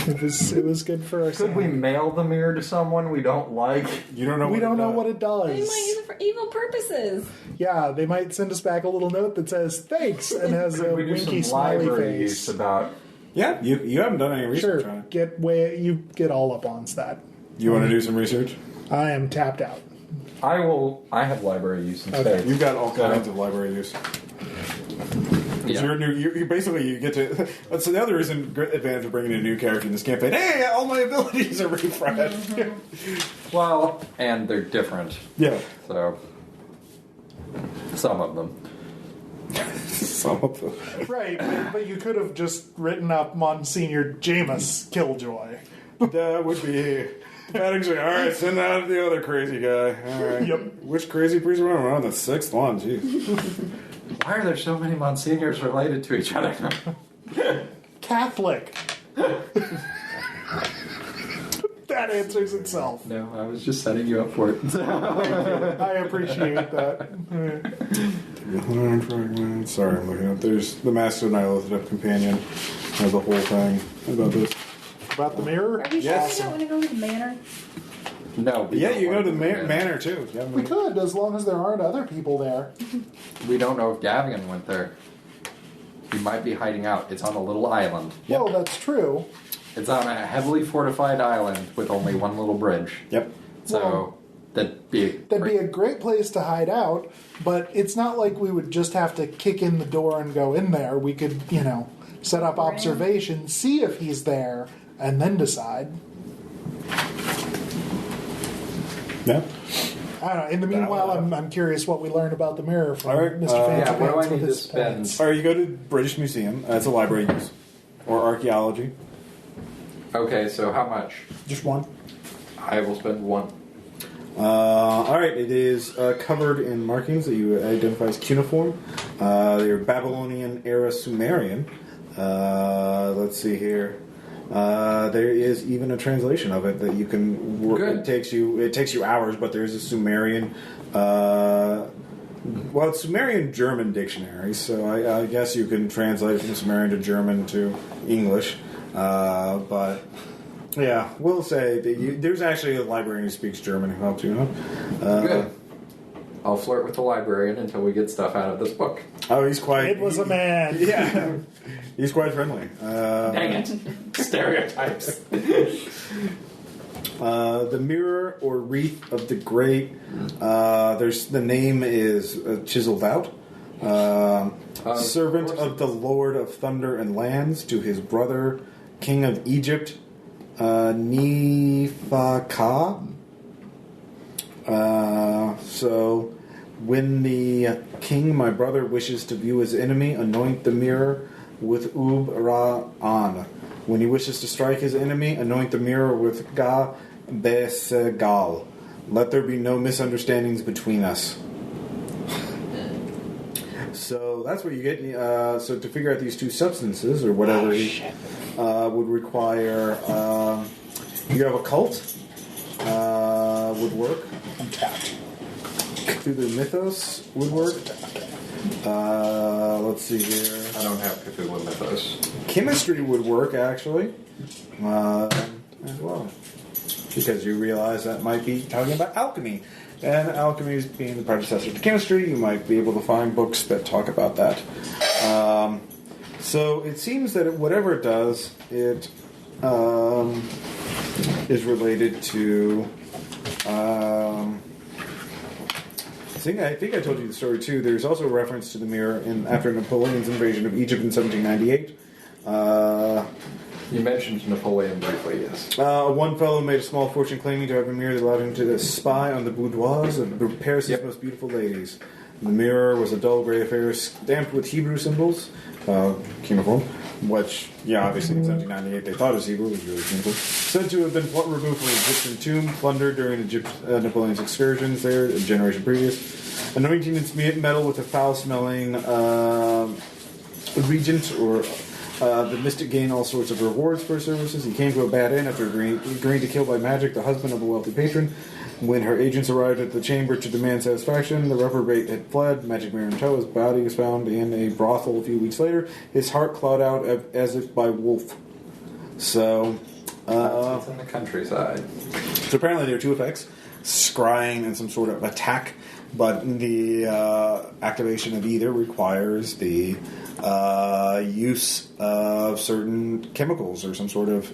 It was good for us. Could we mail the mirror to someone we don't like? You don't know. We don't know what it does. They might use it for evil purposes. Yeah, they might send us back a little note that says thanks and has a We do winky some smiley library face. use about. Yeah, you haven't done any research on Sure, it. you get all up on that. You want to do some research? I am tapped out. I have library use instead. You've got all kinds of library use. Yeah. You basically get to. That's the other reason advantage of bringing a new character in this campaign. Hey, all my abilities are refreshed. Well, and they're different. Yeah, So, some of them. some of them. Right, but you could have just written up Monsignor Jameis Killjoy. That would be. Actually, all right, send out the other crazy guy. All right. Yep. Which crazy priest are we on? The sixth one. Jeez. Why are there so many Monsignors related to each other? Catholic. That answers itself. No, I was just setting you up for it. I appreciate that. Sorry, I'm looking up. There's the Master of Nyarlathotep companion. Has a whole thing about this. About the mirror? Are we sure Yes. we don't want to go to the manor? No. we Yeah, don't you go want to the do that. manor too. Yeah, We could, as long as there aren't other people there. We don't know if Gavigan went there. He might be hiding out. It's on a little island. Yep. Well, that's true. It's on a heavily fortified island with only one little bridge. Yep. So Well, that'd be a great place to hide out, but it's not like we would just have to kick in the door and go in there. We could, set up observation, see if he's there, and then decide. Yeah. I don't know. In the meanwhile, I'm curious what we learned about the mirror from All right, Mr. Fancy yeah, what do I Pants with need to his spend? points. All right, you go to British Museum. It's a library use. Or archaeology. okay. So how much? Just one. I will spend one. All right, it is covered in markings that you identify as cuneiform. They're Babylonian era Sumerian. Let's see here. There is even a translation of it that you can work. Good. It takes you hours, but there is a Sumerian. It's Sumerian German dictionary, so I guess you can translate it from Sumerian to German to English. But yeah, we'll say that there's actually a librarian who speaks German who helps you. Good. I'll flirt with the librarian until we get stuff out of this book. Oh, he's quite. It was a man. Yeah, he's quite friendly. Dang it! Stereotypes. The mirror or wreath of the great. There's the name is chiseled out. Servant of the Lord of Thunder and Lands to his brother, King of Egypt, Nephaka. So, when the king, my brother, wishes to view his enemy, anoint the mirror with Ub-Ra-An. When he wishes to strike his enemy, anoint the mirror with Ga-Besegal. Let there be no misunderstandings between us. So that's what you get. So to figure out these two substances, or whatever, would require... you have a cult. Would work. Untapped. Cthulhu Mythos would work. Let's see here. I don't have Cthulhu Mythos. Chemistry would work, actually, as well. Because you realize that might be talking about alchemy. And alchemy being the predecessor to chemistry, you might be able to find books that talk about that. So it seems that whatever it does, it is related to... I think I told you the story too. There's also a reference to the mirror after Napoleon's invasion of Egypt in 1798. You mentioned Napoleon briefly, yes. One fellow made a small fortune claiming to have a mirror that allowed him to spy on the boudoirs of Paris' most beautiful ladies. The mirror was a dull gray affair stamped with Hebrew symbols, cuneiform, which, obviously in 1798 they thought it was Hebrew, it was really simple. Said to have been removed from an Egyptian tomb, plundered during Napoleon's excursions there, a generation previous. Anointing its metal with a foul-smelling regent, or the mystic gained all sorts of rewards for his services. He came to a bad end after agreeing to kill by magic the husband of a wealthy patron. When her agents arrived at the chamber to demand satisfaction, the reprobate had fled. Magic mirror in tow, his body was found in a brothel a few weeks later. His heart clawed out as if by wolf. So, it's in the countryside. So apparently there are two effects: scrying and some sort of attack. But the activation of either requires the use of certain chemicals or some sort of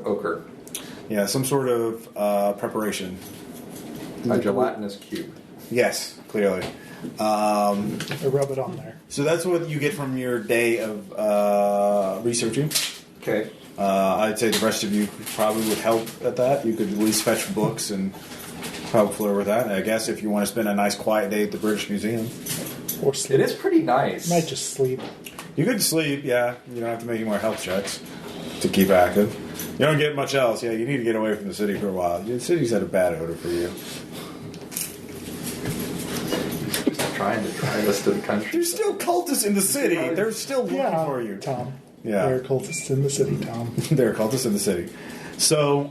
ochre. Yeah, some sort of preparation. A gelatinous cube. Yes, clearly. I rub it on there. So that's what you get from your day of researching. Okay. I'd say the rest of you probably would help at that. You could at least fetch books and help flirt with that. I guess if you want to spend a nice quiet day at the British Museum. Or sleep. It is pretty nice. Might just sleep. You could sleep, yeah. You don't have to make any more health checks to keep active. You don't get much else. Yeah, you need to get away from the city for a while. The city's had a bad odor for you. Just trying to drive us to the country. There's still cultists in the city. They're still looking for you. Tom. Yeah. There are cultists in the city, Tom. There are cultists in the city. So,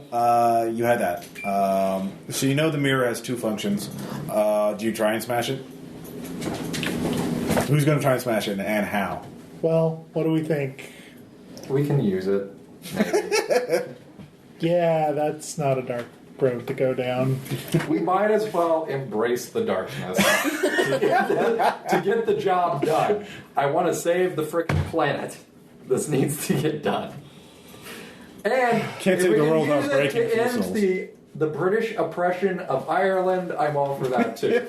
you had that. So you know the mirror has two functions. Do you try and smash it? Who's going to try and smash it and how? Well, what do we think? We can use it. Yeah, that's not a dark road to go down. We might as well embrace the darkness to get the job done. I want to save the frickin' planet. This needs to get done. And can't save the world without breaking to end the British oppression of Ireland, I'm all for that too.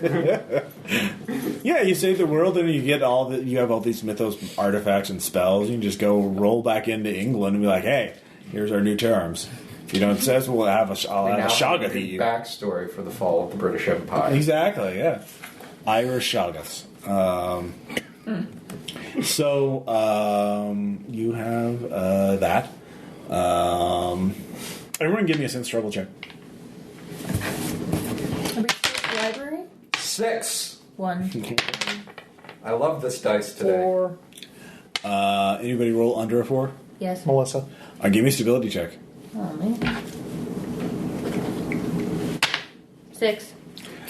Yeah, you save the world and you get you have all these mythos artifacts and spells. You can just go roll back into England and be like, hey, here's our new terms. If you don't say, I'll have a Shoggoth eat you. Backstory for the fall of the British Empire. Exactly, yeah. Irish Shoggoths. So, you have that. Everyone give me a sense struggle check. Library? 6. 1. I love this dice today. 4. Anybody roll under a 4? Yes. Melissa. Give me a stability check. Oh, man. 6.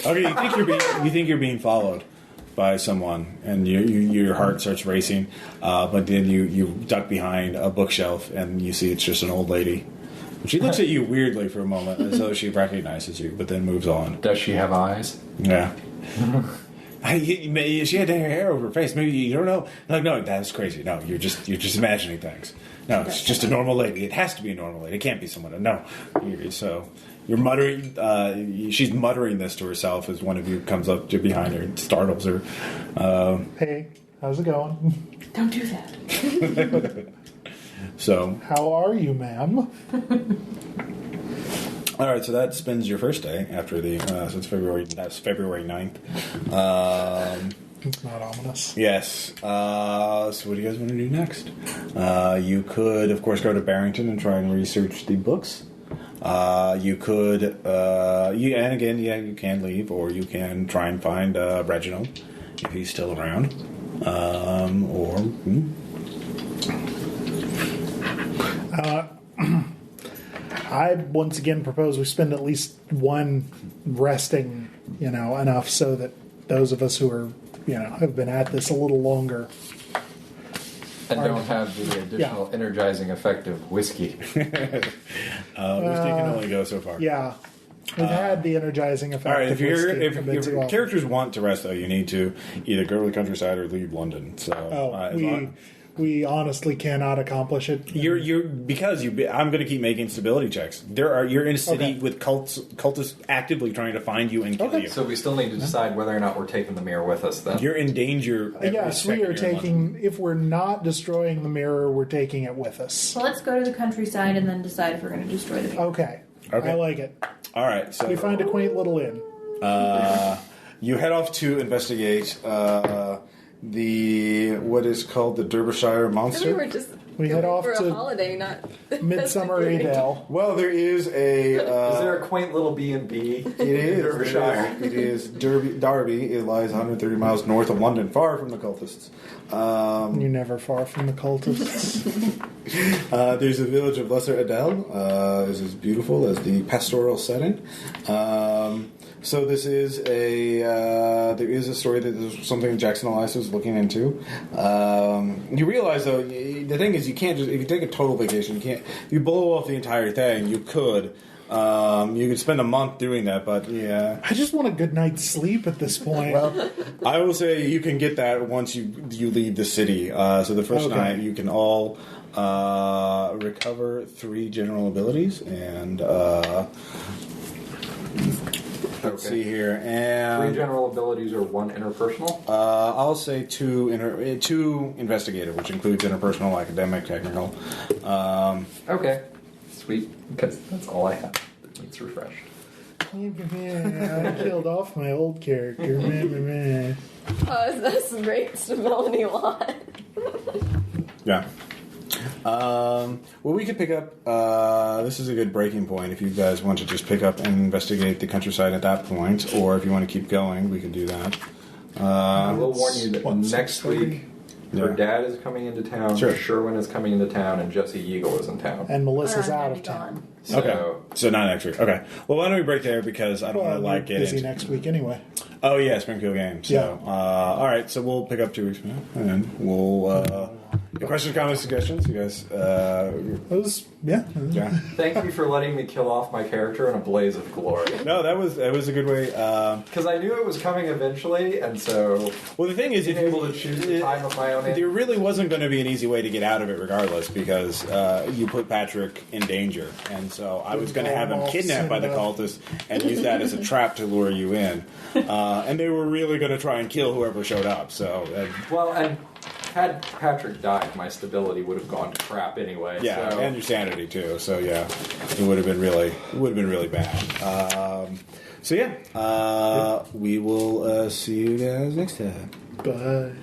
Okay, you think you're being followed by someone, and your heart starts racing, but then you duck behind a bookshelf, and you see it's just an old lady. She looks at you weirdly for a moment, as though she recognizes you, but then moves on. Does she have eyes? Yeah. She had hair over her face. Maybe you don't know. No, that's crazy. No, you're just imagining things. No, it's just a normal lady. It has to be a normal lady. It can't be someone. No. So you're muttering. She's muttering this to herself as one of you comes up to behind her and startles her. Hey, how's it going? Don't do that. So, how are you, ma'am? All right, so that spends your first day after the so it's February 9th. It's not ominous. Yes. So what do you guys want to do next? You could, of course, go to Barrington and try and research the books. You could, you can leave, or you can try and find Reginald if he's still around, I once again propose we spend at least one resting, enough so that those of us who are, have been at this a little longer. And don't have the additional energizing effect of whiskey. Whiskey can only go so far. Yeah. We've had the energizing effect. All right, of if whiskey your characters want to rest, though, you need to either go to the countryside or leave London. So, we honestly cannot accomplish it. I'm going to keep making stability checks. You're in a city with cultists actively trying to find you and kill you. So we still need to decide whether or not we're taking the mirror with us. Then you're in danger. Yes, we are taking. If we're not destroying the mirror, we're taking it with us. So let's go to the countryside and then decide if we're going to destroy the mirror. Okay. I like it. All right. So we find a quaint little inn. You head off to investigate what is called the Derbyshire Monster. We head off for to a holiday, not Midsummer Adele. Well, there is a. Is there a quaint little B&B? It is Derbyshire. It is Derby. It lies 130 miles north of London, far from the cultists. You're never far from the cultists. There's a village of Lesser Adele. This is beautiful as the pastoral setting. So this is there is a story that is something Jackson Elias was looking into. You realize, though, the thing is, you can't just, if you take a total vacation, you can't, if you blow off the entire thing, you could spend a month doing that, but yeah. I just want a good night's sleep at this point. Well, I will say you can get that once you leave the city. So the first night, you can all recover 3 general abilities, and let's see here. And 3 general abilities or 1 interpersonal? I'll say 2 investigative, which includes interpersonal, academic, technical. Okay. Sweet. Because that's all I have. It's refreshed. I killed off my old character. That's a great stability lot. Yeah. Well, we could pick up. This is a good breaking point if you guys want to just pick up and investigate the countryside at that point, or if you want to keep going, we can do that. I will warn you that next week, her dad is coming into town, Sherwin is coming into town, and Jesse Yeagle is in town. And Melissa's out of town. So not next week. Okay. Well, why don't we break there because I don't want to getting busy next week anyway. Oh yeah, Springfield Games. So all right. So we'll pick up 2 weeks from now, and we'll. Questions, comments, suggestions? You guys? Yeah. Thank you for letting me kill off my character in a blaze of glory. No, that was a good way. Because I knew it was coming eventually, and so. Well, the thing is, being able to choose the time of my own. There really wasn't going to be an easy way to get out of it, regardless, because you put Patrick in danger, and so I was going to have him kidnapped by the cultists and use that as a trap to lure you in, and they were really going to try and kill whoever showed up. So. And had Patrick died, my stability would have gone to crap anyway. Yeah, and your sanity too. So yeah, it would have been really bad. We will see you guys next time. Bye.